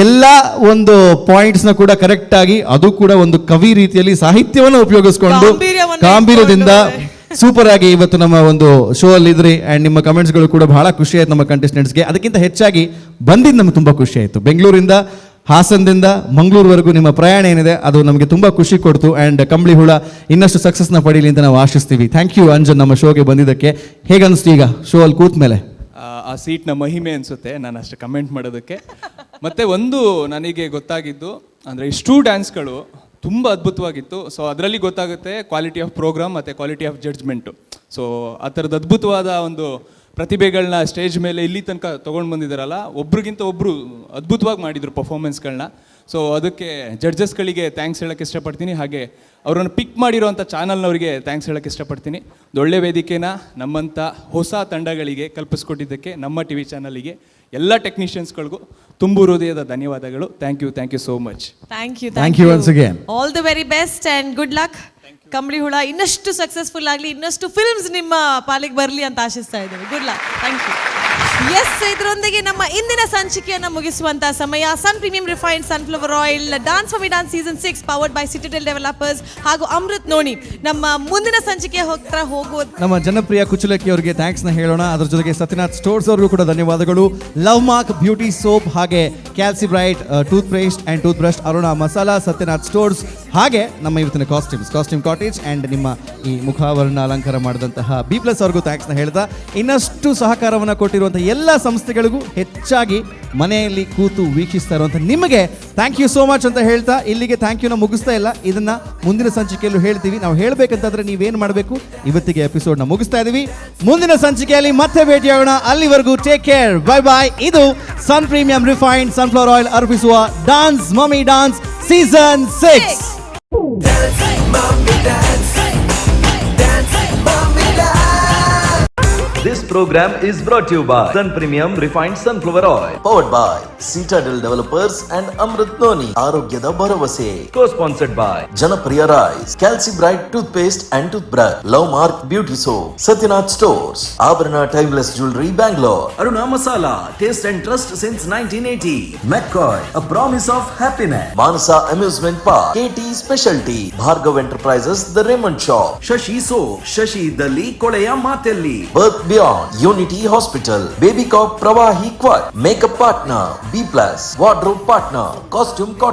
ಎಲ್ಲ ಒಂದು ಪಾಯಿಂಟ್ಸ್ ನ ಕೂಡ ಕರೆಕ್ಟ್ ಆಗಿ, ಅದು ಕೂಡ ಒಂದು ಕವಿ ರೀತಿಯಲ್ಲಿ ಸಾಹಿತ್ಯವನ್ನು ಉಪಯೋಗಿಸ್ಕೊಂಡು ಗಾಂಭೀರ್ಯದಿಂದ ಸೂಪರ್ ಆಗಿ ಇವತ್ತು ನಮ್ಮ ಒಂದು ಶೋ ಅಲ್ಲಿ ಇದ್ರಿ. ಅಂಡ್ ನಿಮ್ಮ ಕಮೆಂಟ್ಸ್ಗಳು ಕೂಡ ಬಹಳ ಖುಷಿ ಆಯ್ತು ನಮ್ಮ ಕಂಟೆಸ್ಟೆಂಟ್ಸ್ಗೆ. ಅದಕ್ಕಿಂತ ಹೆಚ್ಚಾಗಿ ಬಂದಿದ್ದು ನಮ್ಗೆ ತುಂಬಾ ಖುಷಿ ಆಯ್ತು. ಬೆಂಗಳೂರಿಂದ ಹಾಸನದಿಂದ ಮಂಗಳೂರುವರೆಗೂ ನಿಮ್ಮ ಪ್ರಯಾಣ ಏನಿದೆ ಅದು ನಮಗೆ ತುಂಬ ಖುಷಿ ಕೊಡ್ತು. ಆ್ಯಂಡ್ ಕಂಬಳಿ ಹುಳ ಇನ್ನಷ್ಟು ಸಕ್ಸಸ್ನ ಪಡೀಲಿ ಅಂತ ನಾವು ಆಶಿಸ್ತೀವಿ. ಥ್ಯಾಂಕ್ ಯು ಅಂಜನ್ ನಮ್ಮ ಶೋಗೆ ಬಂದಿದ್ದಕ್ಕೆ. ಹೇಗನ್ನಿಸ್ತು ಈಗ ಶೋ ಅಲ್ಲಿ ಕೂತ ಮೇಲೆ? ಆ ಸೀಟ್ನ ಮಹಿಮೆ ಅನಿಸುತ್ತೆ ನಾನು ಅಷ್ಟು ಕಮೆಂಟ್ ಮಾಡೋದಕ್ಕೆ. ಮತ್ತು ಒಂದು ನನಗೆ ಗೊತ್ತಾಗಿದ್ದು ಅಂದರೆ ಇಷ್ಟೂ ಡ್ಯಾನ್ಸ್ಗಳು ತುಂಬ ಅದ್ಭುತವಾಗಿತ್ತು. ಸೊ ಅದರಲ್ಲಿ ಗೊತ್ತಾಗುತ್ತೆ ಕ್ವಾಲಿಟಿ ಆಫ್ ಪ್ರೋಗ್ರಾಮ್ ಮತ್ತು ಕ್ವಾಲಿಟಿ ಆಫ್ ಜಡ್ಜ್ಮೆಂಟು. ಸೊ ಆ ಥರದ್ದು ಅದ್ಭುತವಾದ ಒಂದು ಪ್ರತಿಭೆಗಳನ್ನ ಸ್ಟೇಜ್ ಮೇಲೆ ಇಲ್ಲಿ ತನಕ ತೊಗೊಂಡು ಬಂದಿದ್ದಾರಲ್ಲ, ಒಬ್ರಿಗಿಂತ ಒಬ್ಬರು ಅದ್ಭುತವಾಗಿ ಮಾಡಿದರು ಪರ್ಫಾರ್ಮೆನ್ಸ್ಗಳನ್ನ. ಸೊ ಅದಕ್ಕೆ ಜಡ್ಜಸ್ಗಳಿಗೆ ಥ್ಯಾಂಕ್ಸ್ ಹೇಳೋಕ್ಕೆ ಇಷ್ಟಪಡ್ತೀನಿ. ಹಾಗೆ ಅವರನ್ನು ಪಿಕ್ ಮಾಡಿರೋಂಥ ಚಾನಲ್ನವರಿಗೆ ಥ್ಯಾಂಕ್ಸ್ ಹೇಳೋಕ್ಕೆ ಇಷ್ಟಪಡ್ತೀನಿ. ಒಳ್ಳೆ ವೇದಿಕೆನ ನಮ್ಮಂಥ ಹೊಸ ತಂಡಗಳಿಗೆ ಕಲ್ಪಿಸ್ಕೊಟ್ಟಿದ್ದಕ್ಕೆ ನಮ್ಮ ಟಿ ವಿ ಚಾನಲಿಗೆ ಎಲ್ಲ ಟೆಕ್ನಿಷಿಯನ್ಸ್ಗಳಿಗೂ ತುಂಬು ಹೃದಯದ ಧನ್ಯವಾದಗಳು. Thank you so much. Thank you once again. All the very best and good luck. ಕಂಬಳಿ ಹುಳ ಇನ್ನಷ್ಟು ಸಕ್ಸಸ್ಫುಲ್ ಆಗಲಿ, ಇನ್ನಷ್ಟು ಫಿಲ್ಮ್ಸ್ ನಿಮ್ಮ ಪಾಲಿಗೆ ಬರಲಿ ಅಂತ ಆಶಿಸ್ತಾ ಇದ್ದೀವಿ. Good luck. Thank you. Yes, ಇದರೊಂದಿಗೆ ನಮ್ಮ ಇಂದಿನ ಸಂಚಿಕೆಯನ್ನು ಮುಗಿಸುವಂತ ಸಮಯ. Sun premium refined sunflower Oil dance for me dance season 6 powered by Citadel Developers ಹಾಗೂ ಅಮೃತ್ ನೋನಿ. ನಮ್ಮ ಮುಂದಿನ ಸಂಚಿಕೆ ಹೋಗುವ ನಮ್ಮ ಜನಪ್ರಿಯ ಕುಚಲಕ್ಕಿ ಅವರಿಗೆ ಥ್ಯಾಂಕ್ಸ್ ನ ಹೇಳೋಣ. ಅದರ ಜೊತೆಗೆ ಸತ್ಯನಾಥ್ ಸ್ಟೋರ್ಸ್ ಅವ್ರಿಗೂ ಕೂಡ ಧನ್ಯವಾದಗಳು. ಲವ್ ಮಾರ್ಕ್ ಬ್ಯೂಟಿ ಸೋಪ್, ಹಾಗೆ Calci Bright toothpaste and toothbrush, Aruna masala, Sathyanath stores, ಹಾಗೆ ನಮ್ಮ ಇವತ್ತಿನ ಕಾಸ್ಟ್ಯೂಮ್ ಕಾಟೇಜ್ ಅಂಡ್ ನಿಮ್ಮ ಈ ಮುಖಾವರಣ ಅಲಂಕಾರ ಮಾಡಿದಂತಹ ಬಿ ಪ್ಲಸ್ ಅವ್ರಿಗೂ ಥ್ಯಾಂಕ್ಸ್ ನ ಹೇಳ್ತಾ, ಇನ್ನಷ್ಟು ಸಹಕಾರವನ್ನು ಕೊಟ್ಟಿರುವಂತಹ ಎಲ್ಲ ಸಂಸ್ಥೆಗಳಿಗೂ, ಹೆಚ್ಚಾಗಿ ಮನೆಯಲ್ಲಿ ಕೂತು ವೀಕ್ಷಿಸ್ತಾ ಇರುವಂಥ ನಿಮಗೆ ಥ್ಯಾಂಕ್ ಯು ಸೋ ಮಚ್ ಅಂತ ಹೇಳ್ತಾ ಇಲ್ಲಿಗೆ ಥ್ಯಾಂಕ್ ಯುನ ಮುಗಿಸ್ತಾ ಇಲ್ಲ, ಇದನ್ನ ಮುಂದಿನ ಸಂಚಿಕೆಯಲ್ಲೂ ಹೇಳ್ತೀವಿ. ನಾವು ಹೇಳಬೇಕಂತಂದ್ರೆ ನೀವೇನು ಮಾಡಬೇಕು, ಇವತ್ತಿಗೆ ಎಪಿಸೋಡ್ನ ಮುಗಿಸ್ತಾ ಇದೀವಿ. ಮುಂದಿನ ಸಂಚಿಕೆಯಲ್ಲಿ ಮತ್ತೆ ಭೇಟಿಯಾಗೋಣ. ಅಲ್ಲಿವರೆಗೂ ಟೇಕ್ ಕೇರ್, ಬೈ ಬಾಯ್. ಇದು ಸನ್ ಪ್ರೀಮಿಯಂ ರಿಫೈನ್ಡ್ ಸನ್ಫ್ಲವರ್ ಆಯಿಲ್ ಅರ್ಪಿಸುವ dance mummy dance season 6. This program is brought to you by Sun Premium Refined Sunflower Oil. Powered by Citadel Developers and Amrit Noni. ಆರೋಗ್ಯದ ಭರವಸೆ. Co-sponsored by ಜನಪ್ರಿಯ rice, Calci Bright toothpaste and toothbrush, Love Mark beauty soap, Sathyanath stores, Abharana timeless jewellery Bangalore, Aruna masala, taste and trust since 1980, McCoy, a promise of happiness, Manasa amusement park, KT speciality, Bhargav enterprises, the Raymond shop, Shashi soap, Shashi ಇದ್ದಲ್ಲಿ ಕೊಳೆಯ ಮಾತೆಲ್ಲಿ, birth beyond, unity hospital, baby ಕಾಪ್ Pravahi quad, makeup partner B plus, wardrobe partner costume cottage.